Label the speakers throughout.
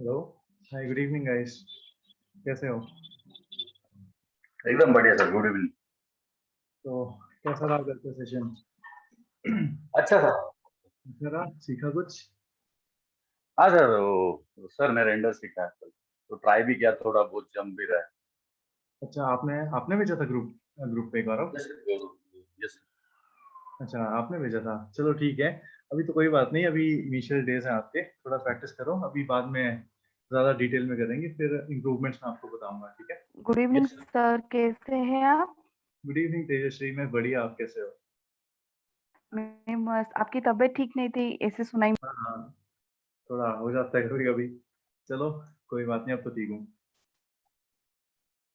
Speaker 1: Hello. हाय, good evening guys. कैसे हो?
Speaker 2: एकदम बढ़िया सर। Good evening.
Speaker 1: तो कैसा रहा कल का सेशन?
Speaker 2: अच्छा सर।
Speaker 1: अच्छा रहा? सीखा कुछ?
Speaker 2: हाँ सर, वो सर ने रेंडर सीखा है सर, तो ट्राई भी किया, थोड़ा बहुत जम भी रहा है।
Speaker 1: अच्छा, आपने आपने भेजा था ग्रुप ग्रुप पे गौरव?
Speaker 2: Yes sir. यस
Speaker 1: अच्छा, आपने भेजा था, चलो ठीक है। अभी तो कोई बात नहीं, अभी इनिशियल डेज हैं आपके, थोड़ा प्रैक्टिस करो, अभी बाद में ज़्यादा डिटेल में करेंगे, फिर इम्प्रूवमेंट्स मैं आपको बताऊंगा, ठीक है?
Speaker 3: Good evening
Speaker 2: yes.
Speaker 3: सर, कैसे हैं आप?
Speaker 1: गुड इवनिंग तेजश्री, मैं बढ़िया, आप कैसे हो?
Speaker 3: मैं मस्त। आपकी तबीयत ठीक नहीं थी ऐसे सुनाई।
Speaker 1: हाँ हाँ, थोड़ा हो जाता है कभी कभी। चलो, कोई बात नहीं, अब तो ठीक हूँ।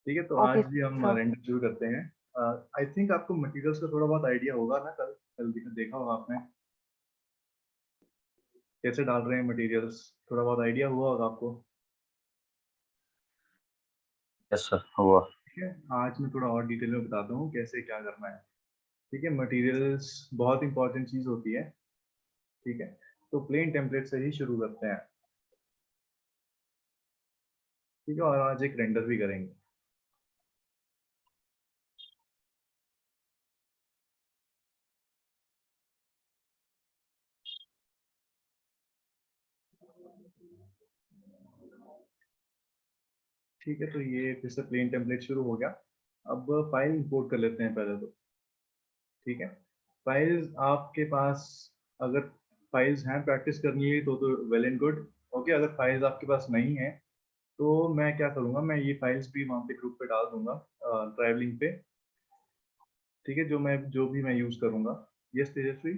Speaker 1: ठीक है, तो आज
Speaker 3: ओके
Speaker 1: भी हम
Speaker 3: सर।
Speaker 1: रेंडर शुरू करते हैं। आई थिंक आपको मटेरियल्स का थोड़ा बहुत आइडिया होगा ना, कल कल देखा होगा आपने कैसे डाल रहे हैं मटेरियल्स, थोड़ा बहुत आइडिया हुआ होगा आपको।
Speaker 2: यस सर, हुआ।
Speaker 1: ठीक है, आज मैं थोड़ा और डिटेल में बताता हूँ कैसे क्या करना है। ठीक है, मटेरियल्स बहुत इंपॉर्टेंट चीज़ होती है। ठीक है, तो प्लेन टेम्पलेट से ही शुरू करते हैं। ठीक है, और आज एक रेंडर भी करेंगे। ठीक है, तो ये फिर से प्लेन टेम्पलेट शुरू हो गया। अब फाइल इंपोर्ट कर लेते हैं पहले तो। ठीक है, फाइल्स आपके पास, अगर फाइल्स हैं प्रैक्टिस करनी है तो वेल एंड गुड। ओके, अगर फाइल्स आपके पास नहीं है तो मैं क्या करूँगा, मैं ये फाइल्स भी वहाँ पे ग्रुप पे डाल दूंगा, ट्रैवलिंग पे। ठीक है, जो भी मैं यूज़ करूँगा। यस तेजस्वी।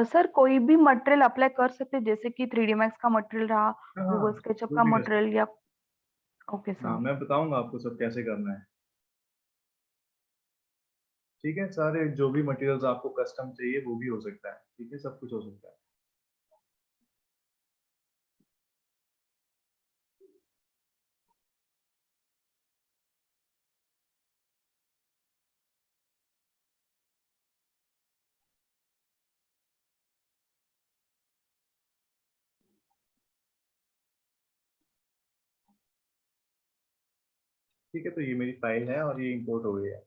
Speaker 3: सर कोई भी मटेरियल अप्लाई कर सकते हैं, जैसे कि 3डी मैक्स का मटेरियल रहा,
Speaker 1: हाँ
Speaker 3: गूगल
Speaker 1: हाँ,
Speaker 3: स्केचअप
Speaker 1: कोई
Speaker 3: का
Speaker 1: भी कर
Speaker 3: मटेरियल
Speaker 1: सकते
Speaker 3: या। ओके
Speaker 1: हैं। हाँ,
Speaker 3: सर।
Speaker 1: मैं बताऊँगा आपको सब कैसे करना है। ठीक है, सारे जो भी मटेरियल्स आपको कस्टम चाहिए वो भी हो सकता है। ठीक है, सब कुछ हो सकता है। ठीक है, तो ये मेरी फाइल है और ये इंपोर्ट हो गई है।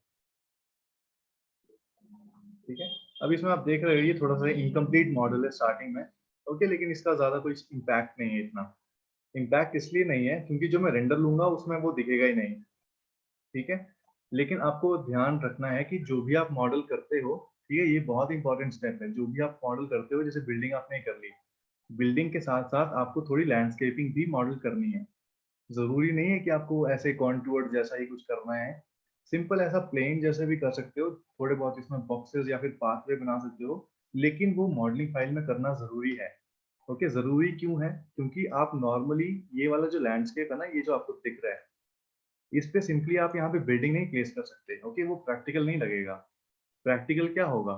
Speaker 1: ठीक है, अब इसमें आप देख रहे हो ये थोड़ा सा इनकम्प्लीट मॉडल है स्टार्टिंग में। ओके, लेकिन इसका ज़्यादा कोई इम्पैक्ट नहीं है इतना। इम्पैक्ट इसलिए नहीं है क्योंकि जो मैं रेंडर लूंगा उसमें वो दिखेगा ही नहीं। ठीक है, लेकिन आपको ध्यान रखना है कि जो भी आप मॉडल करते हो, ठीक है, ये बहुत इंपॉर्टेंट स्टेप है। जो भी आप मॉडल करते हो, जैसे बिल्डिंग आपने कर ली, बिल्डिंग के साथ साथ आपको थोड़ी लैंडस्केपिंग भी मॉडल करनी है। ज़रूरी नहीं है कि आपको ऐसे कॉन्टूर जैसा ही कुछ करना है। सिंपल ऐसा प्लेन जैसे भी कर सकते हो, थोड़े बहुत इसमें बॉक्सेस या फिर पाथवे बना सकते हो, लेकिन वो मॉडलिंग फाइल में करना ज़रूरी है। ओके, ज़रूरी क्यों है? क्योंकि आप नॉर्मली ये वाला जो लैंडस्केप है ना, ये जो आपको दिख रहा है, इस पे सिंपली आप यहाँ पे बिल्डिंग नहीं प्लेस कर सकते। ओके, वो प्रैक्टिकल नहीं लगेगा। प्रैक्टिकल क्या होगा?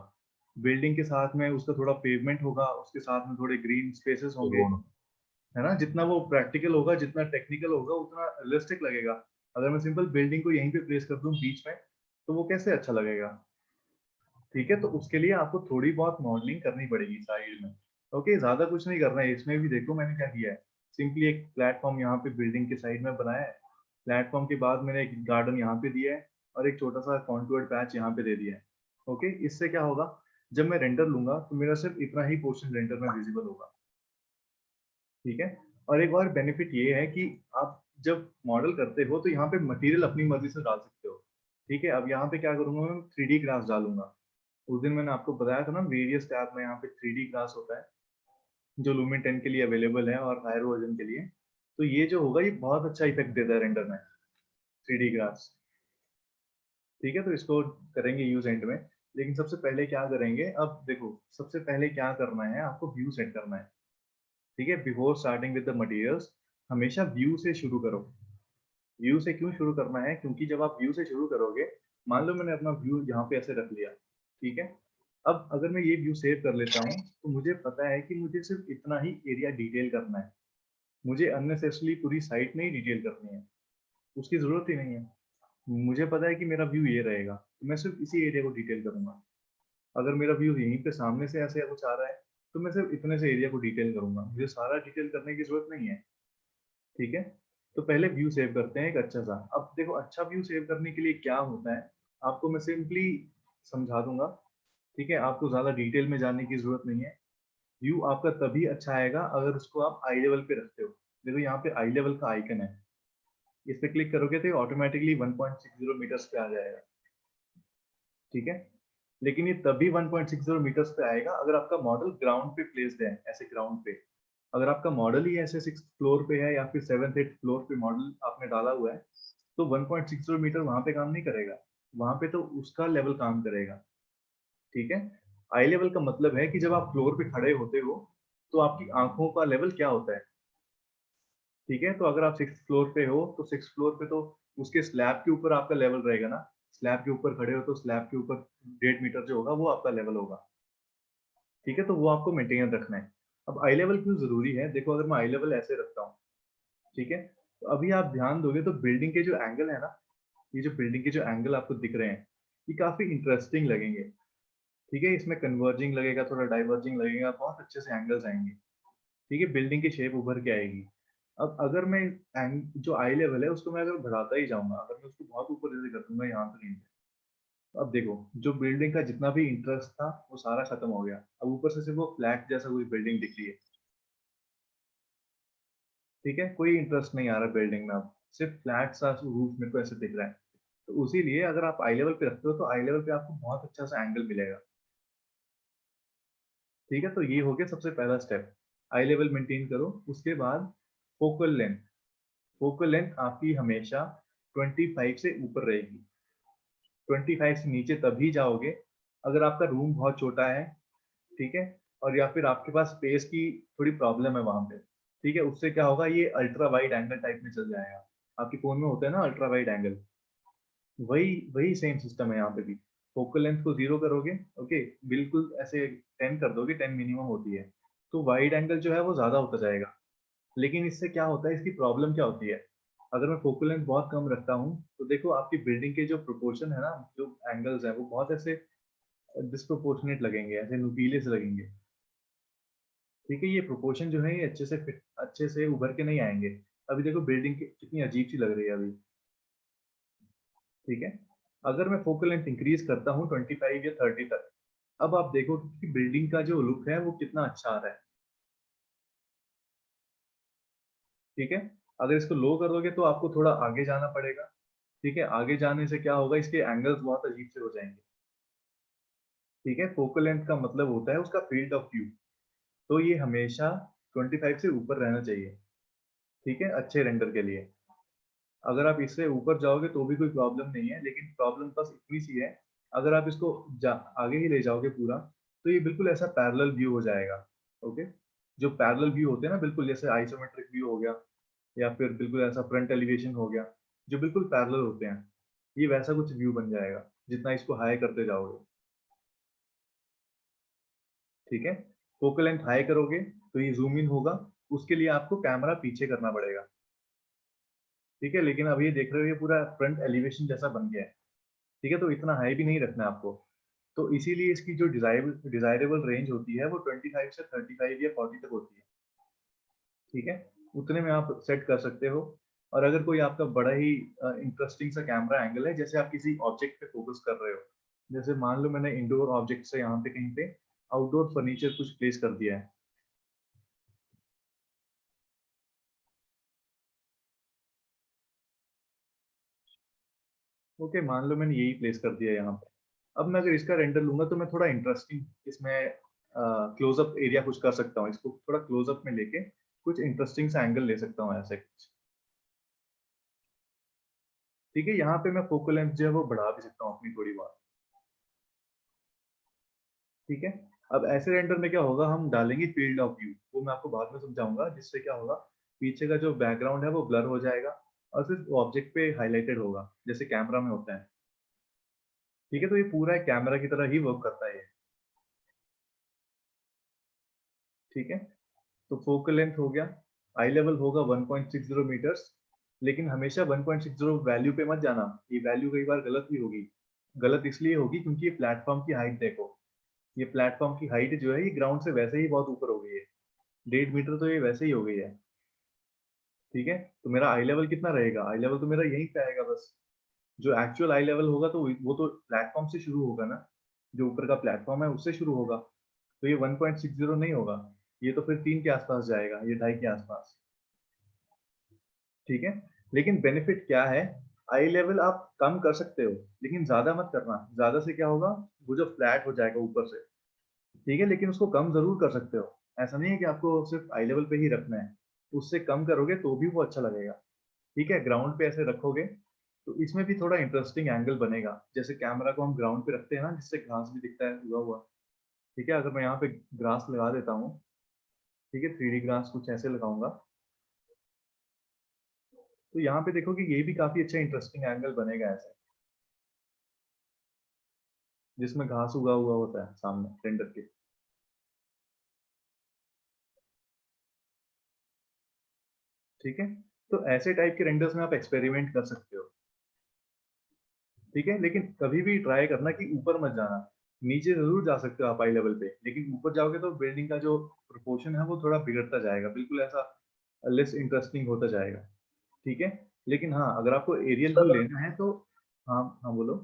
Speaker 1: बिल्डिंग के साथ में उसका थोड़ा पेवमेंट होगा, उसके साथ में थोड़े ग्रीन स्पेसेस होंगे, है ना? जितना वो प्रैक्टिकल होगा, जितना टेक्निकल होगा, उतना रियलिस्टिक लगेगा। अगर मैं सिंपल बिल्डिंग को यहीं पे प्लेस कर दूँ बीच में, तो वो कैसे अच्छा लगेगा? ठीक है, तो उसके लिए आपको थोड़ी बहुत मॉडलिंग करनी पड़ेगी साइड में। ओके, ज़्यादा कुछ नहीं करना है। इसमें भी देखो मैंने क्या किया है। सिंपली एक प्लेटफ़ॉर्म यहाँ पे बिल्डिंग के साइड में बनाया है। प्लेटफ़ॉर्म के बाद मैंने एक गार्डन यहाँ पे दिया है और एक छोटा-सा कॉन्टूर्ड पैच यहाँ पे दे दिया है। ओके, इससे क्या होगा, जब मैं रेंडर लूँगा तो मेरा सिर्फ़ इतना ही पोर्शन रेंडर में विज़िबल होगा। ठीक है? और एक और बेनिफिट ये है कि आप जब मॉडल करते हो तो यहाँ पे मटेरियल अपनी मर्ज़ी से डाल सकते हो। ठीक है? अब यहाँ पे क्या करूँगा, मैं 3D ग्लास डालूँगा। उस दिन मैंने आपको बताया था ना, वेरियस टैब में यहाँ पे 3D ग्लास होता है, जो लूमेन 10 के लिए अवेलेबल है और हायर वर्ज़न के लिए। तो ये जो होगा, ये बहुत अच्छा इफ़ेक्ट देता है रेंडर में, 3D ग्लास। ठीक है? तो इसको करेंगे यूज़ एंड में। लेकिन सबसे पहले क्या करेंगे, अब देखो, सबसे पहले क्या करना है, आपको व्यू सेट करना है। ठीक है? Before starting with the materials, हमेशा व्यू से शुरू करो। व्यू से क्यों शुरू करना है? क्योंकि जब आप व्यू से शुरू करोगे, मान लो मैंने अपना व्यू यहाँ पे ऐसे रख लिया, ठीक है? अब अगर मैं ये व्यू सेव कर लेता हूँ, तो मुझे पता है कि मुझे सिर्फ़ इतना ही एरिया डिटेल करना है। मुझे अननेसेसरीली पूरी साइट नहीं डिटेल करनी है, उसकी ज़रूरत ही नहीं है। मुझे पता है कि मेरा व्यू ये रहेगा, तो मैं सिर्फ़ इसी एरिया को डिटेल करूँगा। अगर मेरा व्यू यहीं पे सामने से ऐसे कुछ आ रहा है, तो मैं सिर्फ़ इतने से एरिया को डिटेल करूँगा। मुझे सारा डिटेल करने की ज़रूरत नहीं है। ठीक है। तो पहले व्यू सेव करते हैं एक अच्छा सा। अब देखो अच्छा व्यू सेव करने के लिए क्या होता है, आपको मैं सिंपली समझा दूंगा। ठीक है, आपको ज्यादा डिटेल में जानने की जरूरत नहीं है। व्यू आपका तभी अच्छा आएगा अगर उसको आप आई लेवल पे रखते हो। देखो यहाँ पे आई लेवल का आइकन है, इस पे क्लिक करोगे तो ऑटोमेटिकली 1.60 मीटर्स पे आ जाएगा। ठीक है, लेकिन ये तभी 1.60 मीटर्स पे आएगा अगर आपका मॉडल ग्राउंड पे प्लेस्ड है, ऐसे ग्राउंड पे। अगर आपका मॉडल ही ऐसे 6th फ्लोर पे है या फिर 7th 8th फ्लोर पे मॉडल आपने डाला हुआ है, तो 1.60 मीटर वहां पे काम नहीं करेगा। वहां पे तो उसका लेवल काम करेगा। ठीक है, आई लेवल का मतलब है कि जब आप फ्लोर पे खड़े होते हो तो आपकी आंखों का लेवल क्या होता है। ठीक है, तो अगर आप 6th फ्लोर पे हो तो 6th फ्लोर पे तो उसके स्लैब के ऊपर आपका लेवल रहेगा ना। स्लैब के ऊपर खड़े हो तो स्लैब के ऊपर 1.5 मीटर जो होगा वो आपका लेवल होगा। ठीक है, तो वो आपको मेंटेन रखना है। अब आई लेवल क्यों जरूरी है, देखो अगर मैं आई लेवल ऐसे रखता हूँ, ठीक है, तो अभी आप ध्यान दोगे तो बिल्डिंग के जो एंगल है ना, ये जो बिल्डिंग के जो एंगल आपको दिख रहे हैं, ये काफी इंटरेस्टिंग लगेंगे। ठीक है, इसमें कन्वर्जिंग लगेगा, थोड़ा डाइवर्जिंग लगेगा, बहुत अच्छे से एंगल्स आएंगे। ठीक है, बिल्डिंग की शेप उभर के आएगी। अब अगर मैं जो आई लेवल है उसको मैं अगर बढ़ाता ही जाऊंगा, अगर मैं उसको बहुत ऊपर जैसे कर दूंगा यहाँ पे, अब देखो जो बिल्डिंग का जितना भी इंटरेस्ट था वो सारा खत्म हो गया। अब ऊपर से सिर्फ वो फ्लैट जैसा कोई बिल्डिंग दिख रही है। ठीक है, कोई इंटरेस्ट नहीं आ रहा बिल्डिंग में, अब सिर्फ फ्लैट सा रूफ मेरे को ऐसे दिख रहा है। तो उसी लिए अगर आप आई लेवल पे रखते हो तो आई लेवल पे आपको बहुत अच्छा सा एंगल मिलेगा। ठीक है, तो ये हो गया सबसे पहला स्टेप, आई लेवल मेंटेन करो। उसके बाद फोकल लेंथ। फोकल लेंथ आपकी हमेशा 25 से ऊपर रहेगी। 25 से नीचे तभी जाओगे अगर आपका रूम बहुत छोटा है। ठीक है, और या फिर आपके पास स्पेस की थोड़ी प्रॉब्लम है वहां पे। ठीक है, उससे क्या होगा, ये अल्ट्रा वाइड एंगल टाइप में चल जाएगा। आपके फोन में होता है ना अल्ट्रा वाइड एंगल, वही वही सेम सिस्टम है यहाँ पे भी। फोकल लेंथ को 0 करोगे, ओके, बिल्कुल ऐसे 10 कर दोगे, 10 मिनिमम होती है, तो वाइड एंगल जो है वो ज्यादा होता जाएगा। लेकिन इससे क्या होता है, इसकी प्रॉब्लम क्या होती है, अगर मैं फोकल लेंथ बहुत कम रखता हूँ तो देखो आपकी बिल्डिंग के जो प्रोपोर्शन है ना, जो एंगल्स है वो बहुत ऐसे डिस्प्रोपोर्शनेट लगेंगे, ऐसे नुकीले से लगेंगे। ठीक है, ये प्रोपोर्शन जो है ये अच्छे से फिट, अच्छे से उभर के नहीं आएंगे। अभी देखो बिल्डिंग कितनी अजीब सी लग रही है अभी। ठीक है, अगर मैं फोकल लेंथ इंक्रीज करता हूँ 25 या 30 तक, अब आप देखो कि बिल्डिंग का जो लुक है वो कितना अच्छा आ रहा है। ठीक है, अगर इसको लो कर दोगे तो आपको थोड़ा आगे जाना पड़ेगा। ठीक है, आगे जाने से क्या होगा, इसके एंगल्स बहुत अजीब से हो जाएंगे। ठीक है, फोकल लेंथ का मतलब होता है उसका फील्ड ऑफ व्यू, तो ये हमेशा 25 से ऊपर रहना चाहिए। ठीक है, अच्छे रेंडर के लिए। अगर आप इससे ऊपर जाओगे तो भी कोई प्रॉब्लम नहीं है, लेकिन प्रॉब्लम बस इतनी सी है, अगर आप इसको आगे ही ले जाओगे पूरा, तो ये बिल्कुल ऐसा पैरेलल व्यू हो जाएगा। ओके, जो पैरेलल व्यू होते हैं ना, बिल्कुल जैसे आइसोमेट्रिक व्यू हो गया या फिर बिल्कुल ऐसा फ्रंट एलिवेशन हो गया, जो बिल्कुल पैरेलल होते हैं, ये वैसा कुछ व्यू बन जाएगा जितना इसको हाई करते जाओगे। ठीक है, फोकल लेंथ हाई करोगे तो ये जूम इन होगा, उसके लिए आपको कैमरा पीछे करना पड़ेगा। ठीक है, लेकिन अब ये देख रहे हो ये पूरा फ्रंट एलिवेशन जैसा बन गया है। ठीक है, तो इतना हाई भी नहीं रखना है आपको। तो इसीलिए इसकी जो डिजायरेबल रेंज होती है वो 25 से 35 या 40 तक होती है। ठीक है, उतने में आप सेट कर सकते हो। और अगर कोई आपका बड़ा ही इंटरेस्टिंग सा कैमरा एंगल है, जैसे आप किसी ऑब्जेक्ट पे फोकस कर रहे हो, जैसे मान लो मैंने इंडोर ऑब्जेक्ट से यहाँ पे कहीं पे आउटडोर फर्नीचर कुछ प्लेस कर दिया है। ओके, मान लो मैंने यही प्लेस कर दिया यहाँ पे। अब मैं अगर इसका रेंडर लूंगा तो मैं थोड़ा इंटरेस्टिंग इसमें क्लोजअप एरिया कुछ कर सकता हूँ, इसको थोड़ा क्लोजअप में लेके कुछ इंटरेस्टिंग सा एंगल ले सकता हूँ ऐसे कुछ। ठीक है, यहाँ पे मैं फोकल लेंथ जो है वो बढ़ा भी सकता हूँ अपनी थोड़ी बहुत। ठीक है, अब ऐसे रेंडर में क्या होगा, हम डालेंगे फील्ड ऑफ व्यू, वो मैं आपको बाद में समझाऊंगा, जिससे क्या होगा, पीछे का जो बैकग्राउंड है वो ब्लर हो जाएगा और सिर्फ ऑब्जेक्ट पे हाईलाइटेड होगा जैसे कैमरा में होता है। ठीक है, तो ये पूरा एक कैमरा की तरह ही वर्क करता है ये। ठीक है, तो फोकल लेंथ हो गया, आई लेवल होगा 1.60 मीटर्स, लेकिन हमेशा 1.60 वैल्यू पे मत जाना, ये वैल्यू कई बार गलत भी होगी। गलत इसलिए होगी क्योंकि ये प्लेटफॉर्म की हाइट देखो, ये प्लेटफॉर्म की हाइट जो है ये ग्राउंड से वैसे ही बहुत ऊपर हो गई है, 1.5 मीटर तो ये वैसे ही हो गई है। ठीक है, तो मेरा आई लेवल कितना रहेगा, आई लेवल तो मेरा यहीं पे आएगा बस। जो एक्चुअल आई लेवल होगा तो वो तो प्लेटफॉर्म से शुरू होगा ना, जो ऊपर का प्लेटफॉर्म है उससे शुरू होगा। तो ये 1.60 नहीं होगा, ये तो फिर 3 के आसपास जाएगा, ये 2.5 के आसपास। ठीक है, लेकिन बेनिफिट क्या है, आई लेवल आप कम कर सकते हो लेकिन ज्यादा मत करना, ज्यादा से क्या होगा, वो जो फ्लैट हो जाएगा ऊपर से। ठीक है, लेकिन उसको कम जरूर कर सकते हो, ऐसा नहीं है कि आपको सिर्फ आई लेवल पे ही रखना है, उससे कम करोगे तो भी वो अच्छा लगेगा। ठीक है, ग्राउंड पे ऐसे रखोगे तो इसमें भी थोड़ा इंटरेस्टिंग एंगल बनेगा, जैसे कैमरा को हम ग्राउंड पे रखते हैं ना, जिससे घास भी दिखता है उगा हुआ। ठीक है, अगर मैं यहाँ पे ग्रास लगा देता हूँ, ठीक है, 3D ग्रास कुछ ऐसे लगाऊंगा, तो यहाँ पे देखो कि ये भी काफी अच्छा इंटरेस्टिंग एंगल बनेगा ऐसे, जिसमें घास उगा हुआ होता है सामने रेंडर के। ठीक है, तो ऐसे टाइप के रेंडर्स में आप एक्सपेरिमेंट कर सकते हो। ठीक है, लेकिन कभी भी ट्राई करना कि ऊपर मत जाना, नीचे जरूर जा सकते हो आप आई लेवल पे, लेकिन ऊपर जाओगे तो बिल्डिंग का जो प्रोपोर्शन है वो थोड़ा बिगड़ता जाएगा, बिल्कुल ऐसा लेस इंटरेस्टिंग होता जाएगा। ठीक है, लेकिन हाँ, अगर आपको एरियल व्यू
Speaker 2: सर
Speaker 1: लेना है तो हाँ हाँ बोलो।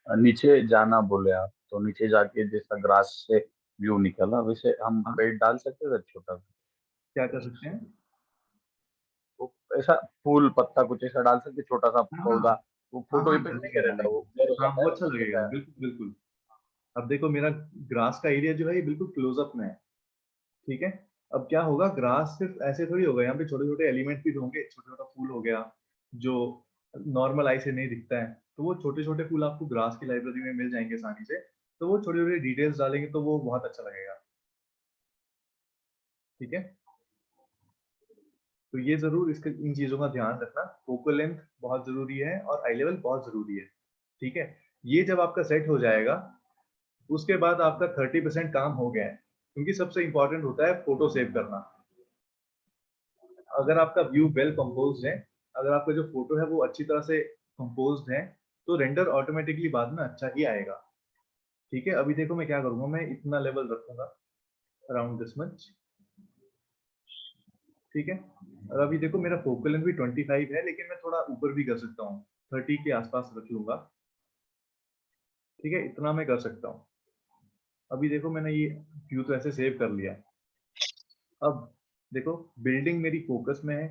Speaker 2: नीचे जाना बोले आप, तो नीचे जाके जैसा ग्रास से व्यू निकला वैसे हम
Speaker 1: हाँ,
Speaker 2: पेड़ डाल सकते थे छोटा सा।
Speaker 1: क्या कर सकते हैं।
Speaker 2: तो ऐसा फूल पत्ता कुछ ऐसा डाल सकते, छोटा सा
Speaker 1: हाँ हाँ
Speaker 2: पौधा। वो
Speaker 1: हाँ
Speaker 2: फोटो
Speaker 1: हाँ,
Speaker 2: इफेक्ट नहीं
Speaker 1: डालेंगे
Speaker 2: करेगा,
Speaker 1: डालेंगे।
Speaker 2: वो ब्लर हो
Speaker 1: हाँ,
Speaker 2: जाता
Speaker 1: वो
Speaker 2: है
Speaker 1: अच्छा
Speaker 2: उसमें
Speaker 1: लगेगा,
Speaker 2: क्या है।
Speaker 1: बिल्कुल बिल्कुल। अब देखो मेरा ग्रास का एरिया जो है ये बिल्कुल क्लोजअप में है। ठीक है, अब क्या होगा, ग्रास सिर्फ ऐसे थोड़ी होगा, यहाँ पे छोटे छोटे एलिमेंट भी होंगे, छोटा छोटा फूल हो गया जो नॉर्मल आई से नहीं दिखता है, तो वो छोटे छोटे फूल आपको ग्रास की लाइब्रेरी में मिल जाएंगे आसानी से, तो वो छोटे छोटे डिटेल्स डालेंगे तो वो बहुत अच्छा लगेगा। ठीक है, तो ये जरूर इसके इन चीजों का ध्यान रखना, फोकल लेंथ बहुत जरूरी है और आई लेवल बहुत जरूरी है। ठीक है, ये जब आपका सेट हो जाएगा उसके बाद आपका 30% काम हो गया है, क्योंकि सबसे इंपॉर्टेंट होता है फोटो सेव करना। अगर आपका व्यू वेल कंपोज्ड है, अगर आपका जो फोटो है वो अच्छी तरह से कंपोज्ड है, तो रेंडर ऑटोमेटिकली बाद में अच्छा ही आएगा। ठीक है, अभी देखो मैं क्या करूंगा, मैं इतना लेवल रखूंगा अराउंड दिस मच। ठीक है, और अभी देखो मेरा फोकल लेंथ भी 25 है, लेकिन मैं थोड़ा ऊपर भी कर सकता हूँ, 30 के आसपास रख लूंगा। ठीक है, इतना मैं कर सकता हूँ। अभी देखो मैंने ये व्यू तो ऐसे सेव कर लिया। अब देखो बिल्डिंग मेरी फोकस में है,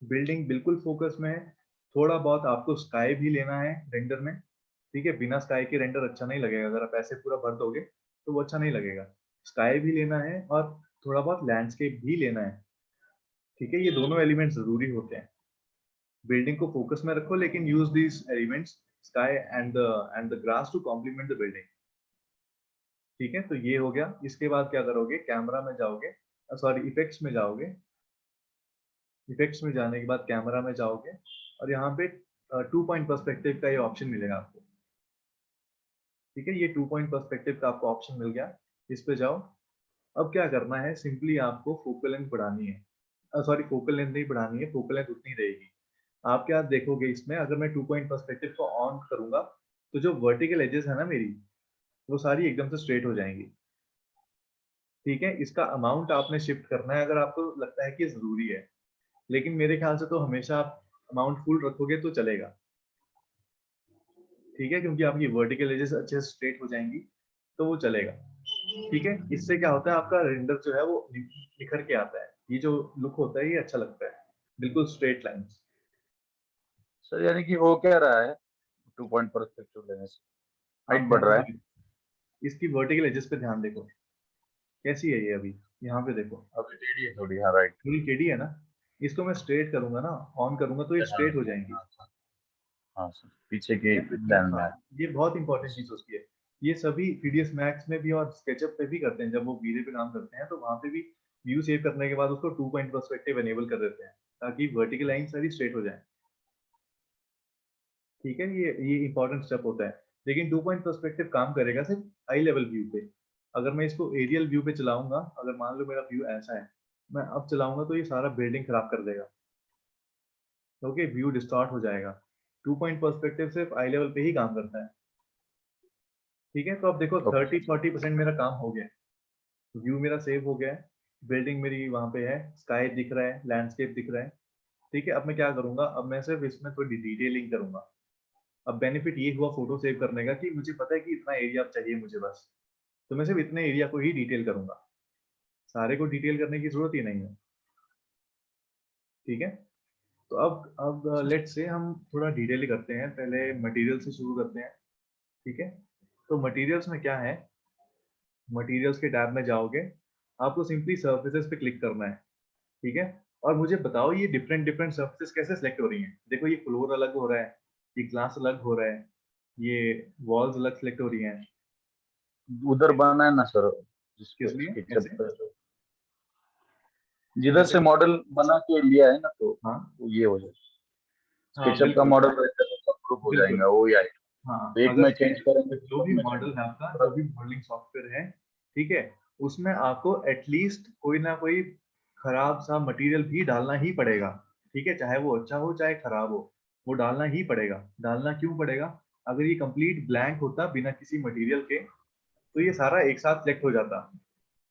Speaker 1: बिल्डिंग बिल्कुल फोकस में है, थोड़ा बहुत आपको स्काई भी लेना है रेंडर में। ठीक है, बिना स्काई के रेंडर अच्छा नहीं लगेगा, अगर आप ऐसे पूरा भर दोगे तो वो अच्छा नहीं लगेगा। स्काई भी लेना है और थोड़ा बहुत लैंडस्केप भी लेना है। ठीक है, ये दोनों एलिमेंट जरूरी होते हैं। बिल्डिंग को फोकस में रखो लेकिन use these elements, sky and the grass to complement the building. ठीक है, तो ये हो गया, इसके बाद क्या करोगे, कैमरा में जाओगे, सॉरी इफेक्ट्स में जाओगे। इफेक्ट्स में जाने के बाद कैमरा में जाओगे और यहाँ पे 2 पॉइंट पर्सपेक्टिव का ये ऑप्शन मिलेगा आपको। ठीक है, ये 2 पॉइंट पर्सपेक्टिव का आपको ऑप्शन मिल गया, इस पे जाओ। अब क्या करना है, सिंपली आपको फोकल लेंथ बढ़ानी है, सॉरी फोकल लेंथ नहीं बढ़ानी है, फोकल लेंथ उतनी रहेगी। आप क्या देखोगे इसमें, अगर मैं 2 पॉइंट पर्सपेक्टिव को ऑन करूंगा तो जो वर्टिकल एजेस है ना मेरी, वो सारी एकदम से स्ट्रेट हो जाएंगी। ठीक है, इसका अमाउंट आपने शिफ्ट करना है अगर आपको लगता है कि ये जरूरी है, लेकिन मेरे ख्याल से तो हमेशा आप अमाउंट फुल रखोगे तो चलेगा। ठीक है, क्योंकि आपकी वर्टिकल एजेस अच्छे से स्ट्रेट हो जाएंगी, तो वो चलेगा। ठीक है, इससे क्या होता है, आपका रेंडर जो है वो निखर के आता है, ये जो लुक होता है ये अच्छा लगता है, बिल्कुल स्ट्रेट लाइंस।
Speaker 2: सर यानी कि हो क्या रहा है 2 पॉइंट परस्पेक्टिव लेने से,
Speaker 1: आप
Speaker 2: हाइट बढ़
Speaker 1: ध्यान
Speaker 2: रहा है।
Speaker 1: दो, इसकी वर्टिकल एजेस पे ध्यान देखो, कैसी है ये अभी, यहाँ पे देखो,
Speaker 2: अभी टेढ़ी है थोड़ी, हाँ राइट।
Speaker 1: थोड़ी टेढ़ी है ना। इसको मैं स्ट्रेट करूंगा ना, ऑन करूंगा तो ये
Speaker 2: हाँ
Speaker 1: स्ट्रेट हो जाएंगी।
Speaker 2: हाँ हाँ सर, पीछे
Speaker 1: ठीक
Speaker 2: की
Speaker 1: है,
Speaker 2: ध्यान में
Speaker 1: हाँ,
Speaker 2: आया।
Speaker 1: ये बहुत इंपॉर्टेंट चीज होती है। ये सभी 3ds मैक्स में भी और स्केचअप पे भी करते हैं, जब वो वीरे पे काम करते हैं तो वहां पे भी व्यू सेव करने के बाद उसको 2 पॉइंट पर्सपेक्टिव एनेबल कर देते हैं, ताकि वर्टिकल लाइन सारी स्ट्रेट हो जाए। ठीक है, ये इंपॉर्टेंट स्टेप होता है, लेकिन 2 पॉइंट पर्सपेक्टिव काम करेगा सिर्फ हाई लेवल व्यू पे। अगर मैं इसको एरियल व्यू पे चलाऊंगा, अगर मान लो मेरा व्यू ऐसा है, मैं अब चलाऊंगा तो ये सारा बिल्डिंग खराब कर देगा, ओके, व्यू डिस्टॉर्ट हो जाएगा। 2 पॉइंट पर्सपेक्टिव सिर्फ आई लेवल पे ही काम करता है। ठीक है, तो अब देखो
Speaker 2: ओके
Speaker 1: 30-40% मेरा काम हो गया, व्यू मेरा सेव हो गया है, बिल्डिंग मेरी वहाँ पे है, स्काई दिख रहा है, लैंडस्केप दिख रहा है। ठीक है, अब मैं क्या करूंगा, अब मैं सिर्फ इसमें थोड़ी डिटेलिंग करूंगा। अब बेनिफिट ये हुआ फोटो सेव करने का कि मुझे पता है कि इतना एरिया चाहिए मुझे बस, तो मैं सिर्फ इतने एरिया को ही डिटेल करूंगा, सारे को डिटेल करने की जरूरत ही नहीं है। ठीक है, तो अब लेट्स से हम थोड़ा डिटेल करते हैं, पहले मटेरियल से शुरू करते हैं। ठीक है, तो मटेरियल्स में क्या है, मटेरियल्स के टैब में जाओगे, आपको सिंपली सर्फेसेस पे क्लिक करना है। ठीक है, और मुझे बताओ ये डिफरेंट डिफरेंट सर्फेसेस कैसे सिलेक्ट हो रही हैं। देखो ये फ्लोर अलग हो रहा है, ये ग्लास अलग हो रहा है, ये वॉल्स अलग सिलेक्ट हो रही हैं।
Speaker 2: उधर बना है ना सर, जिस
Speaker 1: किस
Speaker 2: पे
Speaker 1: लिए
Speaker 2: SketchUp
Speaker 1: ऐसे,
Speaker 2: पे जिधर
Speaker 1: जैसे
Speaker 2: से मॉडल बना के लिया है ना, तो
Speaker 1: हाँ
Speaker 2: वो ये हो जाए।
Speaker 1: हाँ
Speaker 2: SketchUp का
Speaker 1: बिल्कुल
Speaker 2: मॉडल रहता है तो सब ग्रुप हो
Speaker 1: बिल्कुल।
Speaker 2: जाएगा, वो ही आएगा।
Speaker 1: हाँ,
Speaker 2: तो एक
Speaker 1: अगर
Speaker 2: में चेंज करेंगे तो
Speaker 1: जो
Speaker 2: सब
Speaker 1: भी
Speaker 2: में चेंज
Speaker 1: मॉडल है आपका,
Speaker 2: होगा।
Speaker 1: जो भी मॉडलिंग सॉफ्टवेयर है, ठीक है, उसमें आपको एटलीस्ट कोई ना कोई खराब सा मटेरियल भी डालना ही पड़ेगा। ठीक है, चाहे वो अच्छा हो चाहे खराब हो, वो डालना ही पड़ेगा। डालना क्यों पड़ेगा, अगर ये कंप्लीट ब्लैंक होता बिना किसी मटेरियल के, तो ये सारा एक साथ सिलेक्ट हो जाता,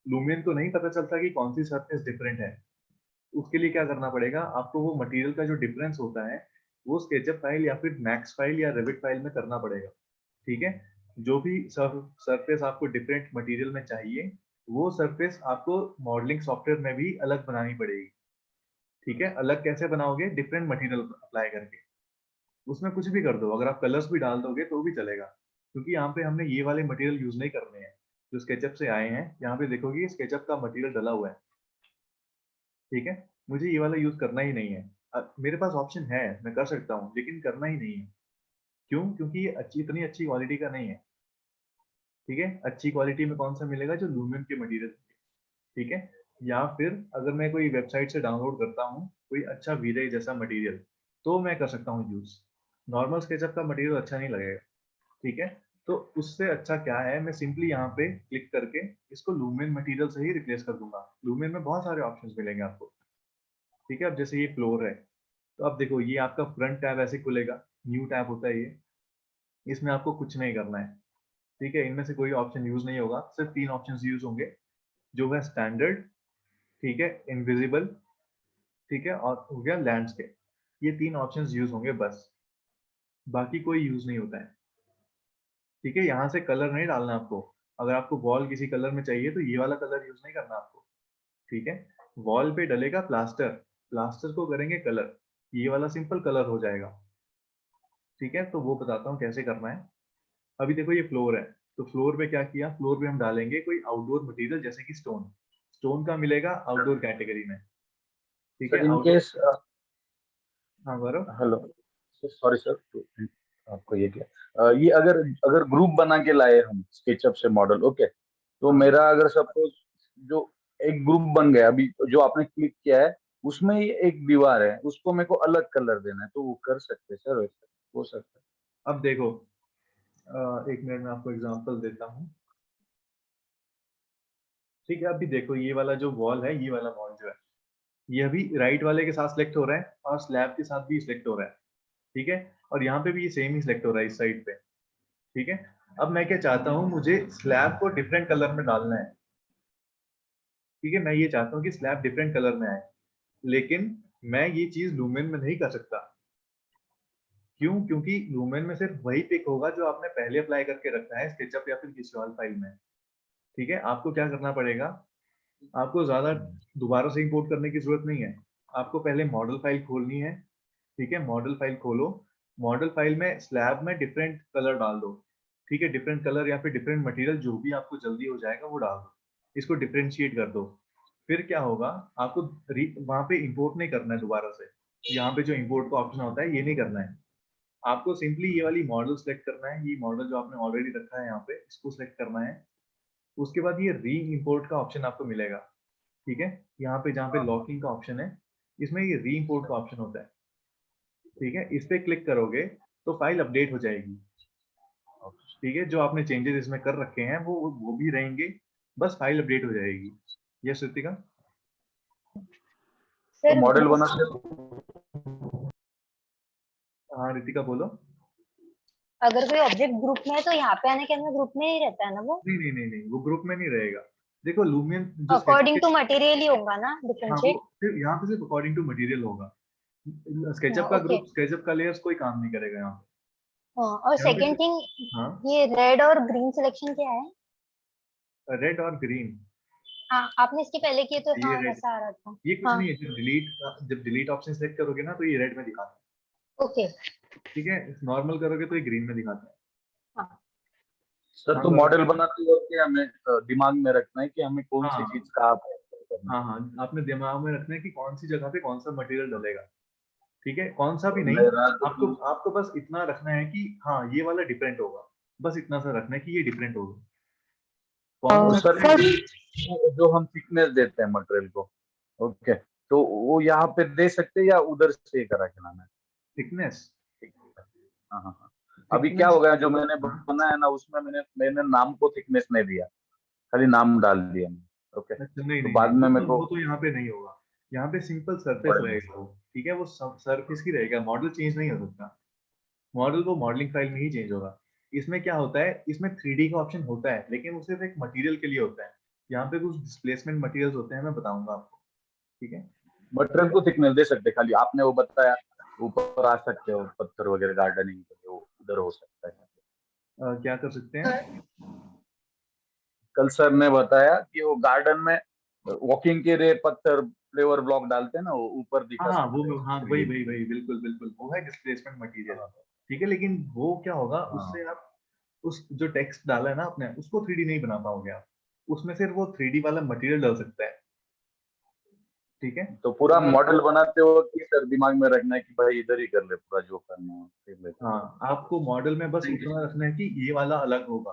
Speaker 1: लूमियन को नहीं पता चलता कि कौन सी सरफेस डिफरेंट है। उसके लिए क्या करना पड़ेगा आपको, वो मटेरियल का जो डिफरेंस होता है वो स्केचअप फाइल या फिर मैक्स फाइल या रेविट फाइल में करना पड़ेगा। ठीक है, जो भी सरफेस आपको डिफरेंट मटेरियल में चाहिए, वो सरफेस आपको मॉडलिंग सॉफ्टवेयर में भी अलग बनानी पड़ेगी। ठीक है, अलग कैसे बनाओगे, डिफरेंट मटेरियल अप्लाई करके, उसमें कुछ भी कर दो, अगर आप कलर्स भी डाल दोगे तो भी चलेगा, क्योंकि यहाँ पे हमने ये वाले मटेरियल यूज नहीं करने हैं जो स्केचअप से आए हैं। यहाँ पे देखोगे स्केचअप का मटेरियल डला हुआ है। ठीक है, मुझे ये वाला यूज करना ही नहीं है। मेरे पास ऑप्शन है, मैं कर सकता हूँ, लेकिन करना ही नहीं है। क्यों, क्योंकि ये इतनी अच्छी क्वालिटी का नहीं है। ठीक है, अच्छी क्वालिटी में कौन सा मिलेगा, जो लूमियन के मटेरियल। ठीक है, या फिर अगर मैं कोई वेबसाइट से डाउनलोड करता हूँ कोई अच्छा वीरे जैसा मटेरियल, तो मैं कर सकता हूँ यूज। नॉर्मल स्केचअप का मटेरियल अच्छा नहीं लगेगा। ठीक है, तो उससे अच्छा क्या है, मैं सिंपली यहाँ पे क्लिक करके इसको लूमियन मटेरियल से ही रिप्लेस कर दूंगा। लूमियन में बहुत सारे ऑप्शंस मिलेंगे आपको। ठीक है, अब जैसे ये फ्लोर है, तो अब देखो ये आपका फ्रंट टैब ऐसे खुलेगा, न्यू टैब होता है ये, इसमें आपको कुछ नहीं करना है। ठीक है, इनमें से कोई ऑप्शन यूज नहीं होगा, सिर्फ 3 ऑप्शंस यूज होंगे, जो है स्टैंडर्ड, ठीक है, इनविजिबल, ठीक है, और हो गया लैंडस्केप। ये 3 ऑप्शंस यूज होंगे बस, बाकी कोई यूज नहीं होता है। ठीक है, यहाँ से कलर नहीं डालना आपको, अगर आपको वॉल किसी कलर में चाहिए तो ये वाला कलर यूज नहीं करना आपको। ठीक है, वॉल पे डलेगा प्लास्टर, प्लास्टर को करेंगे कलर, ये वाला सिंपल कलर हो जाएगा। ठीक है, तो वो बताता हूँ कैसे करना है। अभी देखो ये फ्लोर है, तो फ्लोर पे क्या किया, फ्लोर पे हम डालेंगे कोई आउटडोर मटेरियल जैसे कि स्टोन। स्टोन का मिलेगा आउटडोर कैटेगरी में। ठीक है,
Speaker 2: सर इन
Speaker 1: आउटडोर,
Speaker 2: केस,
Speaker 1: हाँ गौरव।
Speaker 2: हेलो सॉरी सर, आपको ये क्या, ये अगर अगर ग्रुप बना के लाए हम SketchUp से मॉडल, ओके, तो
Speaker 1: हाँ
Speaker 2: मेरा अगर सपोज जो एक ग्रुप बन गया, अभी जो आपने क्लिक किया है उसमें ये एक दीवार है, उसको मेरे को अलग कलर देना है, तो वो कर सकते हैं सर, वैसे हो सकता है?
Speaker 1: अब देखो, एक मिनट में आपको एग्जांपल देता हूँ। ठीक है, अभी देखो ये वाला जो वॉल है, ये वाला वॉल जो है, ये अभी राइट वाले के साथ सिलेक्ट हो रहा है और स्लैब के साथ भी सिलेक्ट हो रहा है। ठीक है, और यहाँ पे भी ये सेम ही सिलेक्ट हो रहा है इस साइड पे। ठीक है, अब मैं क्या चाहता हूँ, मुझे स्लैब को डिफरेंट कलर में डालना है। ठीक है, मैं ये चाहता हूँ कि स्लैब डिफरेंट कलर में आए, लेकिन मैं ये चीज लूमेन में नहीं कर सकता। क्यों, क्योंकि लूमेन में सिर्फ वही पिक होगा जो आपने पहले अप्लाई करके रखा है स्केचअप या फिर किसी और फाइल में। ठीक है, आपको क्या करना पड़ेगा, आपको ज्यादा दोबारा से इंपोर्ट करने की जरूरत नहीं है। आपको पहले मॉडल फाइल खोलनी है। ठीक है, मॉडल फाइल खोलो, मॉडल फाइल में स्लैब में डिफरेंट कलर डाल दो। ठीक है, डिफरेंट कलर या फिर डिफरेंट मटेरियल जो भी आपको जल्दी हो जाएगा वो डाल दो, इसको डिफरेंशिएट कर दो। फिर क्या होगा, आपको वहां पे इंपोर्ट नहीं करना है दोबारा से, यहाँ पे जो इंपोर्ट का ऑप्शन होता है ये नहीं करना है। आपको सिंपली ये वाली मॉडल सेलेक्ट करना है, ये मॉडल जो आपने ऑलरेडी रखा है यहाँ पे, इसको सेलेक्ट करना है। उसके बाद ये री इंपोर्ट का ऑप्शन आपको मिलेगा। ठीक है, यहाँ पे जहाँ पे
Speaker 2: हाँ
Speaker 1: लॉकिंग का ऑप्शन है, इसमें ये री इंपोर्ट का ऑप्शन होता है। ठीक है, इस पे क्लिक करोगे तो फाइल अपडेट हो जाएगी। ठीक है, जो आपने चेंजेस इसमें कर रखे हैं वो भी रहेंगे, बस फाइल अपडेट हो जाएगी। यस ऋतिका।
Speaker 2: तो
Speaker 4: सर
Speaker 2: मॉडल बना
Speaker 4: ग्रुप,
Speaker 2: के,
Speaker 1: हाँ ऋतिका बोलो।
Speaker 4: अगर कोई ऑब्जेक्ट ग्रुप में है तो यहाँ पे आने के अंदर ग्रुप में ही रहता है ना वो?
Speaker 1: नहीं नहीं नहीं नहीं, वो ग्रुप में नहीं रहेगा। देखो लूमियन जो
Speaker 4: अकॉर्डिंग
Speaker 1: स्केचअप
Speaker 4: टू मटेरियल ही होगा ना
Speaker 1: हाँ
Speaker 4: डिफरेंशिएट?
Speaker 1: वो सिर्फ यहाँ पे सिर्फ अकॉर्डिंग टू मटेरियल होगा। स्केचअप का
Speaker 4: ओके।
Speaker 1: ग्रुप, स्केचअप का लेयर्स कोई काम नहीं करेगा यहाँ
Speaker 4: और
Speaker 1: पे। यहाँ पे
Speaker 4: सेकंड थिंग,
Speaker 1: हाँ,
Speaker 4: ये रेड और ग्रीन सिलेक्शन क्या है?
Speaker 1: रेड और ग्रीन,
Speaker 4: हाँ, आपने इसके पहले किए तो
Speaker 1: ये
Speaker 4: हाँ
Speaker 1: रेड,
Speaker 4: वैसा आ रहा था।
Speaker 1: ये कुछ
Speaker 4: हाँ।
Speaker 1: नहीं है। जब डिलीट ऑप्शन सेलेक्ट करोगे ना तो ये रेड में दिखाता है,
Speaker 4: ओके।
Speaker 1: ठीक है। नॉर्मल करोगे तो ये ग्रीन में दिखाता है।
Speaker 4: हाँ।
Speaker 2: सर
Speaker 1: हाँ
Speaker 2: तो
Speaker 1: तो
Speaker 2: मॉडल बनाते वक्त हमें दिमाग में रखना है कि हमें कौन सी
Speaker 1: हाँ
Speaker 2: चीज कहाँ पर करना है।
Speaker 1: हाँ हाँ, आपने दिमाग में रखना है कि कौन सी जगह पे कौन सा मटेरियल डलेगा, ठीक है। कौन सा भी
Speaker 2: तो
Speaker 1: नहीं,
Speaker 2: मेरा
Speaker 1: आपको आपको बस इतना रखना है कि हाँ ये वाला डिफरेंट होगा, बस इतना सा रखना है कि ये डिफरेंट होगा। कौन सा
Speaker 2: सर
Speaker 3: सर
Speaker 2: जो हम थिकनेस देते हैं मटेरियल को, ओके, तो वो यहाँ पे दे सकते हैं या उधर से करा के लाना है?
Speaker 1: थिकनेस?
Speaker 2: हाँ हाँ हाँ। अभी क्या
Speaker 1: थिकनेस
Speaker 2: हो गया, जो मैंने बनाया ना उसमें मैंने मैंने नाम को थिकनेस नहीं दिया, खाली नाम डाल दिया मैंने, ओके।
Speaker 1: अच्छा, नहीं
Speaker 2: तो
Speaker 1: नहीं
Speaker 2: बाद
Speaker 1: नहीं,
Speaker 2: में मेरे को
Speaker 1: वो तो यहाँ पे नहीं होगा। यहाँ पे सिंपल सरफेस
Speaker 2: मॉडल
Speaker 1: रहेगा वो, ठीक है। वो सरफेस की रहेगा, मॉडल चेंज नहीं हो सकता। मॉडल वो मॉडलिंग फाइल में ही चेंज होगा। इसमें क्या होता है, इसमें 3D का ऑप्शन होता है लेकिन वो सिर्फ एक मटेरियल के लिए होता है। यहाँ पे कुछ डिस्प्लेसमेंट मटेरियल्स होते हैं, मैं बताऊंगा आपको, ठीक है।
Speaker 2: मटेरियल को थिकनेस दे सकते हैं, खाली आपने वो बताया ऊपर आ सकते हो पत्थर वगैरह गार्डनिंग के लिए, वो उधर हो सकता है।
Speaker 1: क्या कर सकते हैं?
Speaker 2: कल सर ने बताया कि वो गार्डन में वॉकिंग के लिए पत्थर फ्लेवर ब्लॉक डालते हैं ना, वो ऊपर दिखा
Speaker 1: हाँ
Speaker 2: सकते
Speaker 1: वो,
Speaker 2: हैं
Speaker 1: हाँ
Speaker 2: 3D
Speaker 1: वही
Speaker 2: में।
Speaker 1: वही वही, बिल्कुल बिल्कुल, वो है डिस्प्लेसमेंट मटेरियल, ठीक है। लेकिन वो क्या होगा,
Speaker 2: हाँ,
Speaker 1: उससे आप उस जो टेक्स्ट डाला है ना आपने, उसको 3D नहीं बना पाओगे आप। उसमें सिर्फ वो 3D वाला मटेरियल डाल सकता है, ठीक है।
Speaker 2: तो पूरा मॉडल बनाते हो कि सर दिमाग में रखना है कि भाई इधर ही कर ले पूरा जो करना है कर लेते हैं।
Speaker 1: हाँ, आपको मॉडल में बस
Speaker 2: Thank you,
Speaker 1: उतना
Speaker 2: sir.
Speaker 1: रखना है कि ये वाला अलग होगा।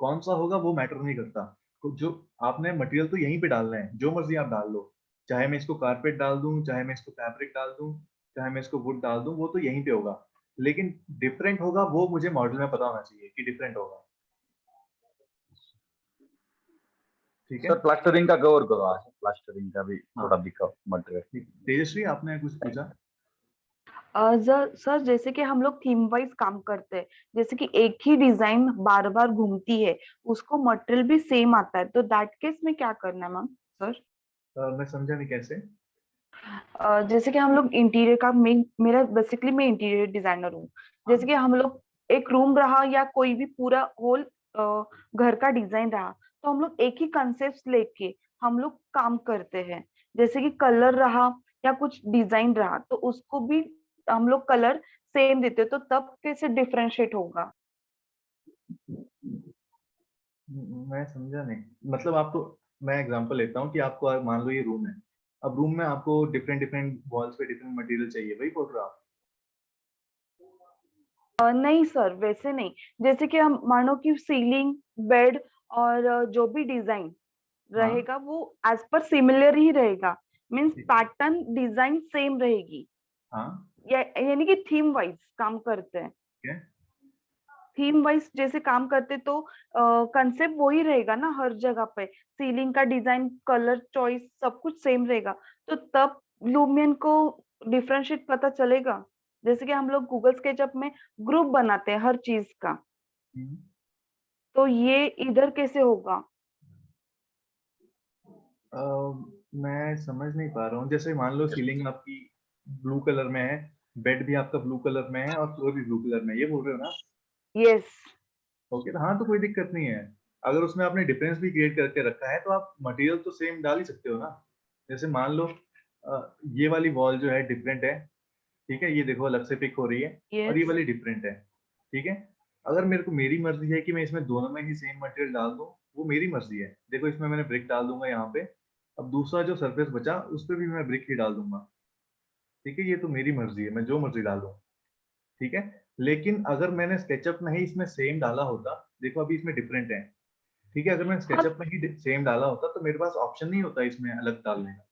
Speaker 1: कौन सा होगा वो मैटर नहीं करता। तो जो आपने मटेरियल तो यहीं पे डालना है, जो मर्जी आप डाल लो। चाहे मैं इसको कारपेट डाल दूं, चाहे मैं इसको फैब्रिक डाल दूं, चाहे मैं इसको वुड डाल दूं, वो तो यहीं पे होगा। लेकिन डिफरेंट होगा वो मुझे मॉडल में पता होना चाहिए कि डिफरेंट होगा, ठीक है।
Speaker 2: सर प्लास्टरिंग का कवर करो आज, प्लास्टरिंग का भी थोड़ा
Speaker 1: हाँ,
Speaker 2: दिखाओ मटेरियल।
Speaker 1: ठीक। तेजस्वी, आपने कुछ पूछा?
Speaker 3: सर जैसे कि हम लोग थीम वाइज काम करते हैं, जैसे कि एक ही डिजाइन बार बार घूमती है, उसको मटेरियल भी सेम आता है, तो दैट केस में क्या करना है मैम सर?
Speaker 1: मैं समझा नहीं, कैसे?
Speaker 3: जैसे कि हम लोग इंटीरियर का मेरा बेसिकली मैं इंटीरियर डिजाइनर हूँ। जैसे कि हम लोग एक रूम रहा या कोई भी पूरा होल घर का डिजाइन रहा, तो हम लोग एक ही कंसेप्ट लेके हम लोग काम करते हैं। जैसे कि कलर रहा या कुछ डिजाइन रहा, तो उसको भी हम लोग कलर सेम देते हैं, तो तब कैसे डिफरेंशिएट होगा?
Speaker 1: मैं समझा नहीं, मतलब आपको, मैं एग्जांपल लेता हूँ कि आपको मान लो ये रूम है। अब रूम में आपको डिफरेंट डिफरेंट वॉल्स पे डिफरेंट मटेरियल चाहिए, वही बोल रहे हो आप?
Speaker 3: नहीं सर, वैसे नहीं। जैसे कि हम मानो कि सीलिंग, बेड और जो भी डिजाइन
Speaker 1: हाँ,
Speaker 3: रहेगा वो एज पर सिमिलर ही रहेगा, मींस
Speaker 1: ठीक
Speaker 3: पैटर्न डिजाइन सेम रहेगी।
Speaker 1: हाँ,
Speaker 3: यानी कि थीम वाइज काम करते हैं।
Speaker 1: ठीक है।
Speaker 3: थीम वाइज जैसे काम करते तो कंसेप्ट वही रहेगा ना हर जगह पे। सीलिंग का डिजाइन, कलर चॉइस सब कुछ सेम रहेगा, तो तब लूमियन को डिफरेंशिएट पता चलेगा। जैसे कि हम लोग गूगल स्केचअप में ग्रुप बनाते हैं हर चीज का,
Speaker 1: हम्म।
Speaker 3: तो ये इधर कैसे होगा?
Speaker 1: अ, मैं समझ नहीं पा रहा हूँ। जैसे मान लो सीलिंग आपकी ब्लू कलर में है, बेड भी आपका ब्लू कलर में है और फ्लोर भी ब्लू कलर में है, ये बोल रहे हो ना?
Speaker 3: यस।
Speaker 1: ओके, तो हाँ, तो कोई दिक्कत नहीं है। अगर उसमें आपने डिफरेंस भी क्रिएट करके रखा है तो आप मटेरियल तो सेम डाल ही सकते हो ना। जैसे मान लो ये वाली वॉल जो है डिफरेंट है, ठीक है, ये देखो अलग से पिक हो रही है, और ये
Speaker 3: यस।
Speaker 1: वाली डिफरेंट है, ठीक है। अगर मेरे को, मेरी मर्जी है कि मैं इसमें दोनों में ही सेम मटेरियल डाल दूं, वो मेरी मर्जी है। देखो इसमें मैंने ब्रिक डाल दूंगा यहाँ पे, अब दूसरा जो सरफेस बचा उस पर भी मैं ब्रिक ही डाल दूंगा, ठीक है। ये तो मेरी मर्जी है, मैं जो मर्जी डाल दूँ, ठीक है। लेकिन अगर मैंने स्केचअप में ही इसमें सेम डाला होता, देखो अभी इसमें डिफरेंट है, ठीक है। अगर मैं
Speaker 3: हाँ,
Speaker 1: स्केचअप में ही सेम डाला होता तो मेरे पास ऑप्शन नहीं होता इसमें अलग डालने का।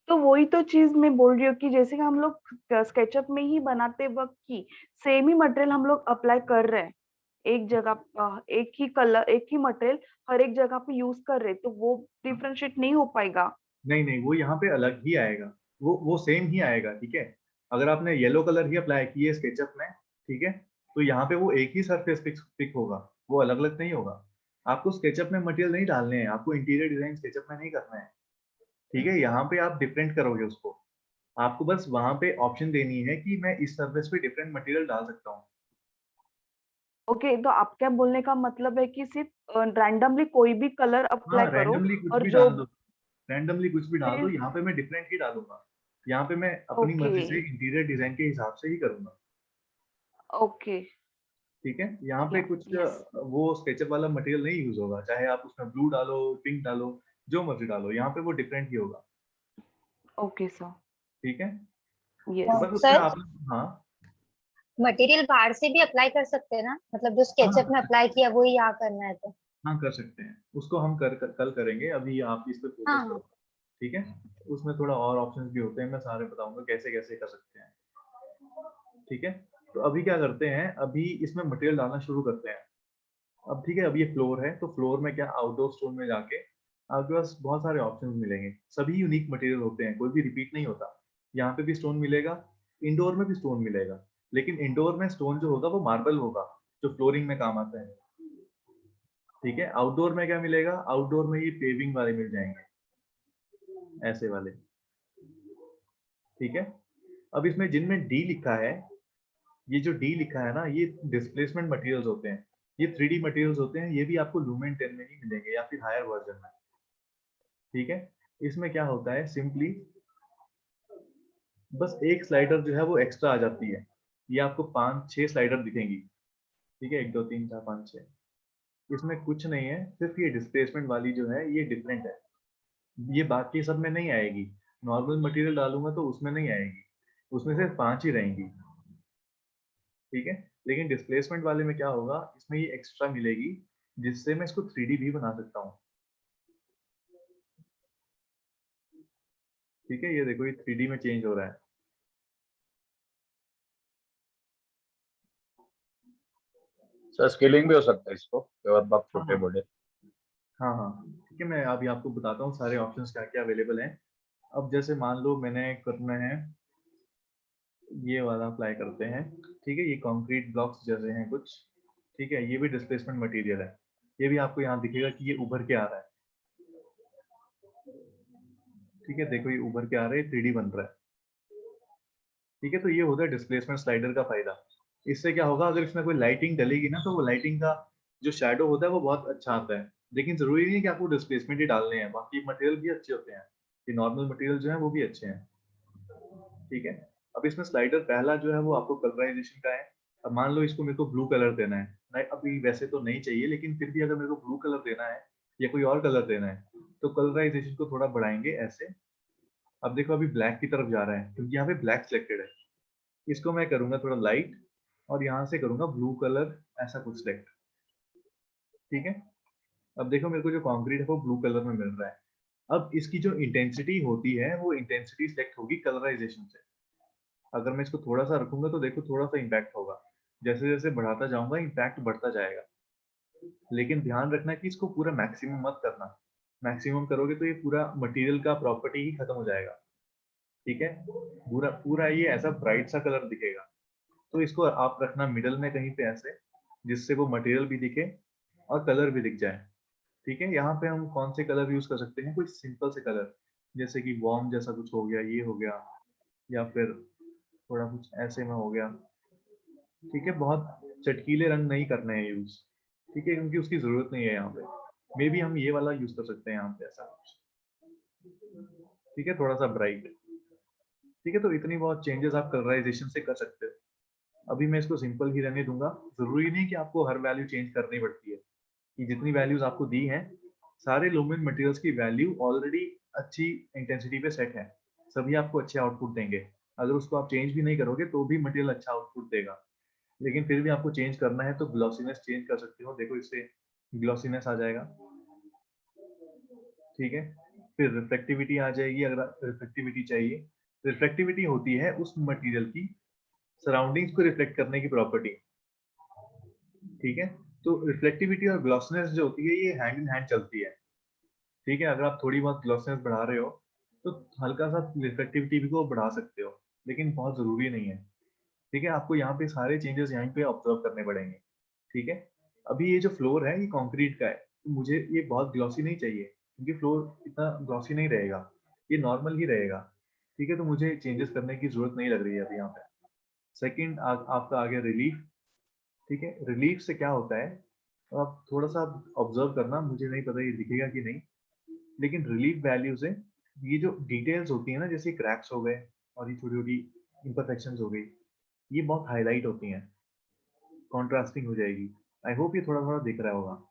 Speaker 3: तो वही तो चीज मैं बोल रही हूँ कि जैसे कि हम लोग स्केचअप में ही बनाते वक्त की सेम ही मटेरियल हम लोग अप्लाई कर रहे हैं, एक जगह एक ही कलर, एक ही मटेरियल हर एक जगह पे यूज कर रहे हैं, तो वो डिफरेंशिएट नहीं हो पाएगा।
Speaker 1: नहीं नहीं, वो यहाँ पे अलग ही आएगा, वो सेम ही आएगा, ठीक है। अगर आपने येलो कलर ही अप्लाई किए स्केचअप में, ठीक है, तो यहाँ पे वो एक ही सरफेस पिक होगा, वो अलग अलग नहीं होगा। आपको स्केचअप में मटेरियल नहीं डालने हैं, आपको इंटीरियर डिजाइन स्केचअप में नहीं करना है, ठीक है। यहाँ पे आप डिफरेंट करोगे उसको, आपको बस वहां पे ऑप्शन देनी है कि मैं इस सर्फेस पे डिफरेंट मटेरियल डाल सकता हूँ।
Speaker 3: ओके, तो आप क्या बोलने का मतलब है कि सिर्फ रैंडमली कोई भी कलर
Speaker 1: हाँ,
Speaker 3: अप्लाई करो
Speaker 1: रैंडमली कुछ
Speaker 3: और
Speaker 1: भी
Speaker 3: जो
Speaker 1: डाल दो, रैंडमली कुछ भी डाल दो,
Speaker 3: सिर्फ।
Speaker 1: यहाँ पे मैं डिफरेंट ही डालूंगा, यहाँ पे मैं अपनी
Speaker 3: ओके
Speaker 1: मर्जी से इंटीरियर डिजाइन के हिसाब से ही करूंगा,
Speaker 3: ओके।
Speaker 1: ठीक है। यहाँ पे
Speaker 3: या
Speaker 1: कुछ
Speaker 3: यस।
Speaker 1: वो स्केचअप वाला मटेरियल नहीं यूज होगा, चाहे आप उसमें ब्लू डालो, पिंक डालो, जो मर्जी डालो, यहाँ पे वो डिफरेंट ही होगा,
Speaker 3: ओके सर।
Speaker 1: ठीक है। तो
Speaker 3: यस।
Speaker 1: बस उसमें
Speaker 4: सर
Speaker 1: आप, हाँ
Speaker 4: मटेरियल बाहर से भी अप्लाई कर सकते हैं ना, मतलब जो
Speaker 1: हाँ
Speaker 4: स्केचअप में अप्लाई किया वही यहाँ करना है तो।
Speaker 1: हाँ कर सकते हैं, उसको हम कल करेंगे, अभी आप इस पे फोकस
Speaker 4: हाँ हाँ।
Speaker 1: करो, ठीक है। उसमें थोड़ा और ऑप्शंस भी होते हैं, मैं सारे बताऊंगा कैसे कैसे कर सकते हैं, ठीक है। तो अभी क्या करते हैं, अभी इसमें मटेरियल डालना शुरू करते हैं। अब ठीक है, अब ये फ्लोर है, तो फ्लोर में क्या, आउटडोर स्टोन में जाके आपके पास बहुत सारे ऑप्शंस मिलेंगे, सभी यूनिक मटेरियल होते हैं, कोई भी रिपीट नहीं होता। यहाँ पे भी स्टोन मिलेगा, इंडोर में भी स्टोन मिलेगा, लेकिन इंडोर में स्टोन जो होगा वो मार्बल होगा, जो फ्लोरिंग में काम आता है, ठीक है। आउटडोर में क्या मिलेगा, आउटडोर में ये पेविंग वाले मिल जाएंगे, ऐसे वाले, ठीक है। अब इसमें जिनमें डी लिखा है, ये जो डी लिखा है ना, ये डिस्प्लेसमेंट मटेरियल्स होते हैं, ये 3D मटेरियल्स होते हैं, ये भी आपको लूमेन 10 में ही मिलेंगे या फिर हायर वर्जन में, ठीक है। इसमें क्या होता है, सिंपली बस एक स्लाइडर जो है वो एक्स्ट्रा आ जाती है, ये आपको 5-6 स्लाइडर दिखेंगी, ठीक है, 1 2 3 4 5 6, इसमें कुछ नहीं है, सिर्फ ये डिस्प्लेसमेंट वाली जो है ये डिफरेंट है, ये बाकी सब में नहीं आएगी, नॉर्मल मटेरियल डालूंगा तो उसमें नहीं आएगी, उसमें सिर्फ 5 ही रहेंगी, ठीक है। लेकिन डिस्प्लेसमेंट वाले में क्या होगा, इसमें ये एक्स्ट्रा मिलेगी, जिससे मैं इसको 3D भी बना सकता हूँ, ठीक है। ये देखो, ये 3D में चेंज हो रहा है,
Speaker 2: सर स्केलिंग भी हो सकता है इसको, और बात
Speaker 1: हाँ
Speaker 2: छोटे
Speaker 1: हाँ
Speaker 2: बड़े।
Speaker 1: हाँ हाँ, ठीक है। मैं अभी आपको बताता हूँ सारे ऑप्शंस क्या क्या अवेलेबल हैं। अब जैसे मान लो मैंने करना है, ये वाला अप्लाई करते हैं, ठीक है। ये कंक्रीट ब्लॉक्स जैसे हैं कुछ, ठीक है, ये भी डिस्प्लेसमेंट मटेरियल है, ये भी आपको यहाँ दिखेगा कि ये उभर के आ रहा है, ठीक है। देखो ये उभर के आ रहा है, 3D बन रहा है, ठीक है। तो ये होता है डिस्प्लेसमेंट स्लाइडर का फायदा। इससे क्या होगा, अगर इसमें कोई लाइटिंग डलेगी ना, तो वो लाइटिंग का जो शैडो होता है वो बहुत अच्छा आता है, लेकिन जरूरी नहीं है कि आपको डिस्प्लेसमेंट ही डालने हैं, बाकी मटेरियल भी अच्छे होते हैं, ये नॉर्मल मटेरियल जो है वो भी अच्छे हैं, ठीक है। अब इसमें स्लाइडर पहला जो है वो आपको कलराइजेशन का है। अब मान लो इसको मेरे को ब्लू कलर देना है, नहीं अभी वैसे तो नहीं चाहिए, लेकिन फिर भी अगर मेरे को ब्लू कलर देना है या कोई और कलर देना है, तो कलराइजेशन को थोड़ा बढ़ाएंगे ऐसे। अब देखो अभी ब्लैक की तरफ जा रहा है, क्योंकि यहाँ पे ब्लैक सिलेक्टेड है, इसको मैं करूंगा थोड़ा लाइट, और यहाँ से करूंगा ब्लू कलर, ऐसा कुछ सिलेक्ट, ठीक है। अब देखो मेरे को जो कंक्रीट है वो ब्लू कलर में मिल रहा है। अब इसकी जो इंटेंसिटी होती है, वो इंटेंसिटी सिलेक्ट होगी कलराइजेशन से। अगर मैं इसको थोड़ा सा रखूंगा तो देखो थोड़ा सा इम्पैक्ट होगा, जैसे जैसे बढ़ाता जाऊंगा इम्पैक्ट बढ़ता जाएगा, लेकिन ध्यान रखना कि इसको पूरा मैक्सिमम मत करना, मैक्सिमम करोगे तो ये पूरा मटेरियल का प्रॉपर्टी ही खत्म हो जाएगा, ठीक है। पूरा पूरा ये ऐसा ब्राइट सा कलर दिखेगा, तो इसको आप रखना मिडल में कहीं पे ऐसे, जिससे वो मटेरियल भी दिखे और कलर भी दिख जाए, ठीक है। यहाँ पे हम कौन से कलर यूज कर सकते हैं, कोई सिंपल से कलर, जैसे कि वॉर्म जैसा कुछ हो गया, ये हो गया, या फिर थोड़ा कुछ ऐसे में हो गया, ठीक है। बहुत चटकीले रंग नहीं करने हैं यूज, ठीक है, क्योंकि उसकी जरूरत नहीं है यहाँ पे। मे बी हम ये वाला यूज कर सकते हैं यहाँ पे, ऐसा कुछ, ठीक है, थोड़ा सा ब्राइट, ठीक है। तो इतनी बहुत चेंजेस आप कलराइजेशन से कर सकते हो। अभी मैं इसको सिंपल ही रहने दूंगा, जरूरी नहीं कि आपको हर वैल्यू चेंज करनी पड़ती है, कि जितनी वैल्यूज आपको दी हैं, सारे लूमिन मटेरियल्स की वैल्यू ऑलरेडी अच्छी इंटेंसिटी पे सेट है, सभी आपको अच्छे आउटपुट देंगे। अगर उसको आप चेंज भी नहीं करोगे तो भी मटेरियल अच्छा आउटपुट देगा, लेकिन फिर भी आपको चेंज करना है तो ग्लॉसीनेस चेंज कर सकते हो, देखो इससे ग्लॉसीनेस आ जाएगा, ठीक है। फिर रिफ्लेक्टिविटी आ जाएगी, अगर रिफ्लेक्टिविटी चाहिए, रिफ्लेक्टिविटी होती है उस मटेरियल की सराउंडिंग्स को रिफ्लेक्ट करने की प्रॉपर्टी, ठीक है। तो रिफ्लेक्टिविटी और ग्लॉसनेस जो होती है ये हैंड इन हैंड चलती है, ठीक है। अगर आप थोड़ी बहुत ग्लॉसनेस बढ़ा रहे हो तो हल्का सा रिफ्लेक्टिविटी भी को बढ़ा सकते हो, लेकिन बहुत जरूरी नहीं है, ठीक है। आपको यहाँ पे सारे चेंजेस यहाँ पे ऑब्जर्व करने पड़ेंगे, ठीक है। अभी ये जो फ्लोर है ये कंक्रीट का है, तो मुझे ये बहुत ग्लॉसी नहीं चाहिए, क्योंकि फ्लोर इतना ग्लॉसी नहीं रहेगा, ये नॉर्मल ही रहेगा। ठीक है, तो मुझे चेंजेस करने की जरूरत नहीं लग रही है अभी यहाँ पे। सेकंड आपका आ गया रिलीफ। ठीक है, रिलीफ से क्या होता है, आप थोड़ा सा ऑब्जर्व करना, मुझे नहीं पता ये दिखेगा कि नहीं, लेकिन रिलीफ वैल्यू से ये जो डिटेल्स होती है ना, जैसे क्रैक्स हो गए और ये छोटी छोटी इम्परफेक्शंस हो गई, ये बहुत हाईलाइट होती हैं, कॉन्ट्रास्टिंग हो जाएगी। आई होप ये थोड़ा थोड़ा दिख रहा होगा।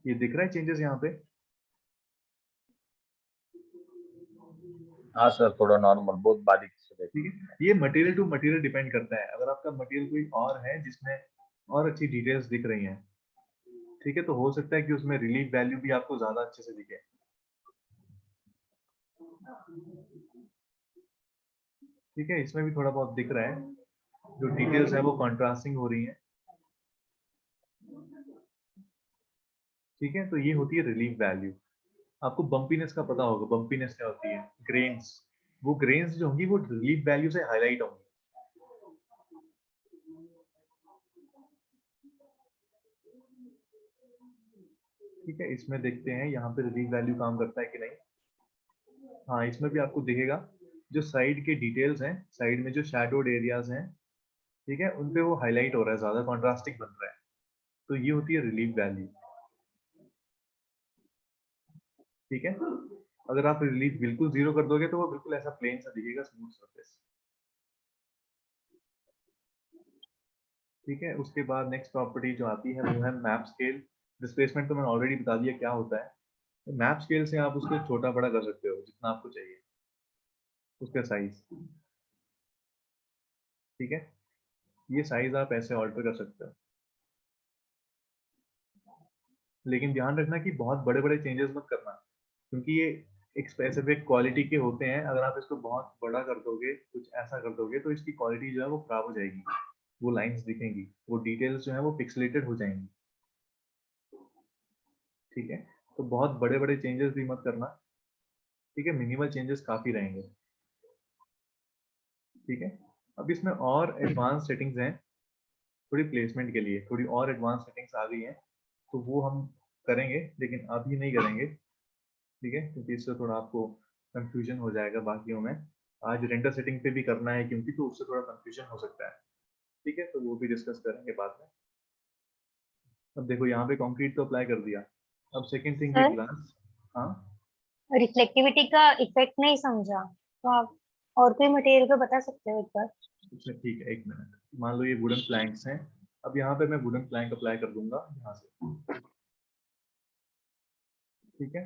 Speaker 1: ये दिख रहा है चेंजेस यहाँ पे?
Speaker 2: हाँ सर, थोड़ा नॉर्मल, बहुत बारीक से देख।
Speaker 1: ठीक है, ये मटेरियल टू मटेरियल डिपेंड करता है। अगर आपका मटेरियल कोई और है जिसमें और अच्छी डिटेल्स दिख रही हैं, ठीक है, तो हो सकता है कि उसमें रिलीफ वैल्यू भी आपको ज्यादा अच्छे से दिखे। ठीक है, इसमें भी थोड़ा बहुत दिख रहा है, जो डिटेल्स है वो कंट्रास्टिंग हो रही हैं। ठीक है, तो ये होती है रिलीफ वैल्यू। आपको बम्पीनेस का पता होगा, बम्पीनेस क्या होती है, ग्रेन्स, वो ग्रेन्स जो होंगी वो रिलीफ वैल्यू से हाईलाइट होंगी। ठीक है, इसमें देखते हैं यहाँ पे रिलीफ वैल्यू काम करता है कि नहीं। हाँ, इसमें भी आपको दिखेगा, जो साइड के डिटेल्स हैं, साइड में जो शैडोड एरियाज हैं, ठीक है, उन पे वो हाईलाइट हो रहा है, ज्यादा कॉन्ट्रास्टिंग बन रहा है। तो ये होती है रिलीफ वैल्यू। ठीक है, अगर आप रिलीफ बिल्कुल जीरो कर दोगे तो वो बिल्कुल ऐसा प्लेन सा दिखेगा, स्मूथ सरफेस। ठीक है, उसके बाद नेक्स्ट प्रॉपर्टी जो आती है वो है मैप स्केल। डिस्प्लेसमेंट तो मैंने ऑलरेडी बता दिया क्या होता है। तो मैप स्केल से आप उसको छोटा बड़ा कर सकते हो जितना आपको चाहिए, उसका साइज। ठीक है, ये साइज आप ऐसे ऑल्टर कर सकते हो, लेकिन ध्यान रखना कि बहुत बड़े बड़े चेंजेस मत करना, क्योंकि ये एक स्पेसिफिक क्वालिटी के होते हैं। अगर आप इसको बहुत बड़ा कर दोगे, कुछ ऐसा कर दोगे, तो इसकी क्वालिटी जो है वो खराब हो जाएगी, वो लाइंस दिखेंगी, वो डिटेल्स जो है वो पिक्सलेटेड हो जाएंगी। ठीक है, तो बहुत बड़े बड़े चेंजेस भी मत करना। ठीक है, मिनिमल चेंजेस काफी रहेंगे। ठीक है, अब इसमें और एडवांस सेटिंग्स हैं, थोड़ी प्लेसमेंट के लिए थोड़ी और एडवांस सेटिंग्स आ गई हैं, तो वो हम करेंगे, लेकिन अभी नहीं करेंगे। ठीक है, क्योंकि इससे थोड़ा आपको कंफ्यूजन हो जाएगा बाकियों में। आज रेंडर सेटिंग पे भी करना है क्योंकि, तो उससे थोड़ा कंफ्यूजन हो सकता है। ठीक है, तो वो भी डिस्कस करेंगे बाद में। अब देखो यहाँ पे कंक्रीट तो अप्लाई कर दिया, अब सेकंड थिंग है
Speaker 4: सर,
Speaker 1: ग्लास। हाँ,
Speaker 4: रिफ्लेक्टिविटी का इफेक्ट नहीं समझा, तो आप और कोई मटेरियल पे बता सकते हो एक बार?
Speaker 1: अच्छा ठीक है, एक मिनट। मान लो ये वुडन प्लैंक्स हैं, अब यहाँ पे मैं वुडन प्लैंक अप्लाई कर दूंगा यहाँ से। ठीक है,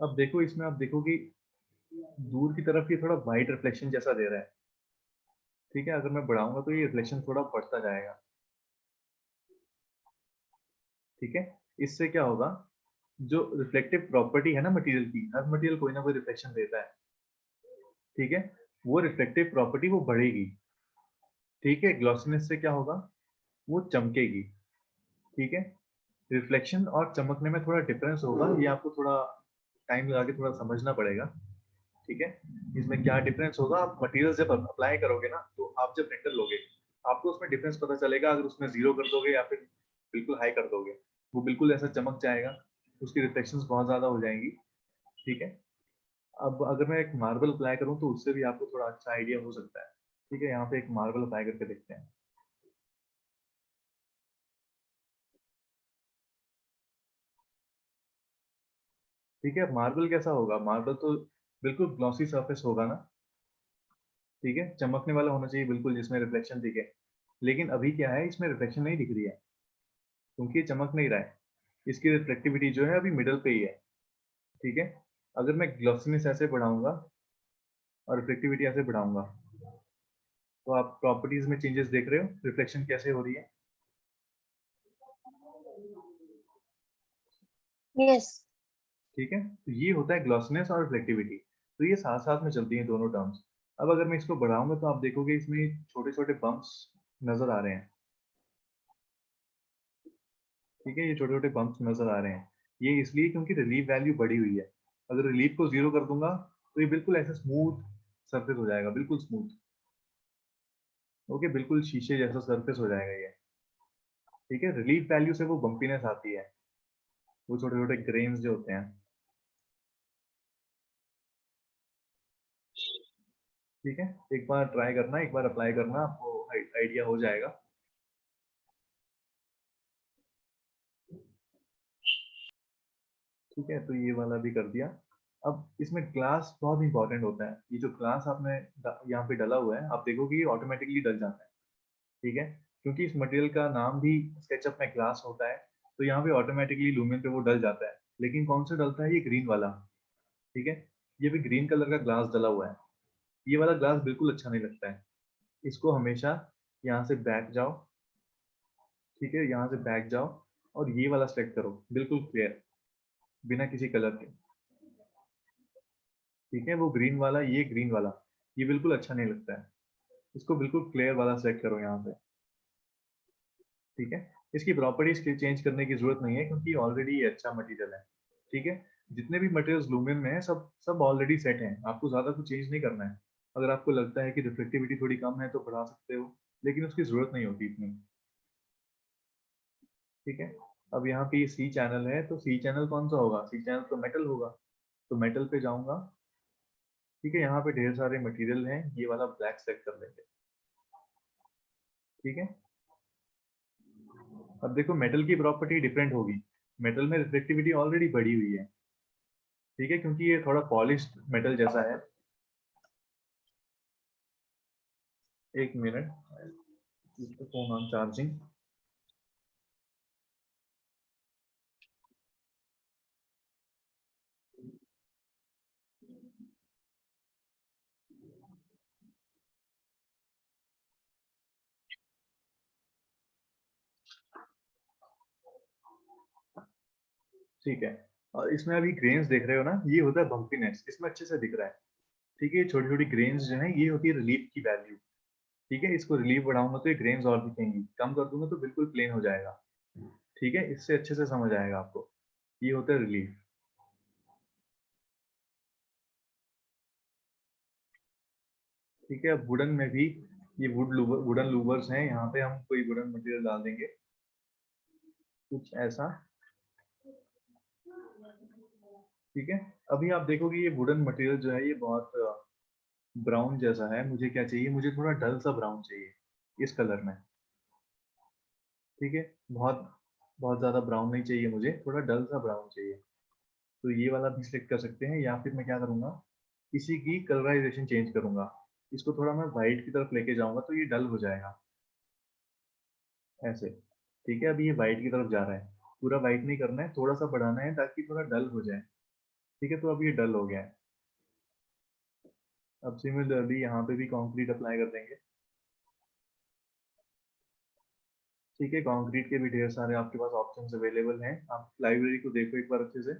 Speaker 1: अब देखो इसमें आप देखो कि दूर की तरफ ये थोड़ा वाइट रिफ्लेक्शन जैसा दे रहा है। ठीक है, अगर मैं बढ़ाऊंगा तो ये रिफ्लेक्शन थोड़ा बढ़ता जाएगा। ठीक है, इससे क्या होगा, जो रिफ्लेक्टिव प्रॉपर्टी है ना मटेरियल की, हर मटेरियल कोई ना कोई रिफ्लेक्शन देता है। ठीक है, वो रिफ्लेक्टिव प्रॉपर्टी वो बढ़ेगी। ठीक है, ग्लॉसीनेस से क्या होगा, वो चमकेगी। ठीक है, रिफ्लेक्शन और चमकने में थोड़ा डिफरेंस होगा, ये आपको थोड़ा टाइम लगा के थोड़ा समझना पड़ेगा। ठीक है, इसमें क्या डिफरेंस होगा, आप मटेरियल जब अप्लाई करोगे ना, तो आप जब रेंडर लोगे, आपको उसमें डिफरेंस पता चलेगा। अगर उसमें जीरो कर दोगे या फिर बिल्कुल हाई कर दोगे, वो बिल्कुल ऐसा चमक जाएगा, उसकी रिफ्लेक्शंस बहुत ज्यादा हो जाएंगी। ठीक है, अब अगर मैं एक मार्बल अप्लाई करूं तो उससे भी आपको थोड़ा अच्छा आइडिया हो सकता है। ठीक है, यहाँ पे एक मार्बल अप्लाई करके देखते हैं। ठीक है, मार्बल कैसा होगा, मार्बल तो बिल्कुल ग्लॉसी सरफेस होगा ना। ठीक है, चमकने वाला होना चाहिए बिल्कुल, जिसमें रिफ्लेक्शन दिखे। लेकिन अभी क्या है, इसमें रिफ्लेक्शन नहीं दिख रही है, क्योंकि ये चमक नहीं रहा है। इसकी रिफ्लेक्टिविटी जो है अभी मिडल पे ही है। ठीक है, अगर मैं ग्लॉसीनेस ऐसे बढ़ाऊंगा और रिफ्लेक्टिविटी ऐसे बढ़ाऊंगा, तो आप प्रॉपर्टीज में चेंजेस देख रहे हो, रिफ्लेक्शन कैसे हो रही है।
Speaker 4: यस।
Speaker 1: ठीक है, तो ये होता है ग्लॉसीनेस और रिफ्लेक्टिविटी, तो ये साथ साथ में चलती हैं दोनों टर्म्स। अब अगर मैं इसको बढ़ाऊंगा तो आप देखोगे इसमें छोटे छोटे बम्प्स नजर आ रहे हैं। ठीक है, ये छोटे छोटे बम्प्स नजर आ रहे हैं, ये इसलिए क्योंकि रिलीफ वैल्यू बढ़ी हुई है। अगर रिलीफ को जीरो कर दूंगा तो ये बिल्कुल ऐसे स्मूथ सरफेस हो जाएगा, बिल्कुल स्मूथ। ओके, बिल्कुल शीशे जैसा सरफेस हो जाएगा ये। ठीक है, रिलीफ वैल्यू से वो बम्पीनेस आती है, वो छोटे छोटे ग्रेन्स जो होते हैं। ठीक है, एक बार ट्राई करना, एक बार अप्लाई करना, आपको आइडिया हो जाएगा। ठीक है, तो ये वाला भी कर दिया। अब इसमें ग्लास बहुत इंपॉर्टेंट होता है। ये जो ग्लास आपने यहाँ पे डला हुआ है, आप देखोगे ये ऑटोमेटिकली डल जाता है। ठीक है, क्योंकि इस मटेरियल का नाम भी स्केचअप में ग्लास होता है, तो यहाँ पे ऑटोमेटिकली लूमेन पे वो डल जाता है। लेकिन कौन सा डलता है? ये ग्रीन वाला। ठीक है, ये भी ग्रीन कलर का ग्लास डला हुआ है। ये वाला ग्लास बिल्कुल अच्छा नहीं लगता है। इसको हमेशा यहाँ से बैक जाओ। ठीक है, यहाँ से बैक जाओ और ये वाला सेलेक्ट करो, बिल्कुल क्लियर, बिना किसी कलर के। ठीक है, वो ग्रीन वाला, ये ग्रीन वाला, ये बिल्कुल अच्छा नहीं लगता है। इसको बिल्कुल क्लियर वाला सेलेक्ट करो यहाँ पे। ठीक है, इसकी प्रॉपर्टीज चेंज करने की जरूरत नहीं है, क्योंकि ऑलरेडी ये अच्छा मटेरियल है। ठीक है, जितने भी मटेरियल्स लूमेन में है सब सब ऑलरेडी सेट हैं, आपको ज्यादा कुछ चेंज नहीं करना है। अगर आपको लगता है कि रिफ्लेक्टिविटी थोड़ी कम है तो बढ़ा सकते हो, लेकिन उसकी जरूरत नहीं होती इतनी। ठीक है, अब यहाँ पे सी चैनल है, तो सी चैनल कौन सा होगा? सी चैनल तो मेटल होगा, तो मेटल पे जाऊंगा। ठीक है, यहाँ पे ढेर सारे मटेरियल हैं, ये वाला ब्लैक सेलेक्ट कर लेंगे। ठीक है, अब देखो मेटल की प्रॉपर्टी डिफरेंट होगी। मेटल में रिफ्लेक्टिविटी ऑलरेडी बढ़ी हुई है। ठीक है, क्योंकि ये थोड़ा पॉलिश्ड मेटल जैसा है। एक मिनट, फोन ऑन चार्जिंग। ठीक है, और इसमें अभी ग्रेन्स देख रहे हो ना, ये होता है बम्पीनेस, इसमें अच्छे से दिख रहा है। ठीक है, छोटी छोटी ग्रेन्स जो है ये होती है रिलीफ की वैल्यू। ठीक है, इसको रिलीफ बढ़ाऊंगा तो ये ग्रेन्स और दिखेंगी, कम कर दूंगा तो बिल्कुल प्लेन हो जाएगा। ठीक है, इससे अच्छे से समझ आएगा आपको। ये होता है रिलीफ। ठीक है, अब वुडन में भी ये वुडन लूवर्स हैं, यहाँ पे हम कोई वुडन मटेरियल डाल देंगे, कुछ ऐसा। ठीक है, अभी आप देखोगे ये वुडन मटेरियल जो है ये बहुत ब्राउन जैसा है। मुझे क्या चाहिए? मुझे थोड़ा डल सा ब्राउन चाहिए इस कलर में। ठीक है, बहुत बहुत ज्यादा ब्राउन नहीं चाहिए मुझे, थोड़ा डल सा ब्राउन चाहिए। तो ये वाला भी सिलेक्ट कर सकते हैं, या फिर मैं क्या करूंगा, इसी की कलराइजेशन चेंज करूंगा। इसको थोड़ा मैं व्हाइट की तरफ लेके जाऊंगा तो ये डल हो जाएगा ऐसे। ठीक है, अभी ये व्हाइट की तरफ जा रहा है, पूरा व्हाइट नहीं करना है, थोड़ा सा बढ़ाना है ताकि थोड़ा डल हो जाए। ठीक है, तो अब ये डल हो गया है। अब सिमिलरली यहाँ पे भी कंक्रीट अप्लाई कर देंगे। ठीक है, कंक्रीट के भी ढेर सारे आपके पास ऑप्शंस अवेलेबल हैं। आप लाइब्रेरी को देखो एक बार अच्छे से।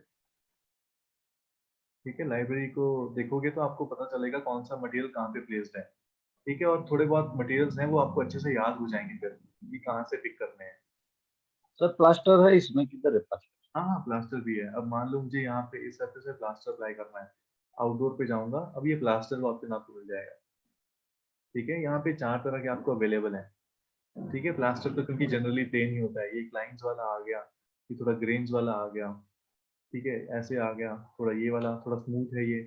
Speaker 1: ठीक है, लाइब्रेरी को देखोगे तो आपको पता चलेगा कौन सा मटेरियल कहाँ पे प्लेस्ड है। ठीक है, और थोड़े बहुत मटेरियल्स हैं वो आपको अच्छे से याद हो जाएंगे फिर कि कहाँ से पिक करने हैं।
Speaker 2: सर प्लास्टर है इसमें, किधर है प्लास्टर?
Speaker 1: हाँ हाँ, प्लास्टर भी है। अब मान लो मुझे यहाँ पे इस सरफेस से प्लास्टर अप्लाई करना है, आउटडोर पे जाऊंगा, अब ये प्लास्टर का ऑप्शन आपको मिल जाएगा। ठीक है, यहाँ पे 4 तरह के आपको अवेलेबल है। ठीक है, प्लास्टर तो क्योंकि जनरली प्लेन ही होता है, ये एक लाइंस वाला आ गया, ये थोड़ा ग्रेन्स वाला आ गया। ठीक है, ऐसे आ गया, थोड़ा ये वाला थोड़ा स्मूथ है ये।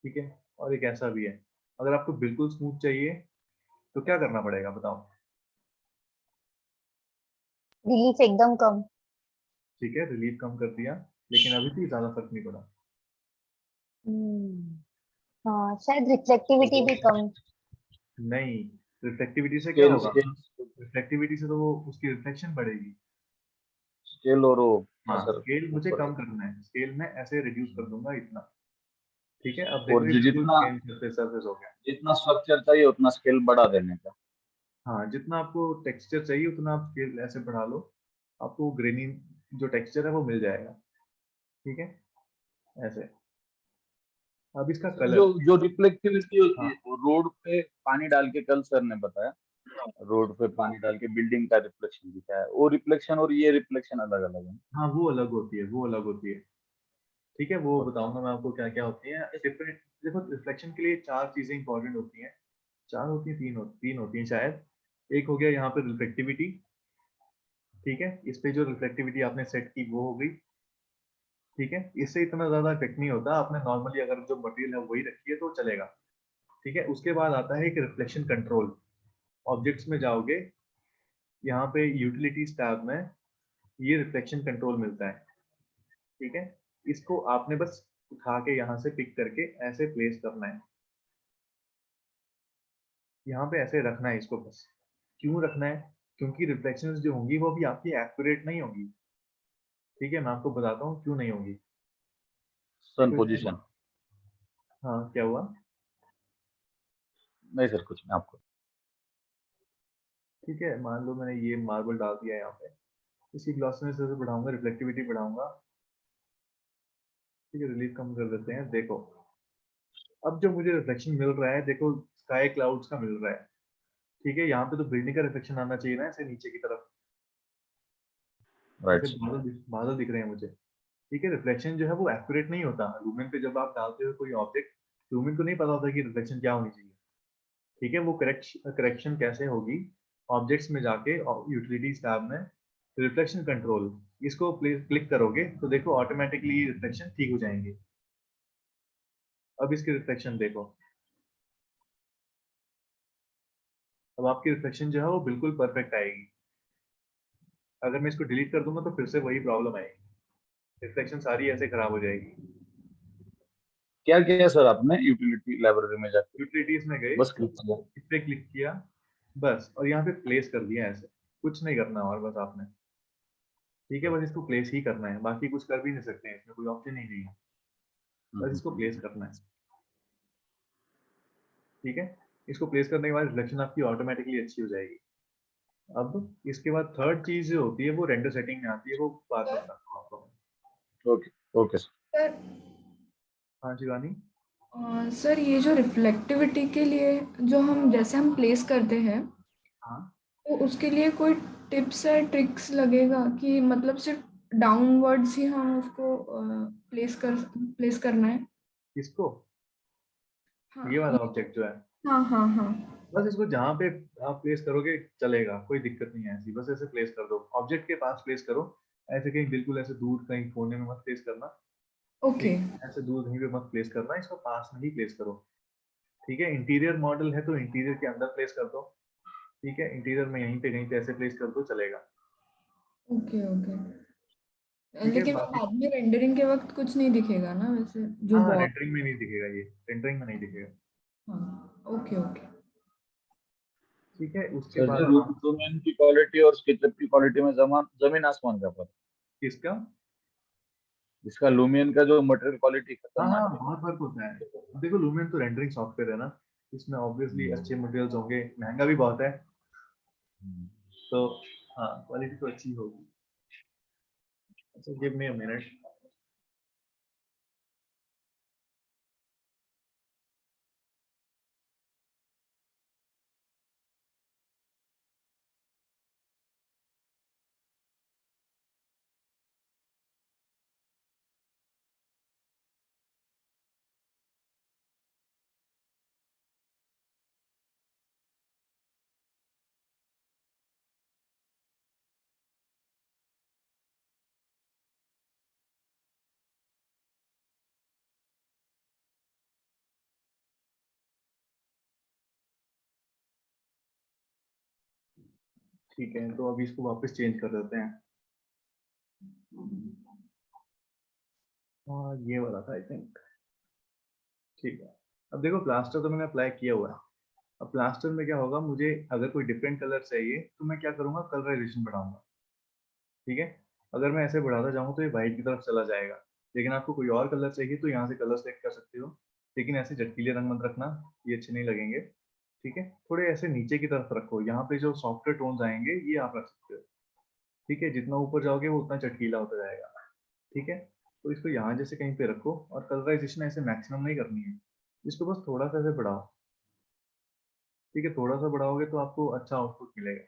Speaker 1: ठीक है, और एक ऐसा भी है। अगर आपको बिल्कुल स्मूथ चाहिए तो क्या करना पड़ेगा बताओ?
Speaker 4: रिलीफ एकदम कम।
Speaker 1: ठीक है, रिलीफ कम कर दिया, लेकिन अभी भी ज्यादा फर्क नहीं पड़ा।
Speaker 4: हाँ, शायद रिफ्लेक्टिविटी भी कम।
Speaker 1: नहीं, रिफ्लेक्टिविटी से क्या
Speaker 2: स्केल
Speaker 1: होगा?
Speaker 2: स्केल
Speaker 1: रिफ्लेक्टिविटी से तो वो उसकी रिफ्लेक्शन बढ़ेगी।
Speaker 2: स्केल और वो, हाँ
Speaker 1: हाँ,
Speaker 2: सर
Speaker 1: स्केल मुझे
Speaker 2: ऊपर।
Speaker 1: कम करना है, स्केल में ऐसे रिड्यूस कर दूंगा इतना। ठीक है, अब
Speaker 2: और
Speaker 1: देखो ये बिल्कुल
Speaker 2: जितना
Speaker 1: प्लेन सरफेस हो गया।
Speaker 2: जितना स्ट्रक्चर चाहिए उतना स्केल बढ़ा देने का।
Speaker 1: हाँ, जितना आपको टेक्सचर चाहिए उतना आप स्केल ऐसे बढ़ा लो, आपको ग्रेनी जो टेक्सचर है वो मिल जाएगा। ठीक है, ऐसे। अब इसका
Speaker 2: जो
Speaker 1: कलर।
Speaker 2: जो रिफ्लेक्टिविटी होती है
Speaker 1: हाँ
Speaker 2: वो रोड पे पानी डाल के, कल सर ने बताया, रोड पे पानी डाल के बिल्डिंग का रिफ्लेक्शन दिखा है, वो रिफ्लेक्शन और ये रिफ्लेक्शन अलग अलग है।
Speaker 1: हाँ, वो अलग होती है, वो अलग होती है। ठीक है, वो
Speaker 2: अच्छा।
Speaker 1: बताऊंगा मैं आपको क्या क्या होती है डिफरेंट। देखो, रिफ्लेक्शन के लिए 4 चीजें इंपॉर्टेंट होती हैं। 4 होती हैं, 3 होती हैं शायद। एक हो गया यहाँ पे रिफ्लेक्टिविटी। ठीक है, इस पे जो रिफ्लेक्टिविटी आपने सेट की वो हो गई। ठीक है, इससे इतना ज्यादा इफेक्ट नहीं होता, आपने नॉर्मली अगर जो मटेरियल है वही रखी है तो चलेगा। ठीक है, उसके बाद आता है एक रिफ्लेक्शन कंट्रोल। ऑब्जेक्ट्स में जाओगे, यहाँ पे यूटिलिटीज टैब में ये रिफ्लेक्शन कंट्रोल मिलता है। ठीक है, इसको आपने बस उठा के यहाँ से पिक करके ऐसे प्लेस करना है, यहाँ पे ऐसे रखना है इसको बस। क्यों रखना है? क्योंकि रिफ्लेक्शंस जो होंगी वो भी आपकी एक्यूरेट नहीं होगी। ठीक है, मैं आपको बताता हूँ क्यों नहीं होगी।
Speaker 2: सन
Speaker 1: देखो इसमें
Speaker 2: पोजीशन।
Speaker 1: हाँ, क्या हुआ?
Speaker 2: नहीं सर, कुछ नहीं आपको।
Speaker 1: ठीक है, मान लो मैंने ये मार्बल डाल दिया यहाँ पे, इसकी ग्लॉसीनेस से बढ़ाऊंगा, रिफ्लेक्टिविटी बढ़ाऊंगा। ठीक है, रिलीफ कम कर देते हैं। देखो अब जो मुझे रिफ्लेक्शन मिल रहा है, देखो स्काई क्लाउड्स का मिल रहा है। ठीक है, यहाँ पे तो बिल्डिंग का रिफ्लेक्शन आना चाहिए ना, ऐसे नीचे की तरफ,
Speaker 2: राइट
Speaker 1: ऐसे
Speaker 2: सर।
Speaker 1: बादल दिख रहे हैं मुझे। ठीक है, रिफ्लेक्शन जो है वो एक्यूरेट नहीं होता। लूमेन पे जब आप डालते हो कोई ऑब्जेक्ट, लूमेन को नहीं पता होता कि रिफ्लेक्शन क्या होनी चाहिए। ठीक है, वो करेक्शन कैसे होगी? ऑब्जेक्ट्स में जाके यूटिलिटीज टैब में रिफ्लेक्शन कंट्रोल, इसको क्लिक करोगे तो देखो ऑटोमेटिकली रिफ्लेक्शन ठीक हो जाएंगे। अब इसकी रिफ्लेक्शन देखो, अब आपकी रिफ्लेक्शन जो है वो बिल्कुल परफेक्ट आएगी। अगर मैं इसको डिलीट कर दूंगा तो फिर से वही प्रॉब्लम आएगी, रिफ्लेक्शन सारी ऐसे खराब हो जाएगी।
Speaker 2: क्या किया सर आपने यूटिलिटी लाइब्रेरी में जाके?
Speaker 1: यूटिलिटीज में गए,
Speaker 2: बस क्लिक किया।
Speaker 1: इस पे क्लिक किया बस, और यहाँ पे प्लेस कर दिया ऐसे, कुछ नहीं करना और बस आपने। ठीक है, बस इसको प्लेस ही करना है, बाकी कुछ कर भी नहीं सकते हैं, इसमें कोई ऑप्शन ही नहीं है, बस इसको प्लेस करना है। ठीक है, इसको प्लेस करने के बाद रिफ्लेक्शन आपकी ऑटोमेटिकली अच्छी हो जाएगी। अब इसके बाद थर्ड चीज जो होती है वो रेंडर सेटिंग में आती है, वो बाद में बताता हूँ आपको।
Speaker 2: Okay okay sir.
Speaker 5: सर
Speaker 1: हाँ शिवानी।
Speaker 5: सर ये जो रिफ्लेक्टिविटी के लिए जो हम जैसे हम प्लेस करते हैं,
Speaker 1: हाँ,
Speaker 5: तो उसके लिए कोई टिप्स या ट्रिक्स लगेगा कि मतलब सिर्फ डाउनवर्ड्स ही हम उसको प्लेस करना है?
Speaker 1: इसको,
Speaker 5: हाँ
Speaker 1: ये वाला ऑब्जेक्ट जो है,
Speaker 5: हाँ हाँ हाँ।
Speaker 1: बस इसको जहाँ पे आप प्लेस करोगे चलेगा, कोई दिक्कत नहीं है ऐसी, बस ऐसे प्लेस कर दो, ऑब्जेक्ट के पास प्लेस करो। ऐसे कहीं बिल्कुल ऐसे दूर कहीं कोने में मत प्लेस करना।
Speaker 5: ओके
Speaker 1: ठीक, ऐसे दूर कहीं पे मत प्लेस करना, इसको पास में ही प्लेस करो। ठीक है, इंटीरियर मॉडल है तो इंटीरियर के अंदर प्लेस कर दो। ठीक है, इंटीरियर में यहीं पे कहीं पे ऐसे प्लेस कर दो, चलेगा।
Speaker 5: Okay okay.
Speaker 1: ठीक है,
Speaker 5: लेकिन वो
Speaker 1: बाकी
Speaker 5: बाद में रेंडरिंग के वक्त कुछ नहीं दिखेगा ना वैसे जो
Speaker 1: हाँ,
Speaker 5: बॉक्स?
Speaker 1: रेंडरिंग में नहीं दिखेगा, ये रेंडरिंग में नहीं दिखेगा।
Speaker 5: हाँ ओके ओके।
Speaker 1: ठीक है, उसके
Speaker 2: सर
Speaker 1: बाद
Speaker 2: जी, लुमिन की क्वालिटी और स्केचअप की क्वालिटी में जमीन आसमान का फर्क।
Speaker 1: इसका,
Speaker 2: इसका लुमियन का जो मटेरियल क्वालिटी
Speaker 1: हाँ हाँ,
Speaker 2: खतरनाक है।
Speaker 1: बहुत फर्क होता है। अब देखो लूमेन तो रेंडरिंग सॉफ्टवेयर है ना, इसमें ऑब्वियसली अच्छे मटेरियल्स होंगे, महंगा भी बहुत है, तो हाँ क्वालिटी तो अच्छी होगी। अच्छा, गिव मी अ मिनट। ठीक है, तो अभी इसको वापस चेंज कर देते हैं। हाँ, ये वाला था आई थिंक। ठीक है, अब देखो प्लास्टर तो मैंने अप्लाई किया हुआ है। अब प्लास्टर में क्या होगा, मुझे अगर कोई डिफरेंट कलर चाहिए तो मैं क्या करूंगा, कलराइजेशन बढ़ाऊंगा। ठीक है, अगर मैं ऐसे बढ़ाता जाऊँ तो ये वाइट की तरफ चला जाएगा, लेकिन आपको कोई और कलर चाहिए तो यहाँ से कलर सेलेक्ट कर सकते हो। लेकिन ऐसे झटकीले रंग मत रखना, ये अच्छे नहीं लगेंगे। ठीक है, थोड़े ऐसे नीचे की तरफ रखो, यहाँ पे जो सॉफ्टवेयर टोन्स आएंगे ये आप रख सकते हो। ठीक है, जितना ऊपर जाओगे वो उतना चटकीला होता जाएगा। ठीक है, तो इसको यहाँ जैसे कहीं पे रखो, और कलराइजेशन ऐसे मैक्सिमम नहीं करनी है, इसको बस थोड़ा सा ऐसे बढ़ाओ। ठीक है, थोड़ा सा बढ़ाओगे तो आपको अच्छा आउटपुट मिलेगा।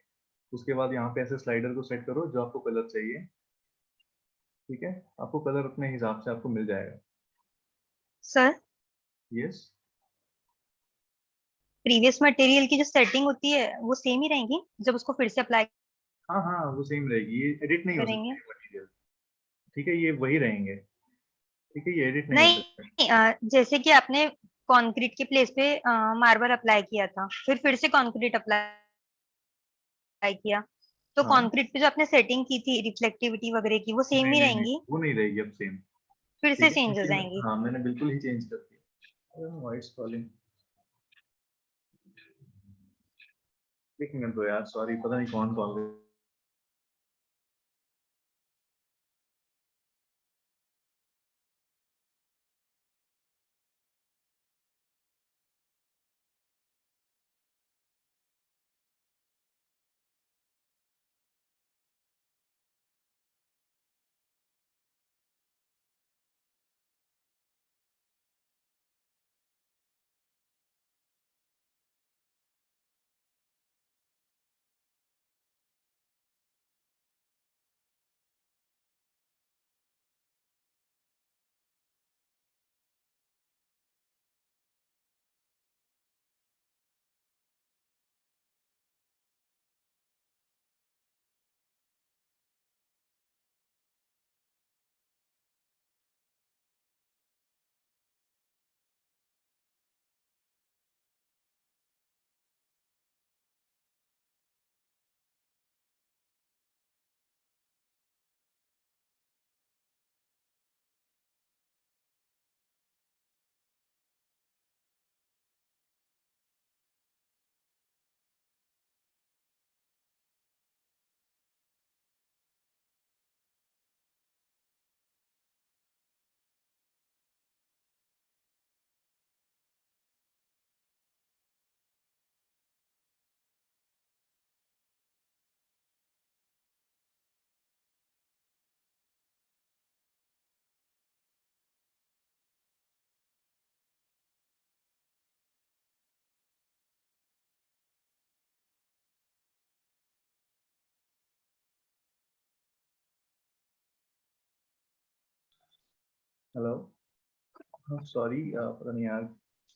Speaker 1: उसके बाद यहाँ पे ऐसे स्लाइडर को सेट करो जो आपको कलर चाहिए। ठीक है, आपको कलर अपने हिसाब से आपको मिल जाएगा।
Speaker 4: सर,
Speaker 1: यस,
Speaker 4: प्रीवियस मटेरियल की जो सेटिंग होती है वो सेम ही रहेंगी जब उसको फिर से अप्लाई
Speaker 1: हाँ हाँ वो सेम रहेगी, ये एडिट नहीं हो
Speaker 4: करेंगे?
Speaker 1: सकते मटेरियल। ठीक है, ये वही रहेंगे। ठीक है, ये एडिट नहीं हो सकते।
Speaker 4: नहीं जैसे कि आपने कंक्रीट के प्लेस पे मार्बल अप्लाई किया था, फिर से कंक्रीट अप्लाई किया, तो
Speaker 1: हाँ
Speaker 4: कंक्रीट पे जो आपने सेटिंग की थी रिफ्लेक्टिविटी वगैरह की, वो सेम
Speaker 1: नहीं
Speaker 4: ही
Speaker 1: नहीं नहीं,
Speaker 4: रहेंगी,
Speaker 1: वो नहीं रहेगी अब सेम।
Speaker 4: फिर
Speaker 1: ठीक
Speaker 4: से
Speaker 1: है,
Speaker 4: चेंज हो
Speaker 1: क्योंकि
Speaker 4: जाएंगी?
Speaker 1: हाँ मैंने बिल्कुल ही चेंज कर दिया। वॉइस कॉलिंग, एक मिनट दो यार, सॉरी पता नहीं कौन कॉल कर। हेलो। हाँ सॉरी, पता नहीं यार,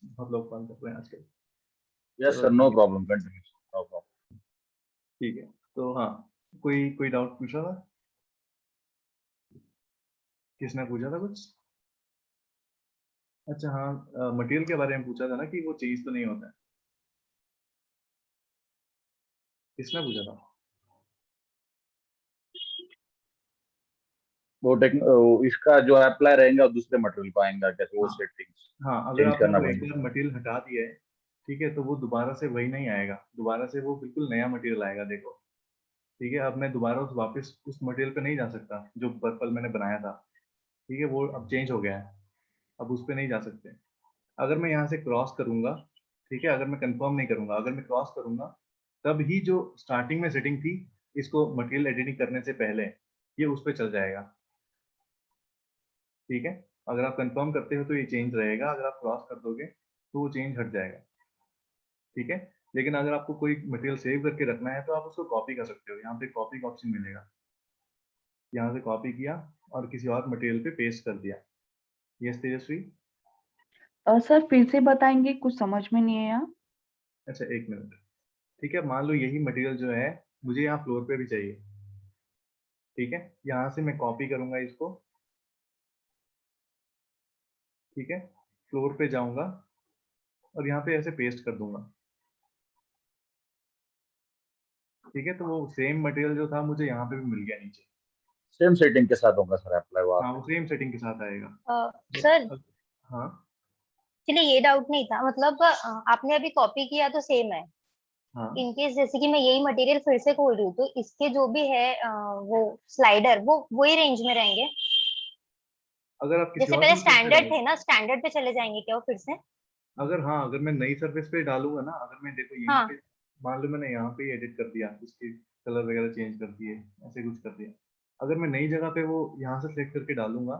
Speaker 1: बहुत लोग कॉल कर रहे हैं आजकल।
Speaker 2: यस
Speaker 1: चलो
Speaker 2: सर, नो
Speaker 1: ठीक है।
Speaker 2: Problem, continue, no problem.
Speaker 1: ठीक है, तो हाँ, कोई कोई डाउट पूछा था? किसने पूछा था कुछ? अच्छा हाँ, मटेरियल के बारे में पूछा था ना कि वो चेंज तो नहीं होता है। किसने पूछा था?
Speaker 2: इसका जो अप्लाई रहेगा वो दूसरे मटेरियल को आएगा, कैसे वो
Speaker 1: हाँ
Speaker 2: सेटिंग्स
Speaker 1: हाँ, अगर
Speaker 2: चेंज
Speaker 1: आपने
Speaker 2: करना
Speaker 1: वो एक
Speaker 2: पड़ेगा।
Speaker 1: बार मटेरियल हटा दिया है, ठीक है, तो वो दोबारा से वही नहीं आएगा, दोबारा से वो बिल्कुल नया मटेरियल आएगा, देखो। ठीक है, अब मैं दोबारा वापस उस मटेरियल पे नहीं जा सकता जो पर्पल मैंने बनाया था। ठीक है, वो अब चेंज हो गया है, अब उस पे नहीं जा सकते। अगर मैं यहाँ से क्रॉस करूंगा, ठीक है, अगर मैं कंफर्म नहीं करूंगा, अगर मैं क्रॉस करूंगा, तब ही जो स्टार्टिंग में सेटिंग थी इसको मटेरियल एडिटिंग करने से पहले, ये उस पे चल जाएगा। ठीक है, अगर आप कंफर्म करते हो तो ये चेंज रहेगा, अगर आप क्रॉस कर दोगे तो वो चेंज हट जाएगा। ठीक है, लेकिन अगर आपको कोई मटेरियल सेव करके रखना है तो आप उसको कॉपी कर सकते हो, यहाँ पे कॉपी का ऑप्शन मिलेगा, यहाँ से कॉपी किया और किसी और मटेरियल पे पेस्ट कर दिया। यस तेजस्वी।
Speaker 3: सर फिर से बताएंगे, कुछ समझ में नहीं आया।
Speaker 1: अच्छा एक मिनट। ठीक है, मान लो यही मटेरियल जो है मुझे यहाँ फ्लोर पे भी चाहिए। ठीक है, यहाँ से मैं कॉपी करूंगा इसको। ठीक है, फ्लोर पे जाऊंगा और यहाँ पे ऐसे पेस्ट कर दूंगा। ठीक है, तो वो सेम मटेरियल जो था मुझे यहाँ पे भी मिल गया नीचे।
Speaker 2: सेम सेटिंग के साथ होगा सर अप्लाई वो
Speaker 1: हाँ
Speaker 2: आप।
Speaker 1: वो सेम सेटिंग के साथ आएगा।
Speaker 4: सर
Speaker 1: हाँ
Speaker 4: चलिए, ये डाउट नहीं था, मतलब आपने अभी कॉपी किया तो सेम है।
Speaker 1: हाँ,
Speaker 4: इन केस जैसे कि मैं यही मटेरियल फिर से खोल रही हूँ, तो इसके जो भी है वो स्लाइडर, वो वही रेंज में रहेंगे?
Speaker 1: अगर आप किसी
Speaker 4: जैसे
Speaker 1: और
Speaker 4: पहले
Speaker 1: सरफेस पे
Speaker 4: स्टैंडर्ड
Speaker 1: डालो।
Speaker 4: थे ना, स्टैंडर्ड पे चले जाएंगे क्या वो फिर से?
Speaker 1: अगर हाँ, अगर मैं नई सरफेस पे डालूंगा ना, अगर मैं देखो यहीं पे,
Speaker 4: हाँ।
Speaker 1: मान लो मैंने यहाँ पे एडिट कर दिया, इसके कलर वगैरह चेंज कर दिए, ऐसे कुछ कर दिया, अगर मैं नई जगह पे वो यहाँ से सेलेक्ट करके डालूंगा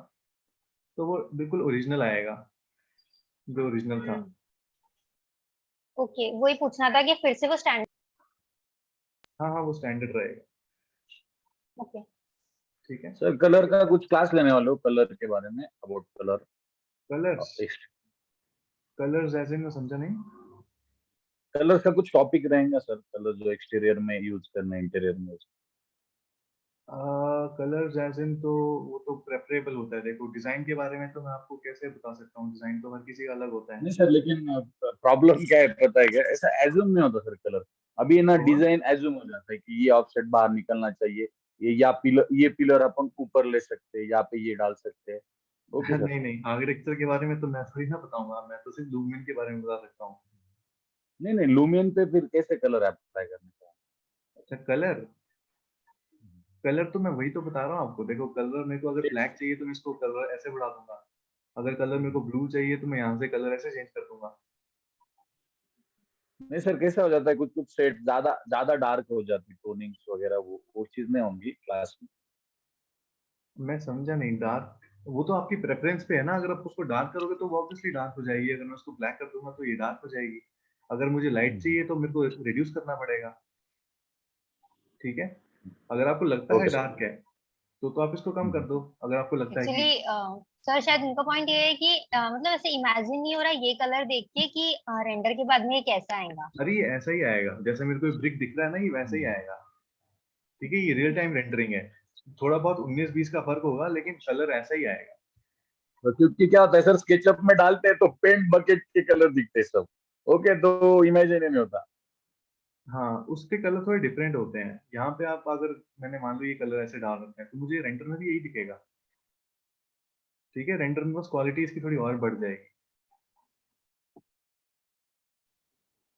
Speaker 1: तो वो बिल्कुल ओरिजिनल आएगा, जो ओरिजिनल था।
Speaker 4: ओके, वही पूछना था कि फिर से वो स्टैंडर्ड।
Speaker 1: हाँ हाँ, वो स्टैंडर्ड रहेगा।
Speaker 4: ओके।
Speaker 1: ठीक है।
Speaker 2: सर कलर का कुछ क्लास लेने वाले हो, कलर के बारे में, अबाउट कलर?
Speaker 1: कलर्स, कलर्स ऐसे मैं समझा नहीं।
Speaker 2: कलर का कुछ टॉपिक रहेगा सर, कलर जो एक्सटीरियर में यूज करना है, इंटीरियर में
Speaker 1: कलर्स एज इन तो वो तो प्रेफरेबल होता है। देखो डिजाइन के बारे में तो मैं आपको कैसे बता सकता हूँ, डिजाइन तो हर किसी का अलग होता है।
Speaker 2: नहीं सर, लेकिन प्रॉब्लम क्या है पता है क्या, ऐसा एज्यूम नहीं होता सर कलर। अभी ना
Speaker 1: और
Speaker 2: डिजाइन एज्यूम हो जाता है कि ये ऑफसेट बाहर निकलना चाहिए, ये पिलर अपन ऊपर ले सकते हैं, यहाँ पे ये डाल सकते हैं। Okay sir.
Speaker 1: नहीं नहीं, आर्किटेक्चर के बारे में तो मैं थोड़ी ना बताऊंगा, मैं तो सिर्फ लुमेन के बारे में बता सकता हूँ।
Speaker 2: नहीं नहीं, लुमियन पे फिर कैसे कलर अप्लाई करने का?
Speaker 1: अच्छा कलर, कलर तो मैं वही तो बता रहा हूँ आपको। देखो कलर मेरे को अगर ब्लैक चाहिए तो मैं इसको कलर ऐसे बढ़ा दूंगा, अगर कलर मेरे को ब्लू चाहिए तो मैं यहाँ से कलर ऐसे चेंज कर दूंगा।
Speaker 2: नहीं सर, कैसा हो जाता है, कुछ कुछ सेट ज्यादा ज्यादा डार्क हो जाती, टोनिंग्स वगैरह वो चीज नहीं होंगी क्लास में?
Speaker 1: मैं समझा नहीं, डार्क वो तो आपकी प्रेफरेंस पे है ना। अगर आप उसको डार्क करोगे तो वो ऑब्वियसली डार्क हो जाएगी, अगर मैं उसको ब्लैक कर दूंगा तो ये डार्क हो जाएगी। अगर मुझे लाइट चाहिए तो मेरे को रिड्यूस करना पड़ेगा। ठीक है, अगर आपको लगता है
Speaker 2: ओके सर।
Speaker 1: डार्क है तो आप इसको कम कर दो, अगर आपको लगता है कि
Speaker 4: एक्चुअली सर शायद उनका पॉइंट ये है कि मतलब ऐसे इमेजिन नहीं हो रहा ये कलर देख के कि रेंडर के बाद में ये कैसा आएगा।
Speaker 1: अरे ये ऐसा ही आएगा, जैसे मेरे को ब्रिक दिख रहा है ना, ये वैसे ही आएगा। ठीक है, ये रियल टाइम रेंडरिंग है, थोड़ा बहुत 19-20 का फर्क होगा लेकिन कलर ऐसा ही आएगा।
Speaker 2: तो क्योंकि क्या होता है सर, स्केचअप में डालते हैं तो पेंट बकेट के कलर दिखते हैं सब। ओके, तो इमेजिन नहीं होता।
Speaker 1: हाँ उसके कलर थोड़े डिफरेंट होते हैं। यहाँ पे आप अगर मैंने मान लो ये कलर ऐसे डाल रखे हैं तो मुझे रेंडर में भी यही दिखेगा। ठीक है, रेंडर में बस क्वालिटी इसकी थोड़ी और बढ़ जाएगी।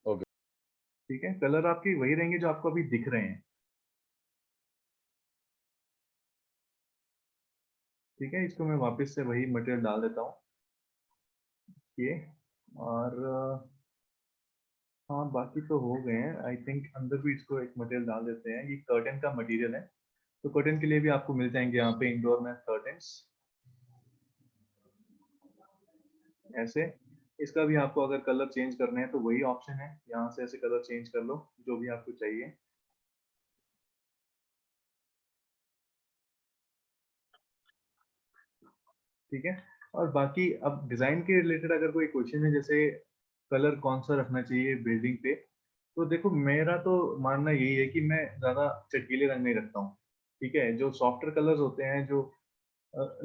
Speaker 2: ओके।
Speaker 1: ठीक है, कलर आपके वही रहेंगे जो आपको अभी दिख रहे हैं। ठीक है, इसको मैं वापस से वही मटेरियल डाल देता हूँ ये। और हाँ बाकी तो हो गए हैं आई थिंक। अंदर भी इसको एक मटेरियल डाल देते हैं, ये कर्टन का मटेरियल है, तो कर्टन के लिए भी आपको मिल जाएंगे यहाँ पे इंडोर में कर्टन्स ऐसे। इसका भी आपको अगर कलर चेंज करने हैं तो वही ऑप्शन है, यहाँ से ऐसे कलर चेंज कर लो जो भी आपको चाहिए। ठीक है, और बाकी अब डिजाइन के रिलेटेड अगर कोई क्वेश्चन है, जैसे कलर कौन सा रखना चाहिए बिल्डिंग पे, तो देखो मेरा तो मानना यही है कि मैं ज्यादा चटकीले रंग नहीं रखता हूँ। ठीक है, जो सॉफ्टर कलर्स होते हैं, जो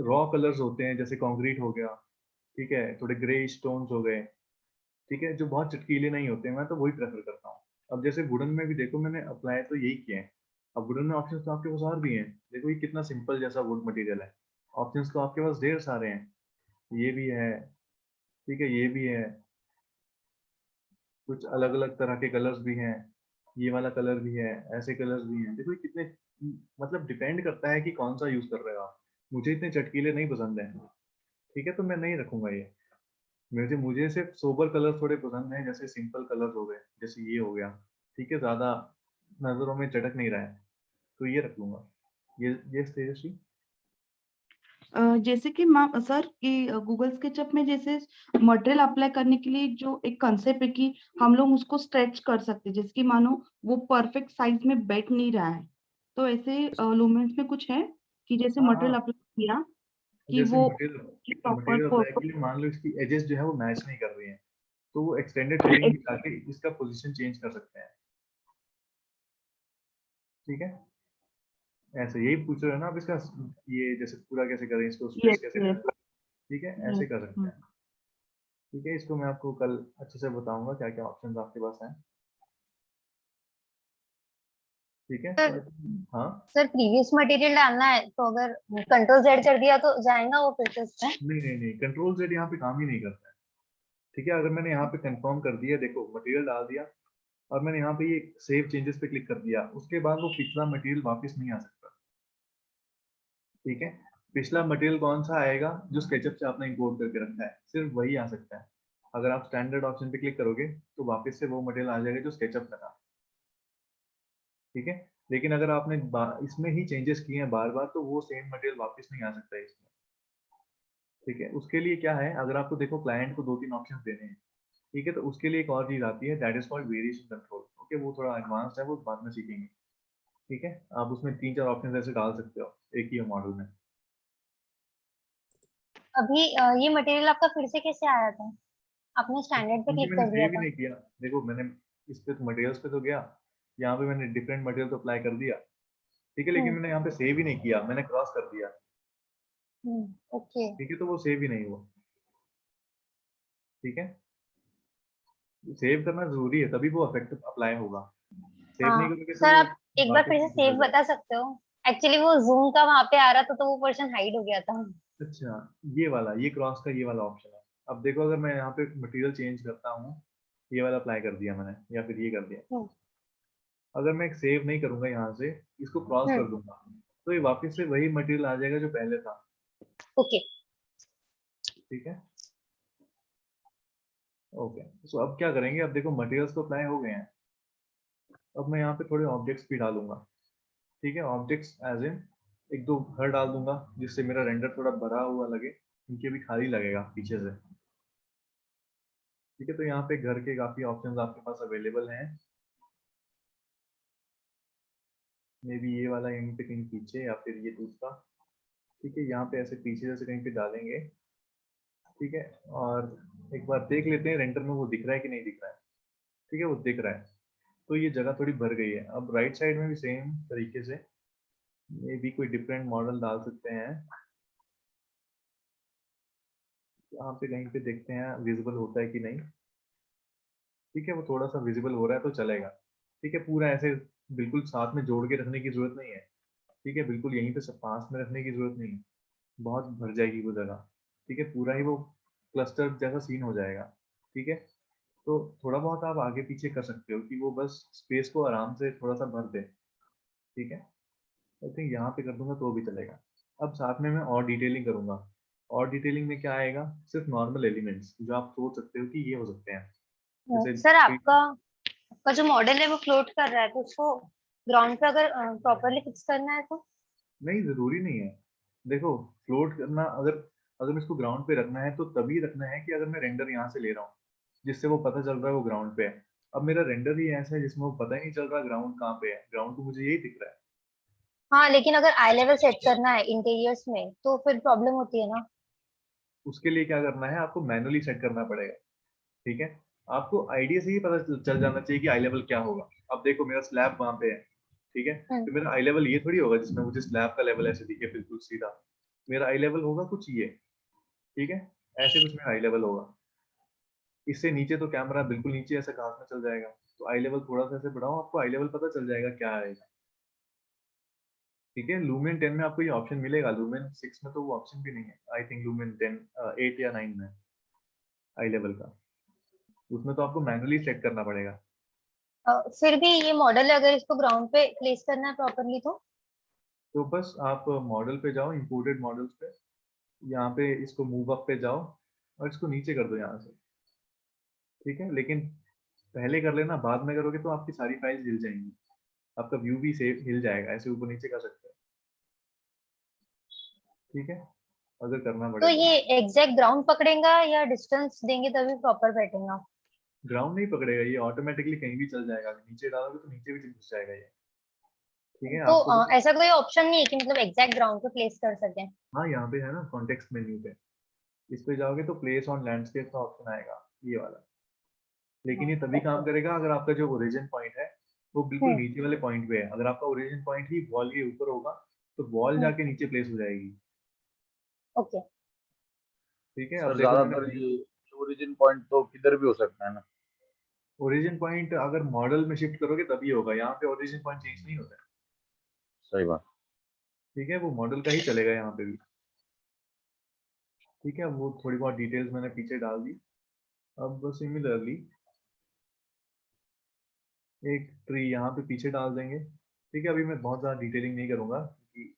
Speaker 1: रॉ कलर्स होते हैं, जैसे कंक्रीट हो गया, ठीक है, थोड़े ग्रे स्टोन्स हो गए, ठीक है, जो बहुत चटकीले नहीं होते, मैं तो वही प्रेफर करता हूँ। अब जैसे वुडन में भी देखो मैंने अप्लाई तो यही किए हैं। अब वुडन में ऑप्शंस तो आपके पास और भी हैं, देखो ये कितना सिंपल जैसा वुड मटेरियल है, ऑप्शंस तो आपके पास ढेर सारे हैं। ये भी है, ठीक है, ये भी है, कुछ अलग अलग तरह के कलर्स भी हैं, ये वाला कलर भी है, ऐसे कलर्स भी हैं। देखो ये कितने, मतलब डिपेंड करता है कि कौन सा यूज कर रहे हो आप। मुझे इतने चटकीले नहीं पसंद है, ठीक है, तो मैं नहीं रखूंगा ये। मुझे मुझे सिर्फ सोबर कलर थोड़े पसंद हैं, जैसे सिंपल कलर हो गए, जैसे ये हो गया, ठीक है, ज्यादा नजरों में चटक नहीं रहा है, तो ये रख लूंगा। ये तेजस्वी।
Speaker 3: जैसे कि मैम सर कि गूगल स्केचअप में जैसे मटेरियल अप्लाई करने के लिए जो एक कंसेप्ट है कि हम लोग उसको स्ट्रेच कर सकते हैं, जैसे कि मानो वो परफेक्ट साइज में बैठ नहीं रहा है, तो ऐसे लुमेंस में कुछ है कि जैसे
Speaker 1: हाँ
Speaker 3: मटेरियल
Speaker 1: हाँ,
Speaker 3: अप्लाई किया कि
Speaker 1: जैसे
Speaker 3: वो
Speaker 1: मटेरियल
Speaker 3: प्रॉपर
Speaker 1: मटेरियल अप्लाई के लिए मान लो इसकी एजेस जो है वो मैच नहीं कर रही हैं, तो वो एक्सटेंडेड शेडिंग भी जाके इसका पोजीशन चेंज कर सकते हैं। ठीक है, ऐसे यही पूछ रहे हो ना आप इसका, ये जैसे पूरा कैसे करें, इसको स्ट्रेच
Speaker 3: यस
Speaker 1: कैसे
Speaker 3: यस
Speaker 1: करें। ठीक है, ऐसे कर सकते हैं। ठीक है, इसको मैं आपको कल अच्छे से बताऊंगा क्या क्या ऑप्शंस आपके पास हैं। ठीक है,
Speaker 4: सर
Speaker 1: तो हाँ।
Speaker 4: सर प्रीवियस मटेरियल डालना है तो अगर कंट्रोल जेड कर दिया तो जाएगा वो फिर से उस पे?
Speaker 1: नहीं नहीं नहीं, कंट्रोल जेड यहाँ पे काम ही नहीं करता है। ठीक है, अगर मैंने यहाँ पे कंफर्म कर दिया, देखो मटेरियल डाल दिया और मैंने यहाँ पे ये सेव चेंजेस पे क्लिक कर दिया, उसके बाद वो पिछला मटेरियल वापस नहीं आ सकता। ठीक है, पिछला मटेरियल कौन सा आएगा, जो स्केचअप से आपने इंपोर्ट करके रखा है, सिर्फ वही आ सकता है। अगर आप स्टैंडर्ड ऑप्शन पे क्लिक करोगे तो वापस से वो मटेरियल आ जाएगा जो स्केचअप में था। ठीक है, लेकिन अगर आपने इसमें ही चेंजेस किए हैं बार बार, तो वो सेम मटेरियल वापस नहीं आ सकता है इसमें। ठीक है, उसके लिए क्या है, अगर आपको देखो क्लाइंट को 2-3 ऑप्शन देने हैं, ठीक है, तो उसके लिए एक और चीज आती है, that is called variation control. Okay, वो थोड़ा एडवांस है, वो बाद में सीखेंगे। ठीक है, आप उसमें 3-4 ऑप्शन ऐसे डाल सकते हो एक ही मॉडल में।
Speaker 4: अभी ये मटेरियल आपका फिर से कैसे आया था? आपने स्टैंडर्ड पे
Speaker 1: क्योंकि
Speaker 4: क्लिक
Speaker 1: मैंने
Speaker 4: कर दिया
Speaker 1: सेव ही
Speaker 4: था।
Speaker 1: नहीं किया। देखो मैंने इस पे तो मटेरियल्स पे तो गया, यहाँ पे मैंने डिफरेंट मटेरियल तो अप्लाई कर दिया, ठीक है, लेकिन मैंने यहाँ पे सेव ही नहीं किया, मैंने क्रॉस कर दिया।
Speaker 4: ओके।
Speaker 1: ठीक है, तो वो सेव ही नहीं हुआ। ठीक है, सेव करना जरूरी है, तभी वो इफेक्ट अप्लाई होगा। सेव नहीं
Speaker 4: हाँ
Speaker 1: करोगे तो
Speaker 4: सर,
Speaker 1: वो
Speaker 4: आप एक बार
Speaker 1: वापस
Speaker 4: फिर से
Speaker 1: बिगड़
Speaker 4: सेव
Speaker 1: जाएगा।
Speaker 4: बता सकते हो? एक्चुअली वो जूम का वहां पे आ रहा था तो वो पोर्शन हाइड हो गया था।
Speaker 1: अच्छा, ये वाला, ये क्रॉस का ये वाला ऑप्शन है। अब देखो, अगर मैं यहाँ पे मटेरियल चेंज करता हूँ, ये वाला अप्लाई कर दिया मैंने, या फिर ये कर दिया,
Speaker 4: हम्म,
Speaker 1: अगर मैं सेव नहीं करूंगा यहाँ से, इसको क्रॉस कर दूंगा, तो ये वापस से वही मटेरियल आ जाएगा जो पहले था।
Speaker 4: ओके।
Speaker 1: ठीक है, ओके। सो अब क्या करेंगे, अब देखो मटेरियल्स तो अप्लाई हो गए हैं। अब मैं यहाँ पे थोड़े ऑब्जेक्ट्स भी डालूंगा। ठीक है, ऑब्जेक्ट्स एज इन एक दो घर डाल दूंगा, जिससे मेरा रेंडर थोड़ा भरा हुआ लगे, इनके भी खाली लगेगा पीछे से। ठीक है, तो यहाँ पे घर के काफी ऑप्शंस आपके पास अवेलेबल हैं। मे बी ये वाला यहीं पे कहीं पीछे, या फिर ये दूसरा। ठीक है, यहाँ पे ऐसे पीछे जैसे कहीं पे डालेंगे। ठीक है, और एक बार देख लेते हैं रेंडर में वो दिख रहा है कि नहीं दिख रहा है। ठीक है, वो दिख रहा है, तो ये जगह थोड़ी भर गई है। अब राइट साइड में भी सेम तरीके से मे बी कोई डिफरेंट मॉडल डाल सकते हैं। यहाँ पे कहीं पे देखते हैं विजिबल होता है कि नहीं। ठीक है, वो थोड़ा सा विजिबल हो रहा है तो चलेगा। ठीक है, पूरा ऐसे बिल्कुल साथ में जोड़ के रखने की जरूरत नहीं है। ठीक है, बिल्कुल यहीं पे सब पास में रखने की जरूरत नहीं है, बहुत भर जाएगी वो जगह। ठीक है, पूरा ही वो क्लस्टर जैसा सीन हो जाएगा। ठीक है, तो थोड़ा बहुत आप आगे पीछे कर सकते हो कि वो बस स्पेस को आराम से थोड़ा सा भर दे। ठीक है, आई थिंक यहाँ पे कर दूंगा तो भी चलेगा। अब साथ में मैं और डिटेलिंग करूंगा। और डिटेलिंग में क्या आएगा, सिर्फ नॉर्मल एलिमेंट्स जो आप सोच सकते हो कि ये हो सकते हैं, जैसे
Speaker 4: सर आपका आपका जो मॉडल है वो फ्लोट कर रहा है तो उसको ग्राउंड पे अगर प्रॉपरली फिक्स करना है तो?
Speaker 1: नहीं, जरूरी नहीं है। देखो, फ्लोट करना, अगर अगर मैं इसको ग्राउंड पे रखना है तो तभी रखना है कि अगर मैं रेंडर यहाँ से ले रहा हूँ, जिससे वो पता चल रहा है वो ग्राउंड पे है। अब मेरा रेंडर ही ऐसा है जिसमें वो पता ही नहीं चल रहा ग्राउंड कहाँ पे है, ग्राउंड तो मुझे यही दिख रहा है।
Speaker 4: हाँ लेकिन अगर आई लेवल सेट करना है इंटीरियर्स में तो फिर प्रॉब्लम होती है ना?
Speaker 1: उसके लिए क्या करना है, आपको मैनुअली सेट करना पड़ेगा। ठीक है, आपको आइडिया से ही पता चल जाना चाहिए कि आई लेवल क्या होगा। अब देखो, मेरा स्लैब वहां पे है। ठीक है,
Speaker 4: हम्म,
Speaker 1: तो मेरा आई लेवल ये थोड़ी होगा जिसमें मुझे स्लैब का लेवल ऐसे दिखे बिल्कुल सीधा। मेरा आई लेवल होगा कुछ ये। ठीक है, ऐसे कुछ मेरा आई लेवल होगा। इससे नीचे तो कैमरा बिल्कुल नीचे ऐसे घास में चल जाएगा। तो आई लेवल थोड़ा सा ऐसे बढ़ाओ, आपको आई लेवल पता चल जाएगा क्या आएगा। ठीक है, लूमेन 10 में आपको ये ऑप्शन मिलेगा, लूमेन 6 में तो वो ऑप्शन भी नहीं है। आई थिंक लूमेन 10 8 या 9 में आई लेवल का, उसमें तो आपको मैनुअली सेट करना पड़ेगा।
Speaker 4: फिर भी ये मॉडल है, अगर इसको ग्राउंड पे प्लेस करना है प्रॉपरली तो?
Speaker 1: तो बस आप मॉडल पे जाओ, इंपोर्टेड मॉडल्स पे, यहाँ पे इसको मूव अप पे जाओ और इसको नीचे कर दो यहाँ से। ठीक है, लेकिन पहले कर लेना, बाद में करोगे तो आपकी सारी फाइल्स हिल जाएंगी, आपका व्यू भी सेव हिल जाएगा, ऐसे ऊपर नीचे कर सकते हैं। ठीक है, अगर करना
Speaker 4: तो
Speaker 1: पड़े तो।
Speaker 4: ये एग्जैक्ट ग्राउंड पकड़ेगा या डिस्टेंस देंगे तभी प्रॉपर बैठेगा?
Speaker 1: ग्राउंड नहीं पकड़ेगा, ये ऑटोमेटिकली कहीं भी चल जाएगा, नीचे डालोगे तो नीचे भी घुस जाएगा ये। ठीक है,
Speaker 4: तो
Speaker 1: आपको बस,
Speaker 4: ऐसा कोई ऑप्शन नहीं है कि मतलब एग्जैक्ट ग्राउंड पे प्लेस कर सके?
Speaker 1: हाँ यहाँ पे है ना कॉन्टेक्स्ट मेन्यू पे, इस पे जाओगे तो प्लेस ऑन लैंडस्केप का ऑप्शन आएगा, ये वाला। लेकिन ये तभी काम
Speaker 4: ओके।
Speaker 1: करेगा अगर आपका जो ओरिजिन पॉइंट है वो बिल्कुल
Speaker 4: हम्म
Speaker 1: नीचे वाले पॉइंट पे है। अगर आपका ओरिजिन पॉइंट ही वॉल के ऊपर होगा तो वॉल
Speaker 4: हम्म,
Speaker 1: जाके नीचे प्लेस हो जाएगी।
Speaker 4: ओके।
Speaker 1: ठीक है, अब
Speaker 2: सर
Speaker 1: देखो मैंने
Speaker 2: ज्यादातर ये ओरिजिन पॉइंट तो किधर भी हो सकता है ना?
Speaker 1: ओरिजिन पॉइंट अगर मॉडल में शिफ्ट करोगे तभी होगा, यहाँ पे ओरिजिन पॉइंट चेंज नहीं होता है।
Speaker 2: सही बात।
Speaker 1: ठीक है, वो मॉडल का ही चलेगा यहाँ पे भी। ठीक है, वो थोड़ी बहुत डिटेल्स मैंने पीछे डाल दी। अब सिमिलरली एक ट्री यहाँ पे पीछे डाल देंगे। ठीक है, अभी मैं बहुत ज़्यादा डिटेलिंग नहीं करूँगा क्योंकि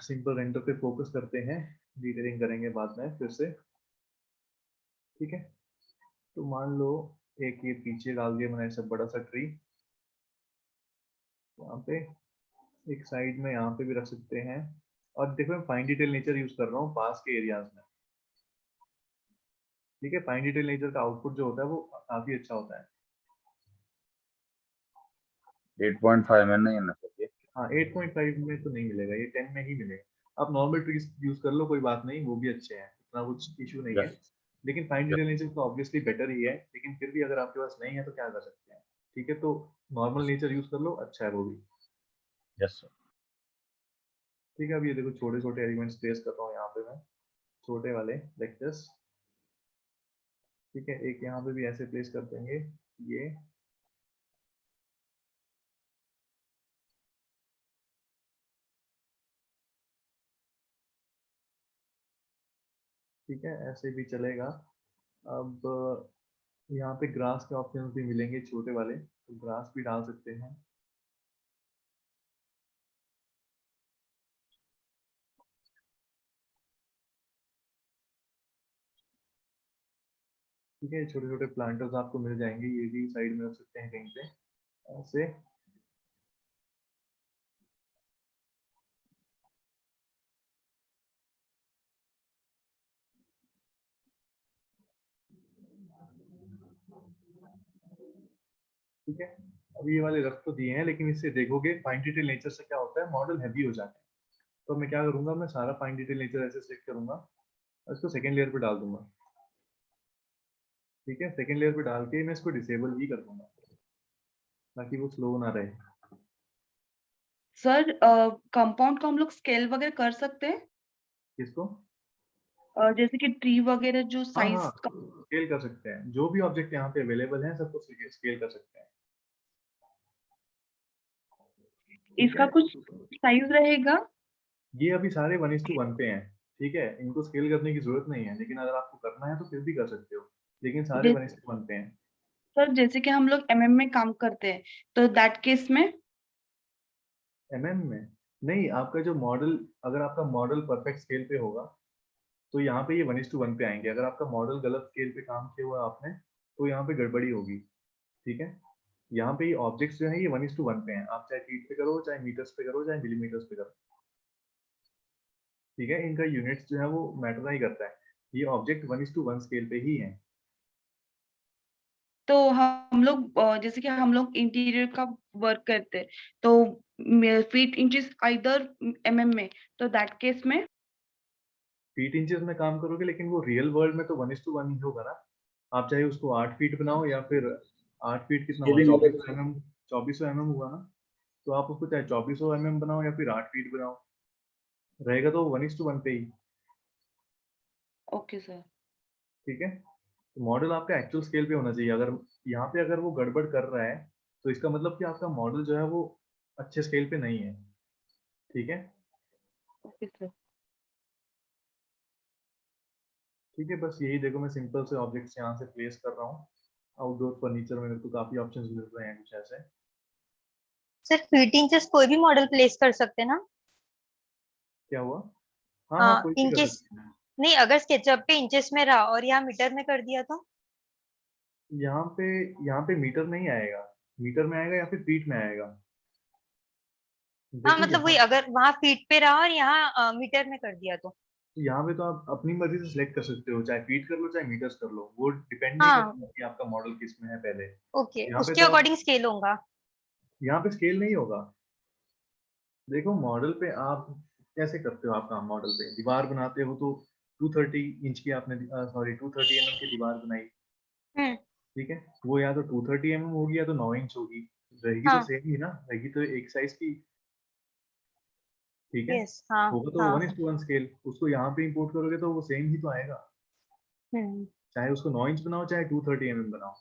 Speaker 1: सिंपल रेंडर पे फोकस करते हैं, डिटेलिंग करेंगे बाद में फिर से। ठीक है, तो मान लो एक ये पीछे डाल दिया मैंने ऐसा बड़ा सा ट्री, यहाँ पे एक साइड में यहाँ पे भी रख सकते हैं। और देखो, मैं फाइन डिटेल नेचर यूज कर रहा हूँ पास के एरियाज में। ठीक है, फाइन डिटेल नेचर का आउटपुट जो होता है वो काफी अच्छा होता है।
Speaker 2: 8.5 में नहीं है ना सर ये?
Speaker 1: हाँ, 8.5 में तो नहीं मिलेगा, ये 10 में ही मिलेगा। आप नॉर्मल ट्रीज यूज कर लो, कोई बात नहीं, वो भी अच्छे हैं, इतना कुछ इशू नहीं है।
Speaker 2: यस।
Speaker 1: लेकिन फाइन डिटेल नेचर तो ऑब्वियसली बेटर ही है, लेकिन फिर भी अगर आपके पास नहीं है तो क्या कर सकते हैं। ठीक है, तो नॉर्मल नेचर यूज कर लो, अच्छा है वो भी।
Speaker 2: Yes sir.
Speaker 1: ठीक है, अब ये देखो छोटे छोटे एलिमेंट्स प्लेस कर रहा हूँ यहाँ पे मैं, छोटे वाले लाइक दिस। ठीक है, एक यहाँ पे भी ऐसे प्लेस कर देंगे ये। ठीक है, ऐसे भी चलेगा। अब यहाँ पे ग्रास के ऑप्शन भी मिलेंगे छोटे वाले, तो ग्रास भी डाल सकते हैं। ठीक है, छोटे छोटे प्लांटर्स आपको मिल जाएंगे, ये भी साइड में रख सकते हैं कहीं पे ऐसे। ठीक है, अब ये वाले रख तो दिए हैं, लेकिन इससे देखोगे फाइन डिटेल नेचर से क्या होता है, मॉडल हैवी हो जाता है। तो मैं क्या करूंगा, मैं सारा फाइन डिटेल नेचर ऐसे सेलेक्ट करूंगा और इसको सेकंड लेयर पे डाल दूंगा। ठीक है, सेकंड लेयर पे डाल के मैं इसको डिसेबल ही कर दूंगा ताकि वो स्लो ना रहे।
Speaker 3: सर कंपाउंड को हम लोग स्केल वगैरह कर सकते हैं,
Speaker 1: किसको?
Speaker 3: जैसे कि ट्री वगैरह जो
Speaker 1: हाँ
Speaker 3: साइज
Speaker 1: हाँ,
Speaker 3: का।
Speaker 1: स्केल कर सकते हैं, जो भी ऑब्जेक्ट यहाँ पे अवेलेबल है सबको स्केल कर सकते हैं। ठीक
Speaker 3: इसका
Speaker 1: है,
Speaker 3: कुछ साइज रहेगा?
Speaker 1: ये अभी सारे 1:1 पे हैं। ठीक है, इनको स्केल करने की जरूरत नहीं है, लेकिन अगर आपको करना है तो फिर भी कर सकते हो, लेकिन सारे
Speaker 3: जैसे
Speaker 1: 1:1 पे हैं।
Speaker 3: सर जैसे कि हम लोग एमएम में काम करते हैं, तो दैट केस में
Speaker 1: एमएम में नहीं, आपका जो मॉडल, अगर आपका मॉडल परफेक्ट स्केल पे होगा तो यहाँ पे ये 1:1 पे आएंगे। अगर आपका मॉडल गलत स्केल पे काम किया हुआ है आपने, तो यहाँ पे गड़बड़ी होगी। ठीक है, यहाँ पे ये ऑब्जेक्ट्स जो है ये 1:1 पे हैं, आप चाहे फीट पे करो, चाहे मीटर्स पे करो, चाहे मिलीमीटर्स पे करो। ठीक है, इनका यूनिट्स जो है वो मैटर नहीं करता है, ये ऑब्जेक्ट 1:1 स्केल पे ही है।
Speaker 3: तो हम लोग जैसे कि हम लोग इंटीरियर का वर्क करते हैं, तो फीट इंचेस आइदर एमएम में, तो दैट केस में
Speaker 1: फीट इंचेस में काम करोगे, लेकिन वो रियल वर्ल्ड में तो 1:1 ही होगा ना। आप चाहे उसको 8 फीट बनाओ या फिर 8 फीट कितना हुआ,
Speaker 2: स्केलिंग अलग
Speaker 1: 2400 mm, 2400 mm हुआ ना। तो आप उसको चाहे 2400 mm बनाओ या फिर 8 फीट बनाओ, रहेगा तो 1:1 पे ही।
Speaker 3: Okay sir.
Speaker 1: ठीक है, तो मॉडल आपका एक्चुअल स्केल पे होना चाहिए। अगर यहाँ पे अगर वो गड़बड़ कर रहा है तो इसका मतलब कि आपका मॉडल जो है वो अच्छे स्केल पे नहीं है। ठीक है।
Speaker 3: Okay sir.
Speaker 1: ठीक है, बस यही देखो, मैं सिंपल से ऑब्जेक्ट्स यहाँ से प्लेस कर रहा हूँ। आउटडोर फर्नीचर में मेरे को काफी ऑप्शंस मिल रहे हैं कुछ ऐसे।
Speaker 4: सर फीट इंचेस कोई भी मॉडल प्लेस कर सकते हैं ना?
Speaker 1: क्या हुआ? हाँ हाँ, कोई भी कर
Speaker 4: इनकेस
Speaker 1: सकते हैं।
Speaker 4: नहीं, अगर स्केचअप पे इंचेस में रहा और यहाँ मीटर में कर दिया तो?
Speaker 1: यहाँ पे यहाँ पे मीटर नहीं आएगा, मीटर में आएगा या फिर फीट में आएगा।
Speaker 4: हाँ
Speaker 1: देखो
Speaker 4: मतलब
Speaker 1: यहाँ,
Speaker 4: वही, अगर वहां फीट पे रहा और यहाँ मीटर में कर दिया तो?
Speaker 1: यहाँ पे तो आप अपनी मर्जी से सिलेक्ट कर सकते हो, चाहे फीट कर लो चाहे मीटर्स कर लो, वो डिपेंड नहीं
Speaker 4: हाँ,
Speaker 1: करता कि आपका मॉडल किस में है पहले।
Speaker 4: ओके,
Speaker 1: यहाँ पे
Speaker 4: उसके
Speaker 1: तो आप,
Speaker 4: अकॉर्डिंग स्केल होगा।
Speaker 1: यहाँ पे स्केल नहीं होगा। देखो मॉडल पे आप कैसे करते हो, आप काम मॉडल पे दीवार बनाते हो तो 230 इंच की आपने, सॉरी 230 mm की दीवार बनाई।
Speaker 4: हम्म।
Speaker 1: ठीक है, वो या तो 230 mm होगी या तो 9 इंच होगी, रहेगी तो
Speaker 4: हाँ।
Speaker 1: सेम ही ना, रहेगी तो एक साइज की। ठीक है,
Speaker 4: यस। हाँ।
Speaker 1: होगा तो
Speaker 4: हाँ।
Speaker 1: 1:1 स्केल, उसको यहाँ पे इंपोर्ट करोगे तो वो सेम ही तो आएगा,
Speaker 4: हम्म।
Speaker 1: चाहे उसको 9 इंच बनाओ चाहे 230 mm बनाओ।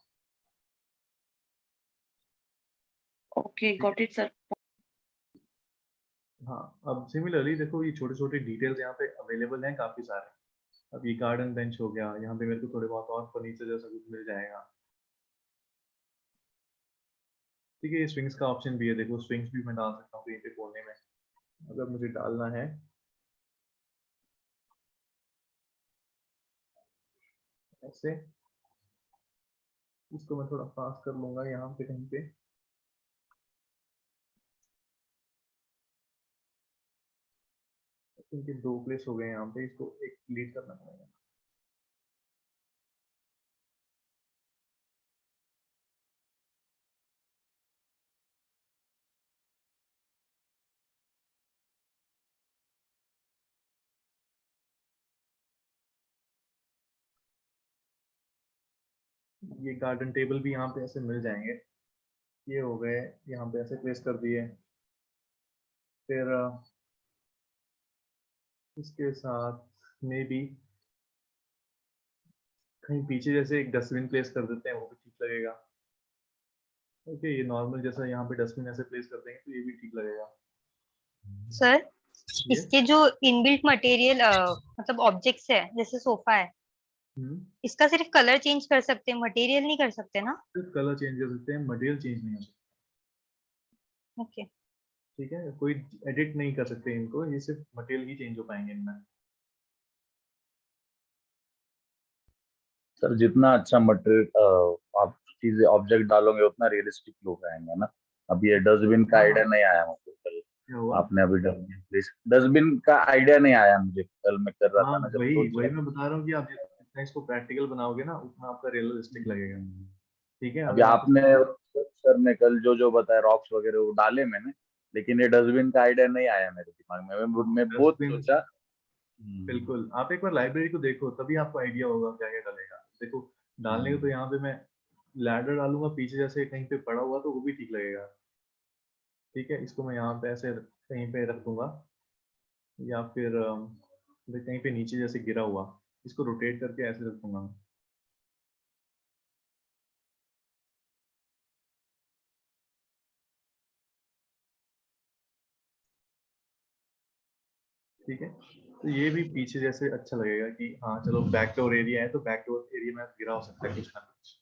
Speaker 3: ओके,
Speaker 1: ठीक है,
Speaker 3: गॉट इट सर।
Speaker 1: हाँ। अब सिमिलरली देखो, ये छोटे छोटे डिटेल्स यहाँ पे अवेलेबल हैं काफी सारे। अब ये गार्डन बेंच हो गया, यहाँ पे मेरे को थोड़े बहुत और फर्नीचर जैसा कुछ मिल जाएगा। ठीक है, ये स्विंग्स का ऑप्शन भी है, देखो स्विंग्स भी मैं डाल सकता हूँ कहीं पे कोने में अगर मुझे डालना है। ऐसे इसको मैं थोड़ा पास कर लूंगा यहाँ पे कहीं पे। इनके 2 प्लेस हो गए यहाँ पे, इसको एक डिलीट करना पड़ेगा। ये गार्डन टेबल भी यहाँ पे ऐसे मिल जाएंगे, ये हो गए, यहाँ पे ऐसे प्लेस कर दिए। फिर इसके साथ मे बी कहीं पीछे जैसे एक डस्टबिन प्लेस कर देते हैं, वो भी ठीक लगेगा। ओके, ये नॉर्मल जैसा यहाँ पे डस्टबिन ऐसे प्लेस कर देंगे तो ये भी ठीक लगेगा।
Speaker 4: सर
Speaker 1: ये
Speaker 4: इसके जो इनबिल्ट मटेरियल मतलब ऑब्जेक्ट्स है, जैसे सोफा है, इसका सिर्फ कलर चेंज कर सकते हैं, मटेरियल नहीं कर सकते ना?
Speaker 1: सिर्फ कलर चेंज कर सकते हैं, मटेरियल चेंज नहीं हो सकता।
Speaker 4: ओके।
Speaker 1: ठीक है, कोई एडिट नहीं कर सकते इनको, ये सिर्फ मटेरियल ही चेंज हो पाएंगे इनमें।
Speaker 2: सर जितना अच्छा मटेरियल आप चीजें ऑब्जेक्ट डालोगे उतना रियलिस्टिक लुक आएंगे ना। अब ये डस्टबिन का
Speaker 1: हाँ
Speaker 2: आइडिया
Speaker 1: हाँ,
Speaker 2: नहीं आया मुझे कल।
Speaker 1: क्या हुआ?
Speaker 2: आपने अभी डस्टबिन का आइडिया नहीं आया मुझे, कल मैं कर रहा
Speaker 1: हाँ
Speaker 2: था ना जब
Speaker 1: वही
Speaker 2: सोच
Speaker 1: वही
Speaker 2: रहा
Speaker 1: मैं बता रहा हूँ कि आप जितना इसको प्रैक्टिकल बनाओगे ना उतना आपका रियलिस्टिक लगेगा।
Speaker 2: था।
Speaker 1: ठीक है,
Speaker 2: अभी
Speaker 1: अगर आप
Speaker 2: आपने
Speaker 1: इसको
Speaker 2: सर ने कल जो जो बताया रॉक्स वगैरह वो डाले मैंने, लेकिन ये डस्टबिन का आइडिया नहीं आया मेरे दिमाग में। मैं बहुत
Speaker 1: डस्टबिन,
Speaker 2: सोचा।
Speaker 1: बिल्कुल आप एक बार लाइब्रेरी को देखो तभी आपको आइडिया होगा क्या क्या डलेगा। देखो डालने को तो यहाँ पे मैं लैडर डालूंगा पीछे, जैसे कहीं पे पड़ा हुआ तो वो भी ठीक लगेगा। ठीक है, इसको मैं यहाँ पे ऐसे कहीं पे रख दूंगा, या फिर कहीं पे नीचे जैसे गिरा हुआ, इसको रोटेट करके ऐसे रख दूंगा। ठीक है, तो ये भी पीछे जैसे अच्छा लगेगा कि हाँ चलो बैक डोर एरिया है तो बैक डोर एरिया में गिरा हो सकता है कुछ ना कुछ।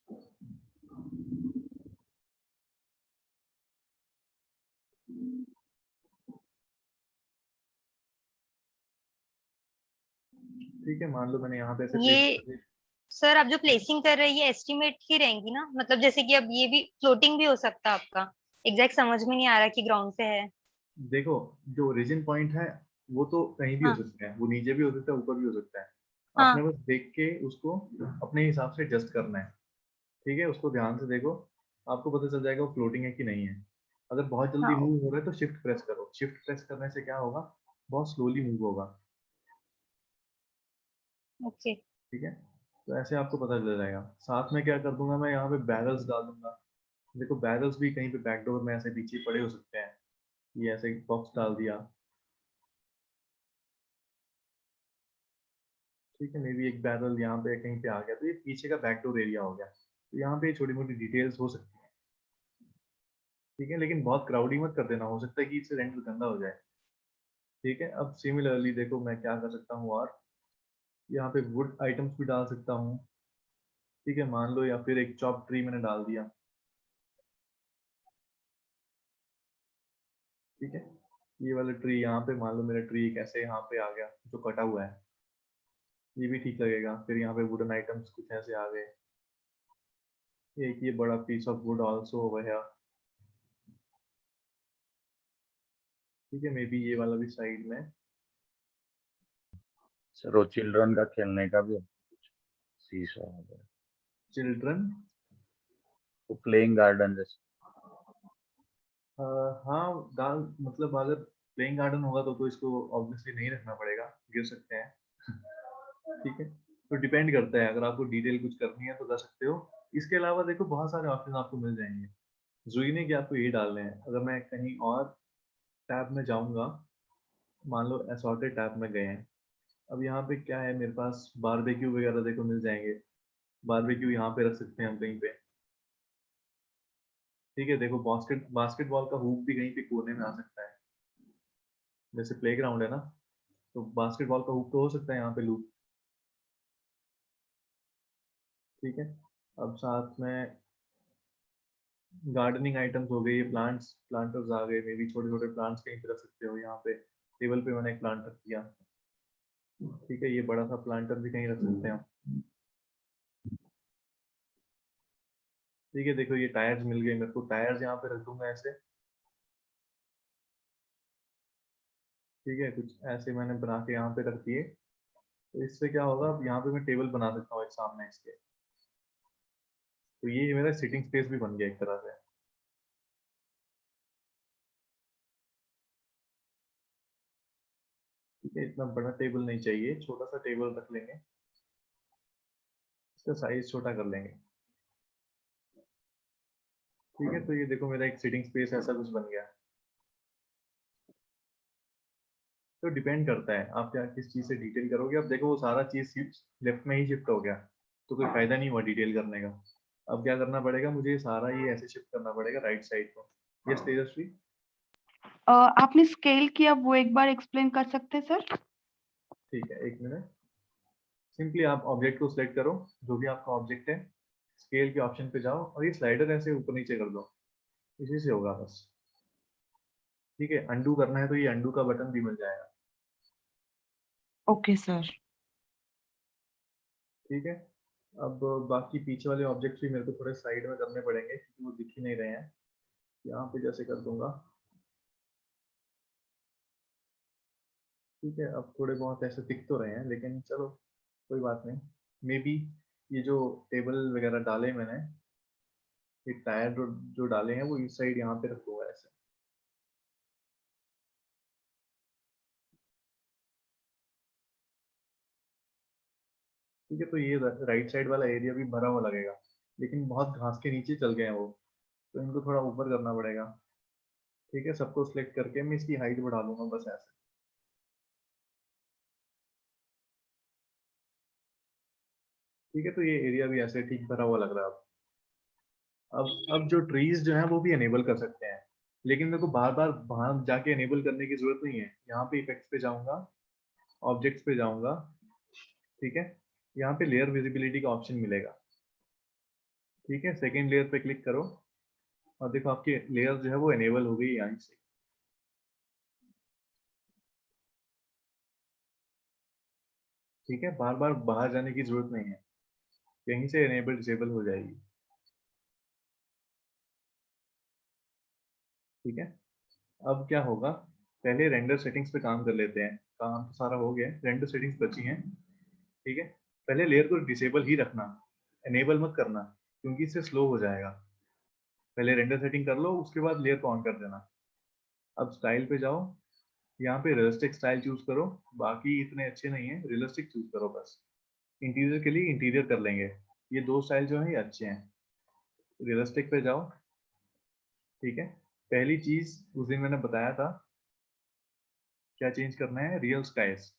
Speaker 1: ठीक है, मान लो मैंने यहाँ पे ऐसे प्लेस
Speaker 4: ये
Speaker 1: कर दिया।
Speaker 4: सर आप जो प्लेसिंग कर रहे हैं ये एस्टिमेट की रहेंगी ना, मतलब जैसे कि अब ये भी फ्लोटिंग भी हो सकता है आपका, एग्जैक्ट समझ में नहीं आ रहा कि ग्राउंड पे है।
Speaker 1: देखो जो ओरिजिन पॉइंट है वो तो कहीं भी हो
Speaker 4: हाँ
Speaker 1: सकता है, वो नीचे भी हो सकता है ऊपर भी हो सकता है। आपने
Speaker 4: हाँ
Speaker 1: बस देख के उसको अपने हिसाब से एडजस्ट करना है। ठीक है, उसको ध्यान से देखो, आपको पता चल जाएगा वो फ्लोटिंग है कि नहीं है। अगर बहुत जल्दी
Speaker 4: हाँ।
Speaker 1: मूव हो रहा है तो शिफ्ट प्रेस करो, शिफ्ट प्रेस करने से क्या होगा, बहुत स्लोली मूव होगा।
Speaker 4: ओके।
Speaker 1: ठीक है, तो ऐसे आपको पता चल जाएगा। साथ में क्या कर दूंगा मैं, यहाँ पे बैरल्स डाल दूंगा। देखो बैरल्स भी कहीं पे बैकडोर में ऐसे पीछे पड़े हो सकते हैं, ये ऐसे बॉक्स डाल दिया। ठीक है, मे बी एक बैरल यहाँ पे कहीं पे आ गया तो ये पीछे का बैकडोर एरिया हो गया, तो यहाँ पे छोटी मोटी डिटेल्स हो सकती है। ठीक है, लेकिन बहुत क्राउडी मत कर देना, हो सकता है कि इससे रेंटल गंदा हो जाए। ठीक है, अब सिमिलरली देखो मैं क्या कर सकता हूँ, और यहाँ पे वुड आइटम्स भी डाल सकता हूँ। ठीक है, मान लो, या फिर एक चॉप ट्री मैंने डाल दिया। ठीक है, ये वाला ट्री यहाँ पे, मान लो मेरा ट्री एक ऐसे यहाँ पे आ गया जो कटा हुआ है, ये भी ठीक लगेगा। फिर यहाँ पे वुडन आइटम्स कुछ ऐसे आ गए, एक ये बड़ा piece of wood also over here. ठीक है, मे बी ये वाला भी साइड में।
Speaker 2: सर वो चिल्ड्रन का खेलने का भी शीशा वगैरह,
Speaker 1: चिल्ड्रन,
Speaker 2: वो प्लेइंग गार्डन जैसे।
Speaker 1: हाँ डाल, मतलब अगर प्लेइंग गार्डन होगा तो इसको ऑब्वियसली नहीं रखना पड़ेगा, गिर सकते हैं। ठीक है, तो डिपेंड करता है, अगर आपको डिटेल कुछ करनी है तो कर सकते हो। इसके अलावा देखो बहुत सारे ऑप्शन आपको मिल जाएंगे, जरूरी नहीं कि आपको यही डालने हैं। अगर मैं कहीं और टैब में जाऊंगा, मान लो असॉर्टेड टैब में गए हैं, अब यहाँ पे क्या है मेरे पास, बारबेक्यू वगैरह देखो मिल जाएंगे। बारबेक्यू यहाँ पे रख सकते हैं हम कहीं पे। ठीक है, देखो बास्केटबॉल का हुप भी कहीं पे कोने में आ सकता है, जैसे प्लेग्राउंड है ना, तो बास्केटबॉल का हुप तो हो सकता है यहाँ पे लूप। ठीक है, अब साथ में गार्डनिंग आइटम्स हो गए, ये प्लांट्स प्लांटर्स आ गए, मे बी छोटे छोटे प्लांट्स कहीं पे रख सकते हो। यहाँ पे टेबल पे मैंने एक प्लांट रख दिया। ठीक है, ये बड़ा सा प्लांटर भी कहीं रख सकते हैं हम। ठीक है, देखो ये टायर्स मिल गए मेरे को, टायर्स यहाँ पे रख दूंगा ऐसे। ठीक है, कुछ ऐसे मैंने बना के यहाँ पे रख दिए, तो इससे क्या होगा, अब यहाँ पे मैं टेबल बना सकता हूँ एक सामने इसके। तो ये मेरा सिटिंग स्पेस भी बन गया एक तरह से। ठीक है, इतना बड़ा टेबल नहीं चाहिए, छोटा सा टेबल रख लेंगे, इसका साइज छोटा कर लेंगे। ठीक है, तो ये देखो मेरा एक सिटिंग स्पेस ऐसा कुछ बन गया। तो डिपेंड करता है आप क्या किस चीज़ से डिटेल करोगे। अब देखो वो सारा चीज़ लेफ्ट में ही शिफ्ट हो गया, तो कोई फायदा नहीं हुआ डिटेल करने का। अब क्या करना पड़ेगा मुझे, सारा ये ऐसे शिफ्ट करना पड़ेगा राइट साइड को। यस तेजस्वी।
Speaker 3: आपने स्केल किया वो एक बार एक्सप्लेन कर सकते हैं सर?
Speaker 1: ठीक है, एक मिनट। सिंपली आप ऑब्जेक्ट को सिलेक्ट करो, जो भी आपका ऑब्जेक्ट है, स्केल के ऑप्शन पे जाओ और ये स्लाइडर ऐसे ऊपर नीचे कर दो, इसी से होगा बस। ठीक है, अंडू करना है तो ये अंडू का बटन भी मिल जाएगा।
Speaker 3: Okay sir.
Speaker 1: ठीक है, अब बाकी पीछे वाले ऑब्जेक्ट्स भी मेरे को थोड़े साइड में करने पड़ेंगे क्योंकि वो दिख ही नहीं रहे हैं। यहाँ पे जैसे कर दूंगा। ठीक है, अब थोड़े बहुत ऐसे दिख तो रहे हैं लेकिन चलो कोई बात नहीं। मे बी ये जो टेबल वगैरह डाले मैंने, ये टायर जो डाले हैं वो इस साइड यहाँ पे रखूंगा ऐसे। ठीक है, तो ये राइट साइड वाला एरिया भी भरा हुआ लगेगा, लेकिन बहुत घास के नीचे चल गए हैं वो, तो इनको थोड़ा ऊपर करना पड़ेगा। ठीक है, सबको सिलेक्ट करके मैं इसकी हाइट बढ़ा लूंगा बस ऐसे। ठीक है, तो ये एरिया भी ऐसे ठीक भरा हुआ लग रहा है अब जो ट्रीज जो है वो भी एनेबल कर सकते हैं, लेकिन मेरे को बार बार वहां जाके एनेबल करने की जरूरत नहीं है। यहाँ पे इफेक्ट्स पे जाऊंगा, ऑब्जेक्ट्स पे जाऊंगा। ठीक है, यहाँ पे लेयर विजिबिलिटी का ऑप्शन मिलेगा। ठीक है, सेकेंड लेयर पे क्लिक करो और देखो आपकी लेयर जो है वो एनेबल हो गई यहाँ से। ठीक है, बार बार बाहर जाने की जरूरत नहीं है, यहीं से एनेबल डिसेबल हो जाएगी। ठीक है, अब क्या होगा, पहले रेंडर सेटिंग्स पे काम कर लेते हैं। काम तो सारा हो गया है, रेंडर सेटिंग्स बची हैं। ठीक है, पहले लेयर को डिसेबल ही रखना, एनेबल मत करना क्योंकि इससे स्लो हो जाएगा। पहले रेंडर सेटिंग कर लो, उसके बाद लेयर को ऑन कर देना। अब स्टाइल पे जाओ, यहाँ पे रियलिस्टिक स्टाइल चूज करो। बाकी इतने अच्छे नहीं है, रियलिस्टिक चूज करो बस। इंटीरियर के लिए इंटीरियर कर लेंगे, ये दो स्टाइल जो है ये अच्छे हैं। रियलिस्टिक पे जाओ। ठीक है, पहली चीज उस दिन मैंने बताया था, क्या चेंज करना है, रियल स्काइज।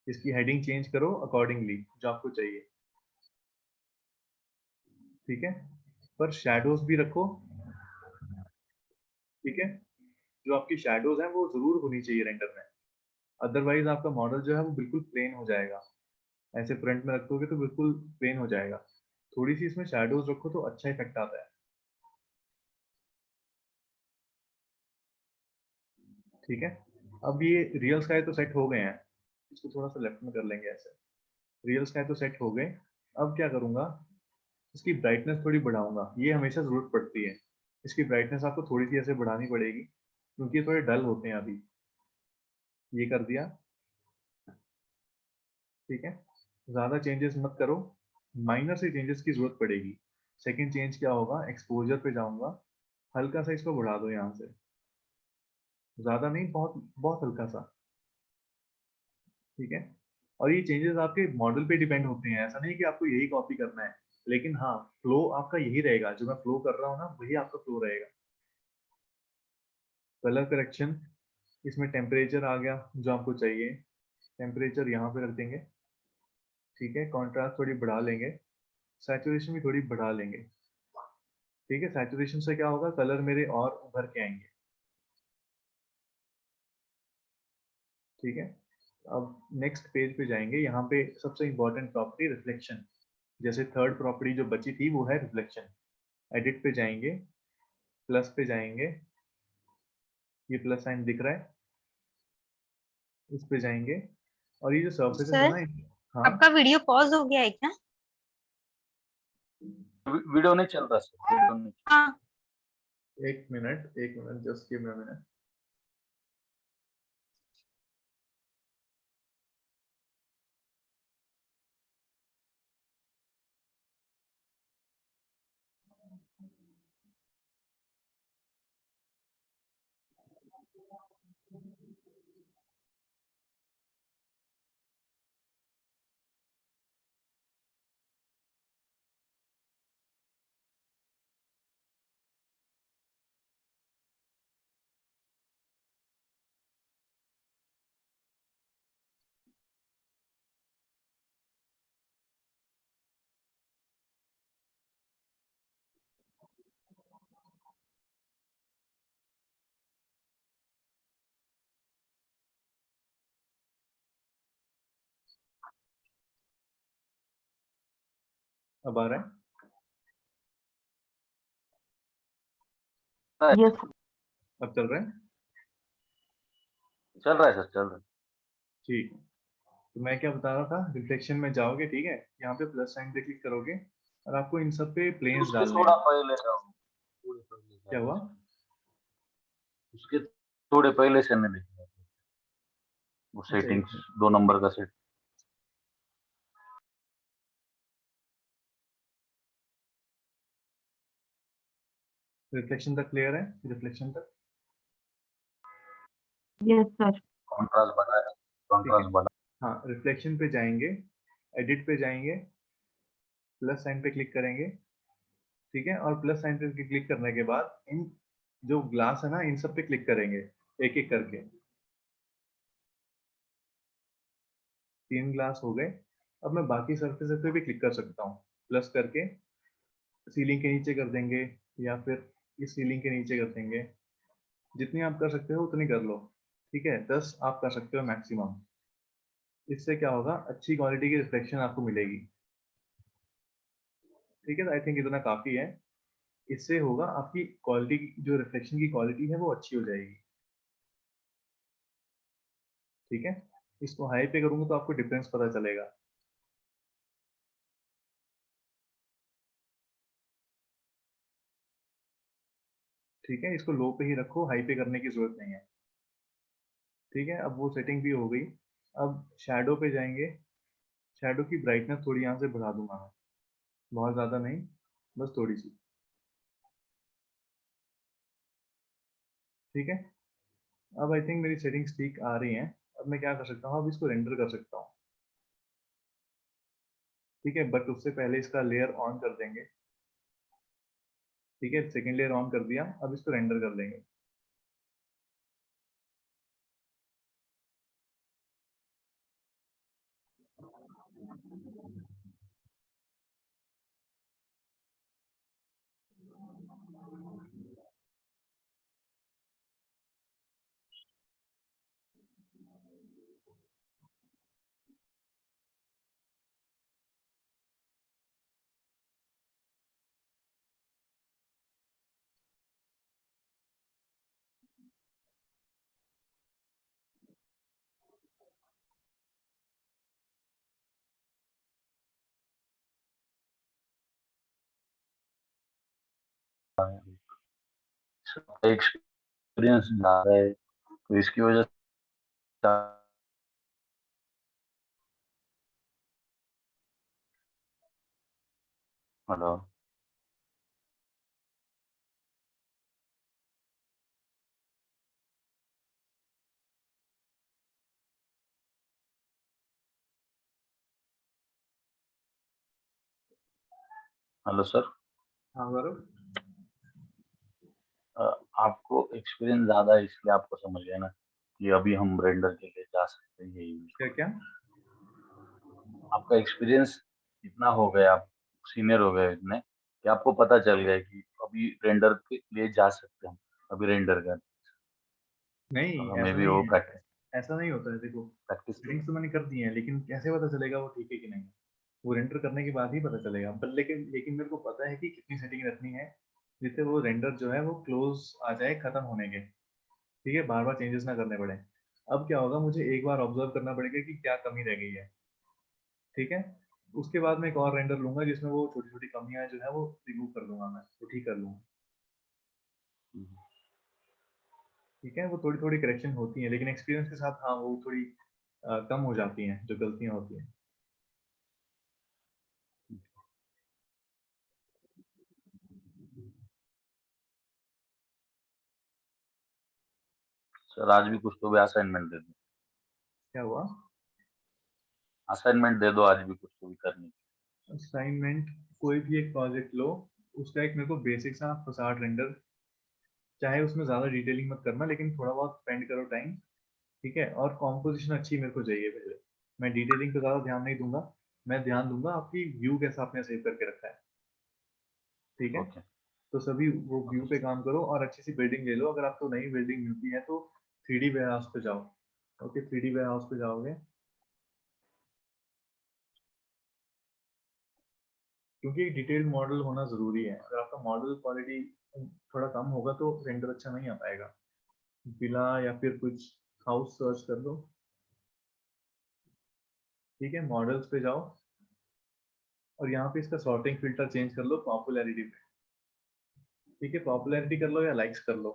Speaker 1: इसकी हेडिंग चेंज करो अकॉर्डिंगली जो आपको चाहिए। ठीक है, पर शैडोज भी रखो। ठीक है, जो आपकी शैडोज हैं वो जरूर होनी चाहिए रेंडर में, अदरवाइज आपका मॉडल जो है वो बिल्कुल प्लेन हो जाएगा। ऐसे फ्रंट में रखोगे तो बिल्कुल प्लेन हो जाएगा। थोड़ी सी इसमें शैडोज रखो तो अच्छा इफेक्ट आता है। ठीक है, अब ये रियल स्काई तो सेट हो गए हैं, इसको थोड़ा सा लेफ्ट में कर लेंगे ऐसे। रियल स्काई तो सेट हो गए। अब क्या करूंगा, इसकी ब्राइटनेस थोड़ी बढ़ाऊंगा, ये हमेशा जरूरत पड़ती है। इसकी ब्राइटनेस आपको थोड़ी सी ऐसे बढ़ानी पड़ेगी क्योंकि ये थोड़े डल होते हैं अभी। ये कर दिया। ठीक है, ज्यादा चेंजेस मत करो, माइनर से चेंजेस की जरूरत पड़ेगी। सेकंड चेंज क्या होगा, एक्सपोजर पे जाऊंगा, हल्का सा इसको बढ़ा दो यहाँ से, ज्यादा नहीं, बहुत बहुत हल्का सा। ठीक है, और ये चेंजेस आपके मॉडल पे डिपेंड होते हैं, ऐसा नहीं कि आपको यही कॉपी करना है, लेकिन हाँ फ्लो आपका यही रहेगा, जो मैं फ्लो कर रहा हूँ ना वही आपका फ्लो रहेगा। कलर करेक्शन, इसमें टेम्परेचर आ गया जो आपको चाहिए, टेम्परेचर यहाँ पे रख देंगे। ठीक है, कॉन्ट्रास्ट थोड़ी बढ़ा लेंगे, सैचुरेशन भी थोड़ी बढ़ा लेंगे। ठीक है, सैचुरेशन से क्या होगा, कलर मेरे और उभर के आएंगे। ठीक है, अब नेक्स्ट पेज पे जाएंगे, यहाँ पे सबसे इंपॉर्टेंट प्रॉपर्टी रिफ्लेक्शन। जैसे थर्ड प्रॉपर्टी जो बची थी वो है रिफ्लेक्शन। एडिट पे जाएंगे, प्लस पे जाएंगे, ये प्लस साइन दिख रहा है, इस पे जाएंगे और ये जो सर्फेसेस है
Speaker 4: सर,
Speaker 1: ना। हाँ,
Speaker 4: आपका वीडियो पॉज हो गया है क्या?
Speaker 2: वीडियो नहीं चल रहा सर, वीडियो नहीं।
Speaker 4: हाँ।
Speaker 1: एक मिनट, एक minute, just give me a minute. अब आ रहा है?
Speaker 3: यस
Speaker 1: अब चल रहा है?
Speaker 2: चल रहा है सर, चल रहा है।
Speaker 1: ठीक। तो मैं क्या बता रहा था, रिफ्लेक्शन में जाओगे, ठीक है, यहाँ पे प्लस साइन पे क्लिक करोगे और आपको इन सब पे प्लेन्स
Speaker 2: उसके
Speaker 1: डालने
Speaker 2: थोड़ा
Speaker 1: हैं।
Speaker 2: पहले जाओ, थोड़े पहले
Speaker 1: क्या
Speaker 2: जाओ।
Speaker 1: हुआ?
Speaker 2: उसके थोड़े पहले से मैंने देखा वो
Speaker 1: अच्छा, एक
Speaker 2: सेटिंग्स,
Speaker 1: मिनट।
Speaker 2: 2 नंबर का सेट।
Speaker 1: रिफ्लेक्शन तक क्लियर है? रिफ्लेक्शन तक?
Speaker 3: Yes sir.
Speaker 2: कॉन्ट्रास्ट बढ़ा है,
Speaker 1: ठीक है।
Speaker 2: कॉन्ट्रास्ट बढ़ा।
Speaker 1: हाँ, रिफ्लेक्शन पे जाएंगे, एडिट पे जाएंगे, प्लस साइन पे क्लिक करेंगे, ठीक है, और प्लस साइन पे क्लिक करने के बाद इन जो ग्लास है ना, इन सब पे क्लिक करेंगे एक एक करके। 3 ग्लास हो गए। अब मैं बाकी सरफेस पे भी क्लिक कर सकता हूँ, प्लस करके सीलिंग के नीचे कर देंगे या फिर इस सीलिंग के नीचे कर देंगे। जितनी आप कर सकते हो उतनी कर लो, ठीक है, 10 आप कर सकते हो मैक्सिमम। इससे क्या होगा, अच्छी क्वालिटी की रिफ्लेक्शन आपको मिलेगी। ठीक है, आई थिंक इतना काफी है। इससे होगा आपकी क्वालिटी, जो रिफ्लेक्शन की क्वालिटी है वो अच्छी हो जाएगी। ठीक है, इसको हाई पे करूंगा तो आपको डिफरेंस पता चलेगा। ठीक है, इसको लो पे ही रखो, हाई पे करने की जरूरत नहीं है। ठीक है, अब वो सेटिंग भी हो गई। अब शैडो पे जाएंगे। शैडो की ब्राइटनेस थोड़ी यहाँ से बढ़ा दूंगा मैं, बहुत ज्यादा नहीं, बस थोड़ी सी। ठीक है, अब आई थिंक मेरी सेटिंग्स ठीक आ रही हैं। अब मैं क्या कर सकता हूँ, अब इसको रेंडर कर सकता हूँ। ठीक है, बट उससे पहले इसका लेयर ऑन कर देंगे। ठीक है, सेकेंड लेयर ऑन कर दिया, अब इसको रेंडर कर देंगे।
Speaker 2: एक्सपीरियंस ज्यादा है तो इसकी वजह से। हेलो। Hello sir.
Speaker 1: हाँ गौरव।
Speaker 2: आपको एक्सपीरियंस ज्यादा है इसलिए आपको समझ गया ना कि अभी हम रेंडर के लिए जा सकते हैं ये यूज
Speaker 1: क्या
Speaker 2: करो।
Speaker 1: क्या?
Speaker 2: आपका एक्सपीरियंस इतना हो गया, आप सीनियर हो गए इतने कि आपको पता चल गया कि अभी रेंडर के लिए जा सकते हैं हम, अभी रेंडर कर।
Speaker 1: नहीं,
Speaker 2: तो हमें
Speaker 1: ऐसा
Speaker 2: भी
Speaker 1: नहीं
Speaker 2: वो
Speaker 1: है।
Speaker 2: प्रैक्टिस
Speaker 1: ऐसा नहीं होता है, देखो,
Speaker 2: प्रैक्टिस
Speaker 1: सेटिंग्स तो मैंने कर दी है, लेकिन कैसे पता चलेगा वो ठीक है कि नहीं? वो रेंडर करने के बाद ही पता चलेगा। पर लेकिन मेरे को पता है कि कितनी सेटिंग रखनी है, जिससे वो रेंडर जो है वो क्लोज आ जाए खत्म होने के। ठीक है, बार बार चेंजेस ना करने पड़े। अब क्या होगा, मुझे एक बार ऑब्जर्व करना पड़ेगा कि क्या कमी रह गई है। ठीक है, उसके बाद मैं एक और रेंडर लूंगा जिसमें वो छोटी छोटी कमियां जो है वो रिमूव कर दूंगा, मैं वो ठीक कर लूंगा। ठीक है, वो थोड़ी थोड़ी करेक्शन होती है, लेकिन एक्सपीरियंस के साथ हाँ वो थोड़ी कम हो जाती हैं जो गलतियां होती हैं।
Speaker 2: सर आज भी कुछ तो भी असाइनमेंट दे दो,
Speaker 1: क्या हुआ?
Speaker 2: असाइनमेंट दे दो आज भी कुछ तो भी करने की।
Speaker 1: असाइनमेंट? कोई भी एक प्रोजेक्ट लो, उसका एक मेरे को बेसिक सा फसाड रेंडर, चाहे उसमें ज्यादा डिटेलिंग मत करना, लेकिन थोड़ा बहुत स्पेंड करो टाइम। ठीक है, और कॉम्पोजिशन अच्छी मेरे को चाहिए पहले। मैं डिटेलिंग पे ज्यादा ध्यान नहीं दूंगा, मैं ध्यान दूंगा आपकी व्यू कैसा आपने सेव करके रखा है। ठीक है,
Speaker 2: ओके।
Speaker 1: तो सभी वो व्यू पे काम करो और अच्छी सी बिल्डिंग ले लो। अगर आपको नई बिल्डिंग मिलती है तो 3D वेयर हाउस पे जाओ। ओके, 3D वेयर हाउस पे जाओगे, क्योंकि डिटेल्ड मॉडल होना जरूरी है। अगर आपका मॉडल क्वालिटी थोड़ा कम होगा तो रेंडर अच्छा नहीं आ पाएगा। विला या फिर कुछ हाउस सर्च कर लो, ठीक है, मॉडल्स पे जाओ और यहाँ पे इसका सॉर्टिंग फिल्टर चेंज कर लो पॉपुलैरिटी पे, ठीक है, पॉपुलैरिटी कर लो या लाइक्स कर लो,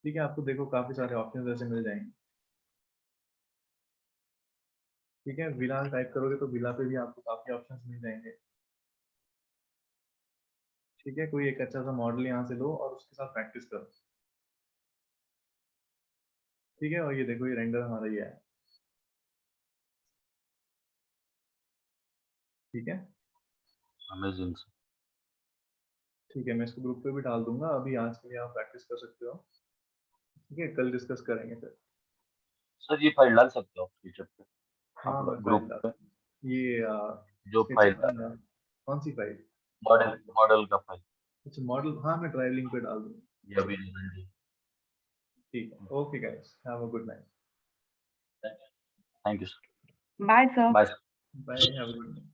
Speaker 1: ठीक है। आपको देखो काफी सारे ऑप्शन ऐसे मिल जाएंगे, ठीक है। विला टाइप करोगे तो विला पे भी आपको काफी ऑप्शंस मिल जाएंगे, ठीक है। कोई एक अच्छा सा मॉडल यहाँ से लो और उसके साथ प्रैक्टिस करो, ठीक है। और ये देखो ये रेंडर हमारा ये है, ठीक है,
Speaker 2: अमेजिंग सर।
Speaker 1: ठीक है। मैं इसको ग्रुप पे भी डाल दूंगा। अभी आज के लिए आप प्रैक्टिस कर सकते हो, ठीक है, कल डिस्कस करेंगे फिर।
Speaker 2: सर ये फाइल डाल सकते हो फ्यूचर पे
Speaker 1: हाँ
Speaker 2: आप
Speaker 1: मैं फाइल
Speaker 2: ग्रुप पे,
Speaker 1: डाल, ये
Speaker 2: जो
Speaker 1: sketch
Speaker 2: फाइल
Speaker 1: file है। कौन सी फाइल?
Speaker 2: मॉडल मॉडल का फाइल
Speaker 1: अच्छा मॉडल, हाँ मैं ड्राइव लिंक पे डाल दूंगा,
Speaker 2: ये अभी जी।
Speaker 1: ठीक है। Okay guys, have a good night.
Speaker 2: Thank you sir.
Speaker 3: Bye sir.
Speaker 2: Bye sir.
Speaker 1: Bye, have a good night.